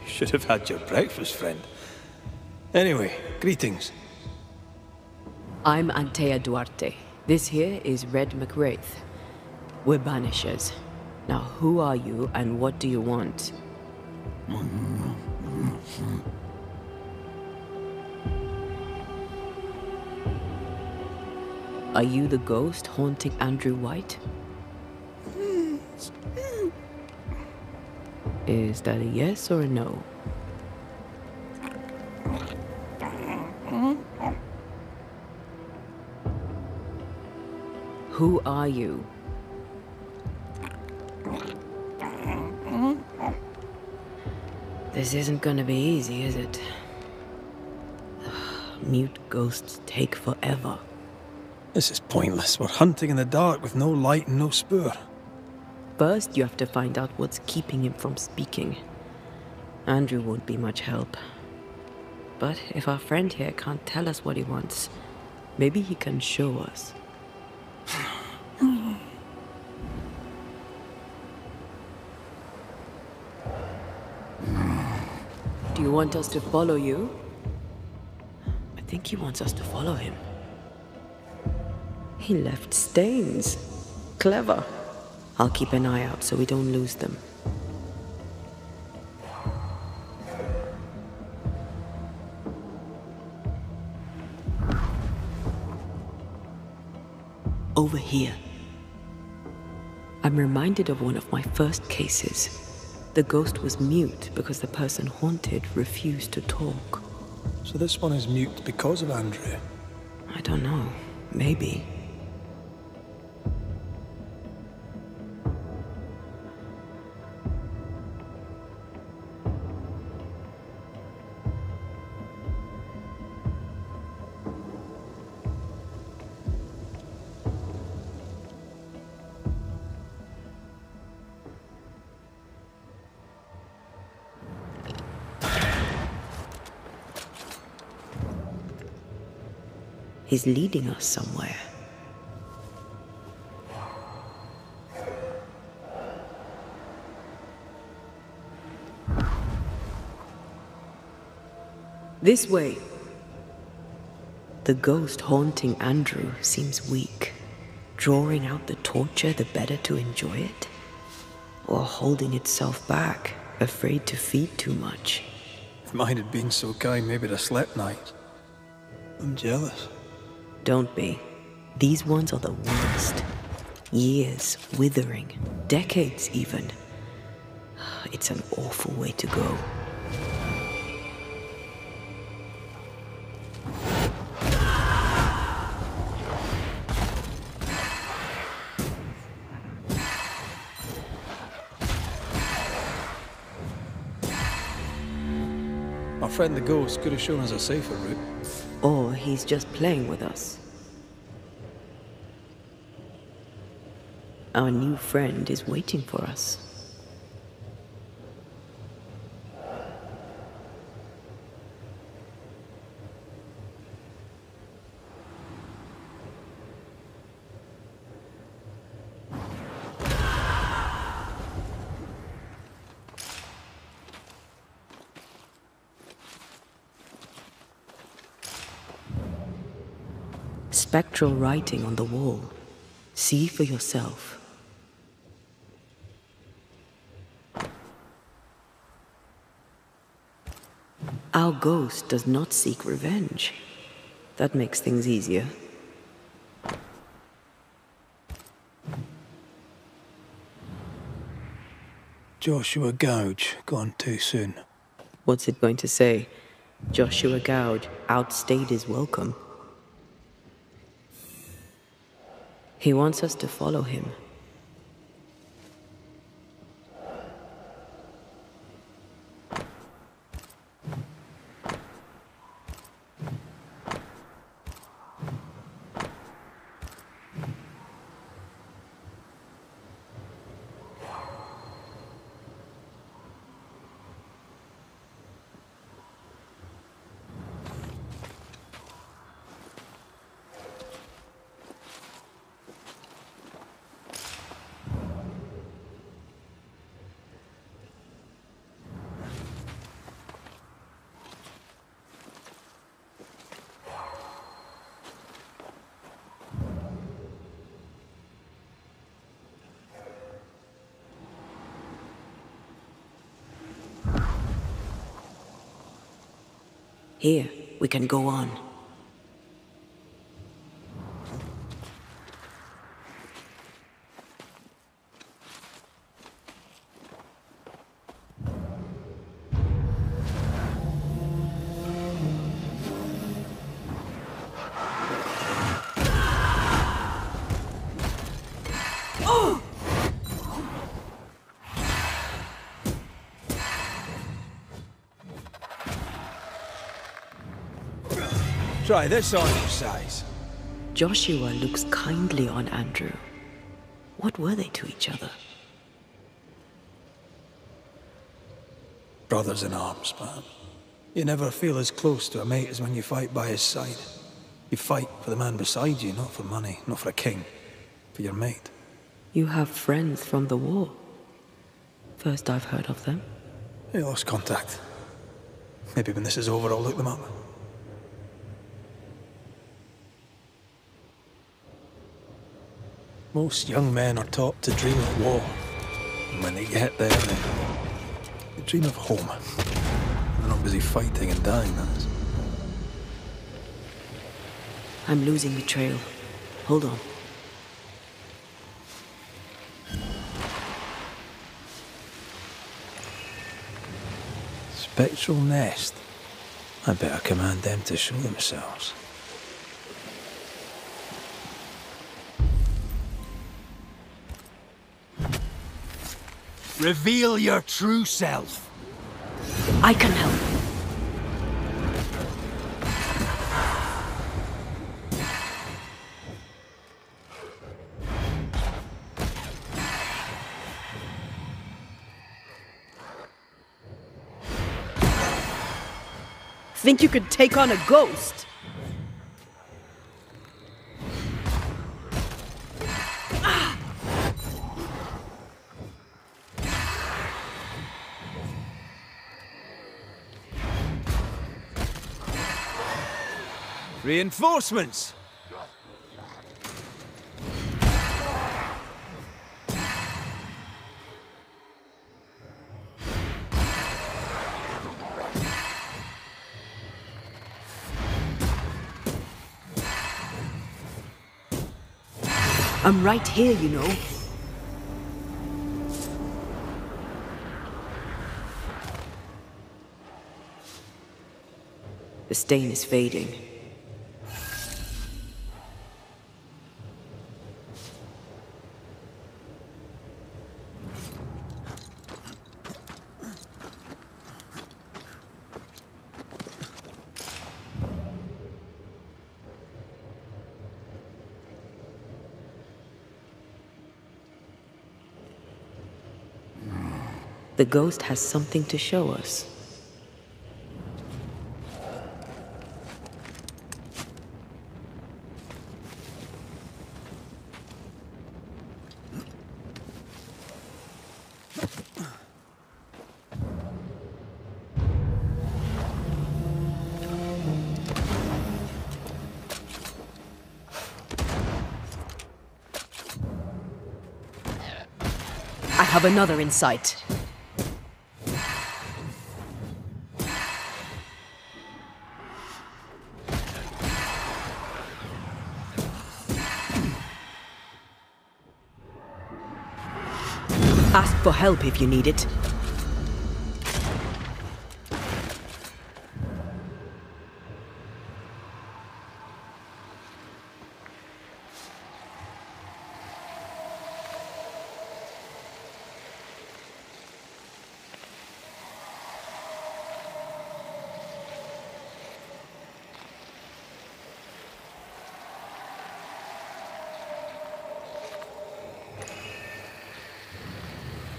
Should have had your breakfast, friend. Anyway, greetings. I'm Antea Duarte. This here is Red McWraith. We're banishers. Now, who are you and what do you want? Are you the ghost haunting Andrew White? Is that a yes or a no? Who are you? This isn't gonna be easy, is it? Mute ghosts take forever. This is pointless. We're hunting in the dark with no light and no spoor. First, you have to find out what's keeping him from speaking. Andrew won't be much help. But if our friend here can't tell us what he wants, maybe he can show us. Do you want us to follow you? I think he wants us to follow him. He left stains. Clever. I'll keep an eye out so we don't lose them. Over here. I'm reminded of one of my first cases. The ghost was mute because the person haunted refused to talk. So this one is mute because of Andrew? I don't know. Maybe. He's leading us somewhere. This way. The ghost haunting Andrew seems weak. Drawing out the torture the better to enjoy it? Or holding itself back, afraid to feed too much? If mine had been so kind, maybe I'd have slept nights. I'm jealous. Don't be. These ones are the worst. Years withering, decades even. It's an awful way to go. Our friend the ghost could have shown us a safer route. Or he's just playing with us. Our new friend is waiting for us. Spectral writing on the wall. See for yourself. Our ghost does not seek revenge. That makes things easier. Joshua Gouge, gone too soon. What's it going to say? Joshua Gouge outstayed his welcome. He wants us to follow him. Here, we can go on. Try this on your size. Joshua looks kindly on Andrew. What were they to each other? Brothers in arms, man. You never feel as close to a mate as when you fight by his side. You fight for the man beside you, not for money, not for a king. For your mate. You have friends from the war. First I've heard of them. They lost contact. Maybe when this is over, I'll look them up. Most young men are taught to dream of war. And when they get there, they dream of home. They're not busy fighting and dying, that is. I'm losing the trail. Hold on. Spectral nest. I better command them to show themselves. Reveal your true self. I can help. Think you could take on a ghost? Reinforcements! I'm right here, you know. The stain is fading. The ghost has something to show us. I have another in sight. Ask for help if you need it.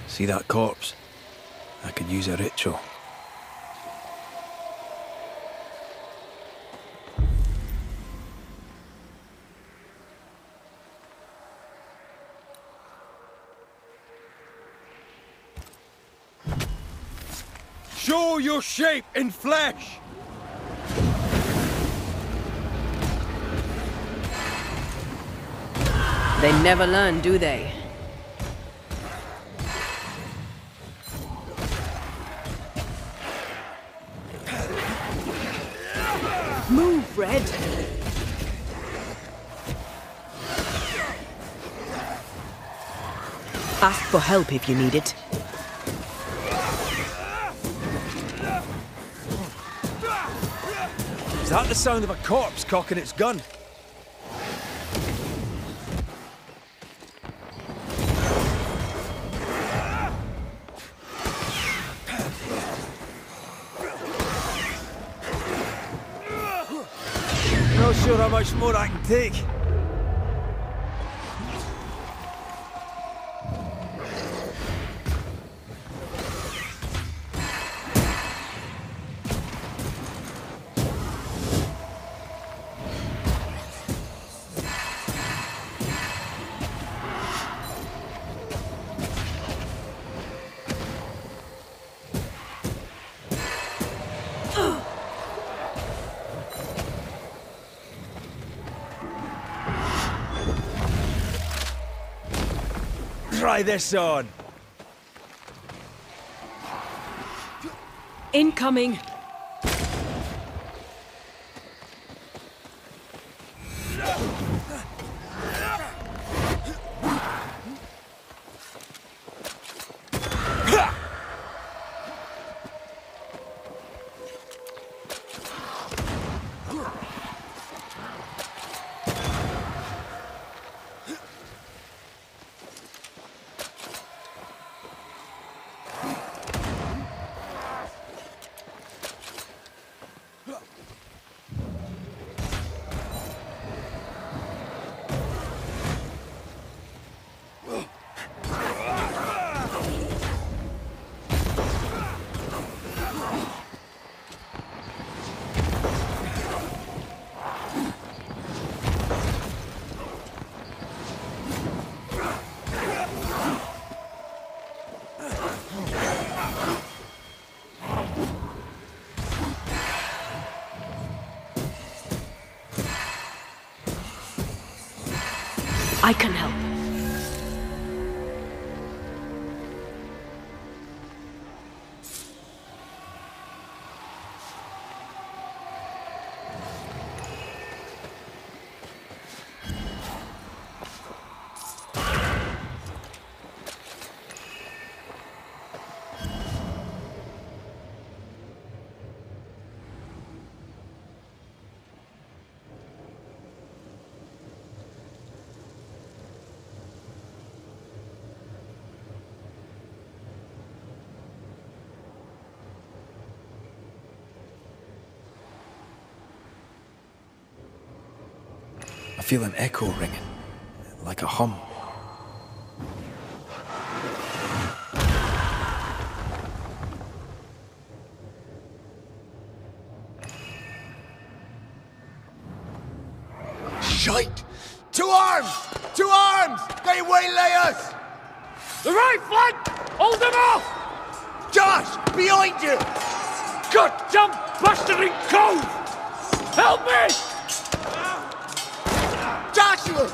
See that corpse? I could use a ritual. Show your shape in flesh! They never learn, do they? Move, Red! Ask for help if you need it. Is that the sound of a corpse cocking its gun? Not sure how much more I can take. Try this on. Incoming! I can help. I feel an echo ringing, like a hum. Shite! To arms! To arms! They waylay us! The right flank! Hold them off! Josh! Behind you! Good jump, bastarding cove! Help me! Joshua!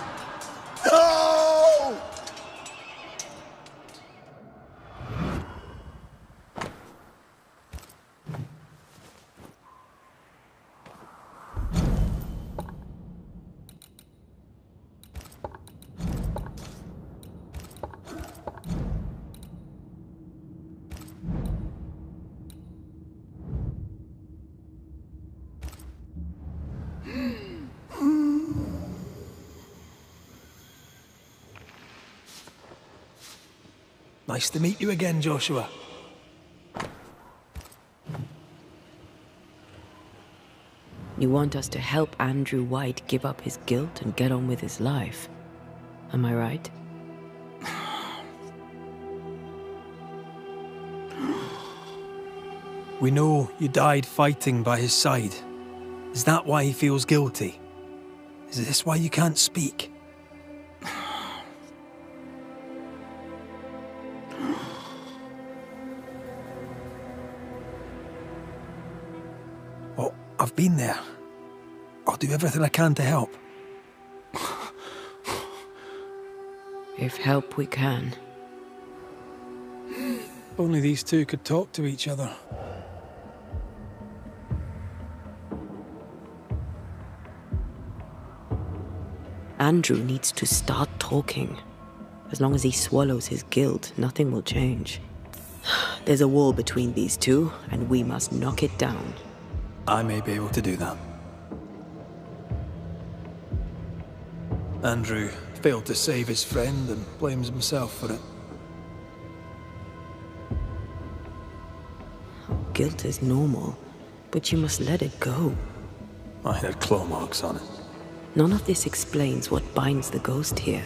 No! Nice to meet you again, Joshua. You want us to help Andrew White give up his guilt and get on with his life. Am I right? We know you died fighting by his side. Is that why he feels guilty? Is this why you can't speak? Oh, I've been there. I'll do everything I can to help. If help we can. Only these two could talk to each other. Andrew needs to start talking. As long as he swallows his guilt, nothing will change. There's a wall between these two, and we must knock it down. I may be able to do that. Andrew failed to save his friend and blames himself for it. Guilt is normal, but you must let it go. I had claw marks on it. None of this explains what binds the ghost here.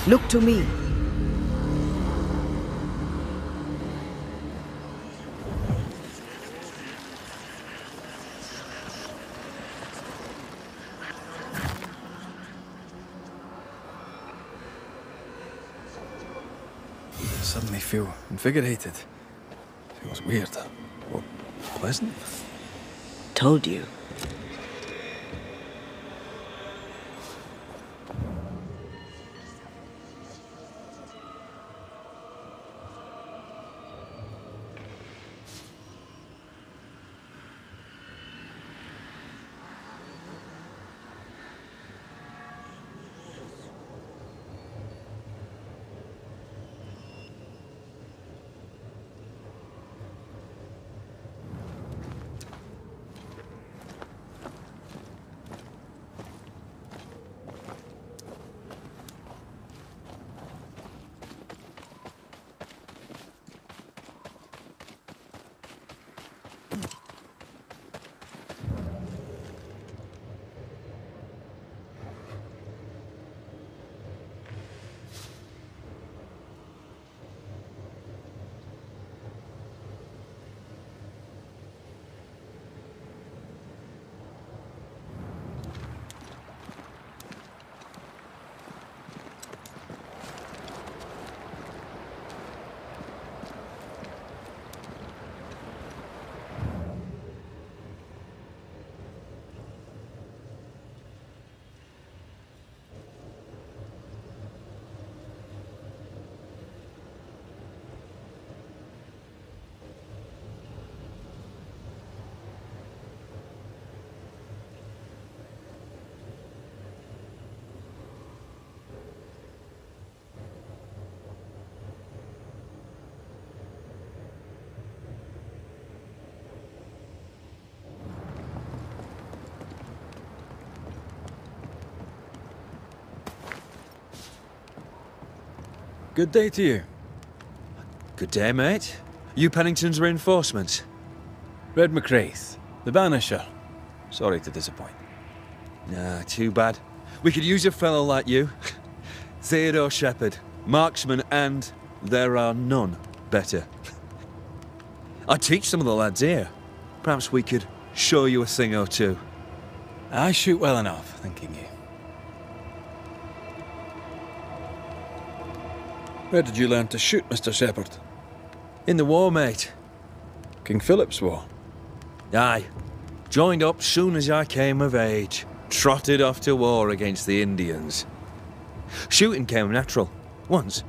Look to me. I suddenly feel invigorated. Feels weird. Or pleasant. Told you. Good day to you. Good day, mate. You Pennington's reinforcements? Red McCraith, the Banisher. Sorry to disappoint. Nah, too bad. We could use a fellow like you. Theodore Shepherd, marksman, and there are none better. I teach some of the lads here. Perhaps we could show you a thing or two. I shoot well enough, thinking you. Where did you learn to shoot, Mr. Shepherd? In the war, mate. King Philip's War? Aye. Joined up soon as I came of age. Trotted off to war against the Indians. Shooting came natural. Once,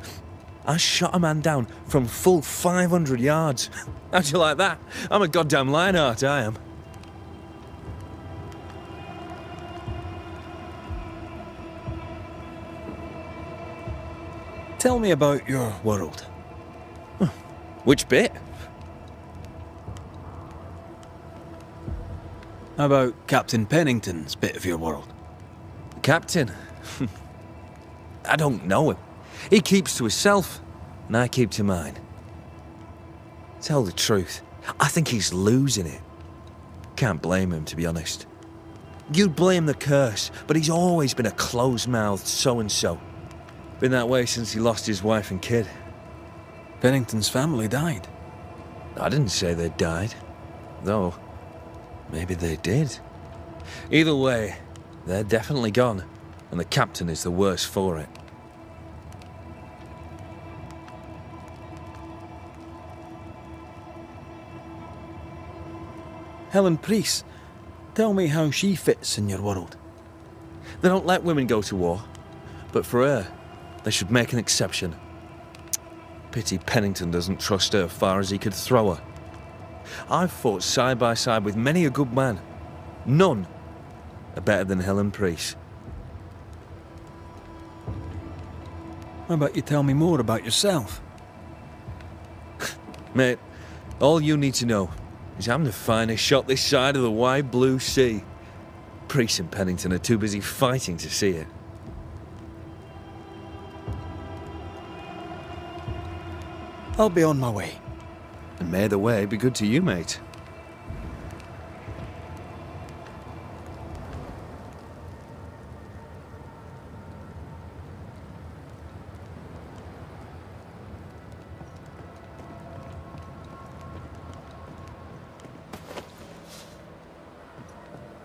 I shot a man down from full 500 yards. How'd you like that? I'm a goddamn Lionheart, I am. Tell me about your world. Which bit? How about Captain Pennington's bit of your world? Captain? I don't know him. He keeps to himself, and I keep to mine. Tell the truth, I think he's losing it. Can't blame him, to be honest. You'd blame the curse, but he's always been a close-mouthed so-and-so. Been that way since he lost his wife and kid. Pennington's family died. I didn't say they died, though maybe they did. Either way, they're definitely gone, and the captain is the worse for it. Helen Priest. Tell me how she fits in your world. They don't let women go to war, but for her, they should make an exception. Pity Pennington doesn't trust her far as he could throw her. I've fought side by side with many a good man. None are better than Helen Priest. How about you tell me more about yourself? Mate, all you need to know is I'm the finest shot this side of the wide blue sea. Priest and Pennington are too busy fighting to see it. I'll be on my way. And may the way be good to you, mate.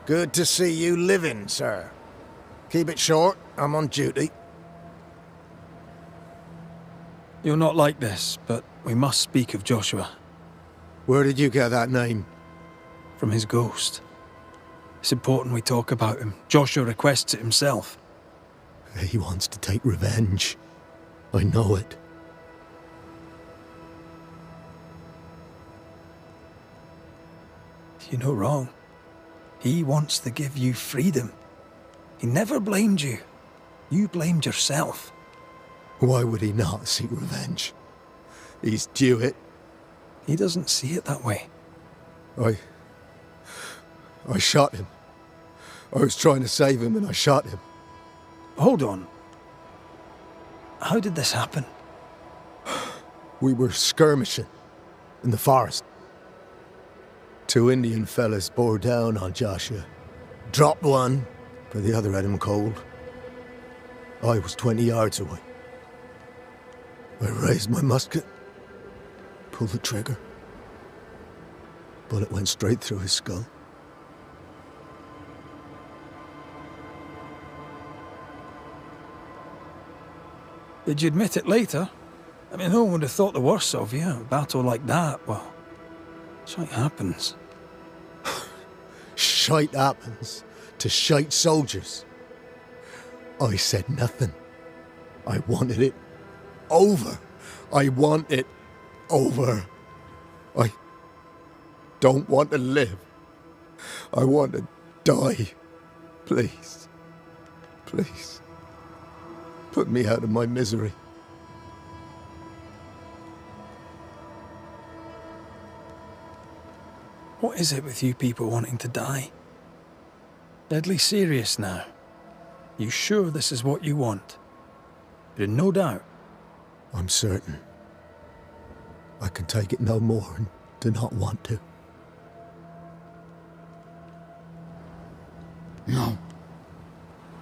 Good to see you living, sir. Keep it short, I'm on duty. You're not like this, but we must speak of Joshua. Where did you get that name? From his ghost. It's important we talk about him. Joshua requests it himself. He wants to take revenge. I know it. You're no wrong. He wants to give you freedom. He never blamed you. You blamed yourself. Why would he not seek revenge? He's due it. He doesn't see it that way. I shot him. I was trying to save him and I shot him. Hold on. How did this happen? We were skirmishing in the forest. 2 Indian fellas bore down on Joshua. Dropped one, but the other had him cold. I was 20 yards away. I raised my musket, pulled the trigger. Bullet went straight through his skull. Did you admit it later? I mean, no one would have thought the worst of you. A battle like that, well, shite happens. Shite happens to shite soldiers. I said nothing. I wanted it over. I want it over. I don't want to live. I want to die. Please. Please. Put me out of my misery. What is it with you people wanting to die? Deadly serious now. You sure this is what you want? You're in no doubt. I'm certain. I can take it no more and do not want to. No.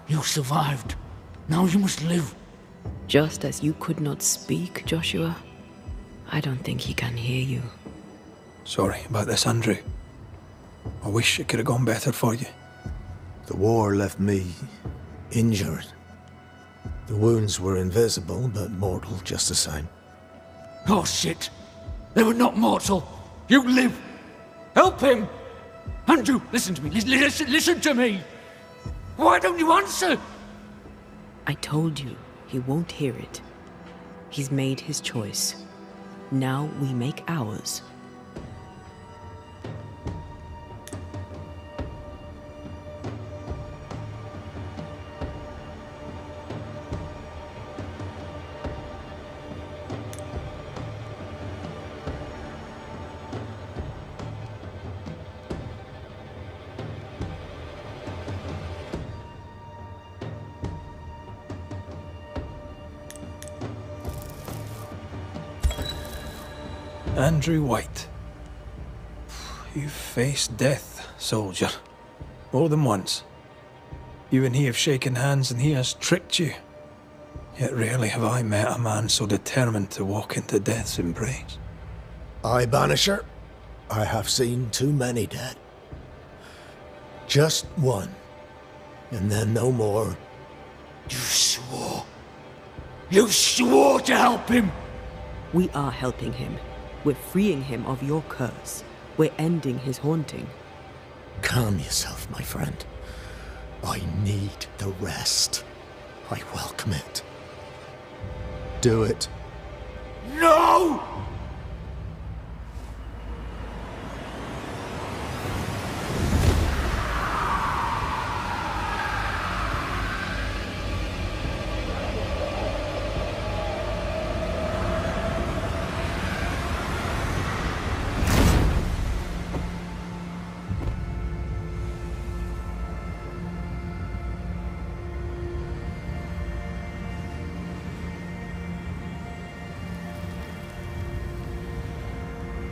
You survived. Now you must live. Just as you could not speak, Joshua, I don't think he can hear you. Sorry about this, Andrew. I wish it could have gone better for you. The war left me injured. The wounds were invisible, but mortal just the same. Oh, shit. They were not mortal. You live. Help him. Andrew, listen to me. Listen to me. Why don't you answer? I told you, he won't hear it. He's made his choice. Now we make ours. Andrew White. You've faced death, soldier. More than once. You and he have shaken hands and he has tricked you. Yet rarely have I met a man so determined to walk into death's embrace. Aye, Banisher. I have seen too many dead. Just one. And then no more. You swore. You swore to help him. We are helping him. We're freeing him of your curse. We're ending his haunting. Calm yourself, my friend. I need the rest. I welcome it. Do it. No!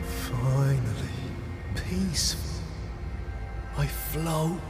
Finally, peaceful. I float.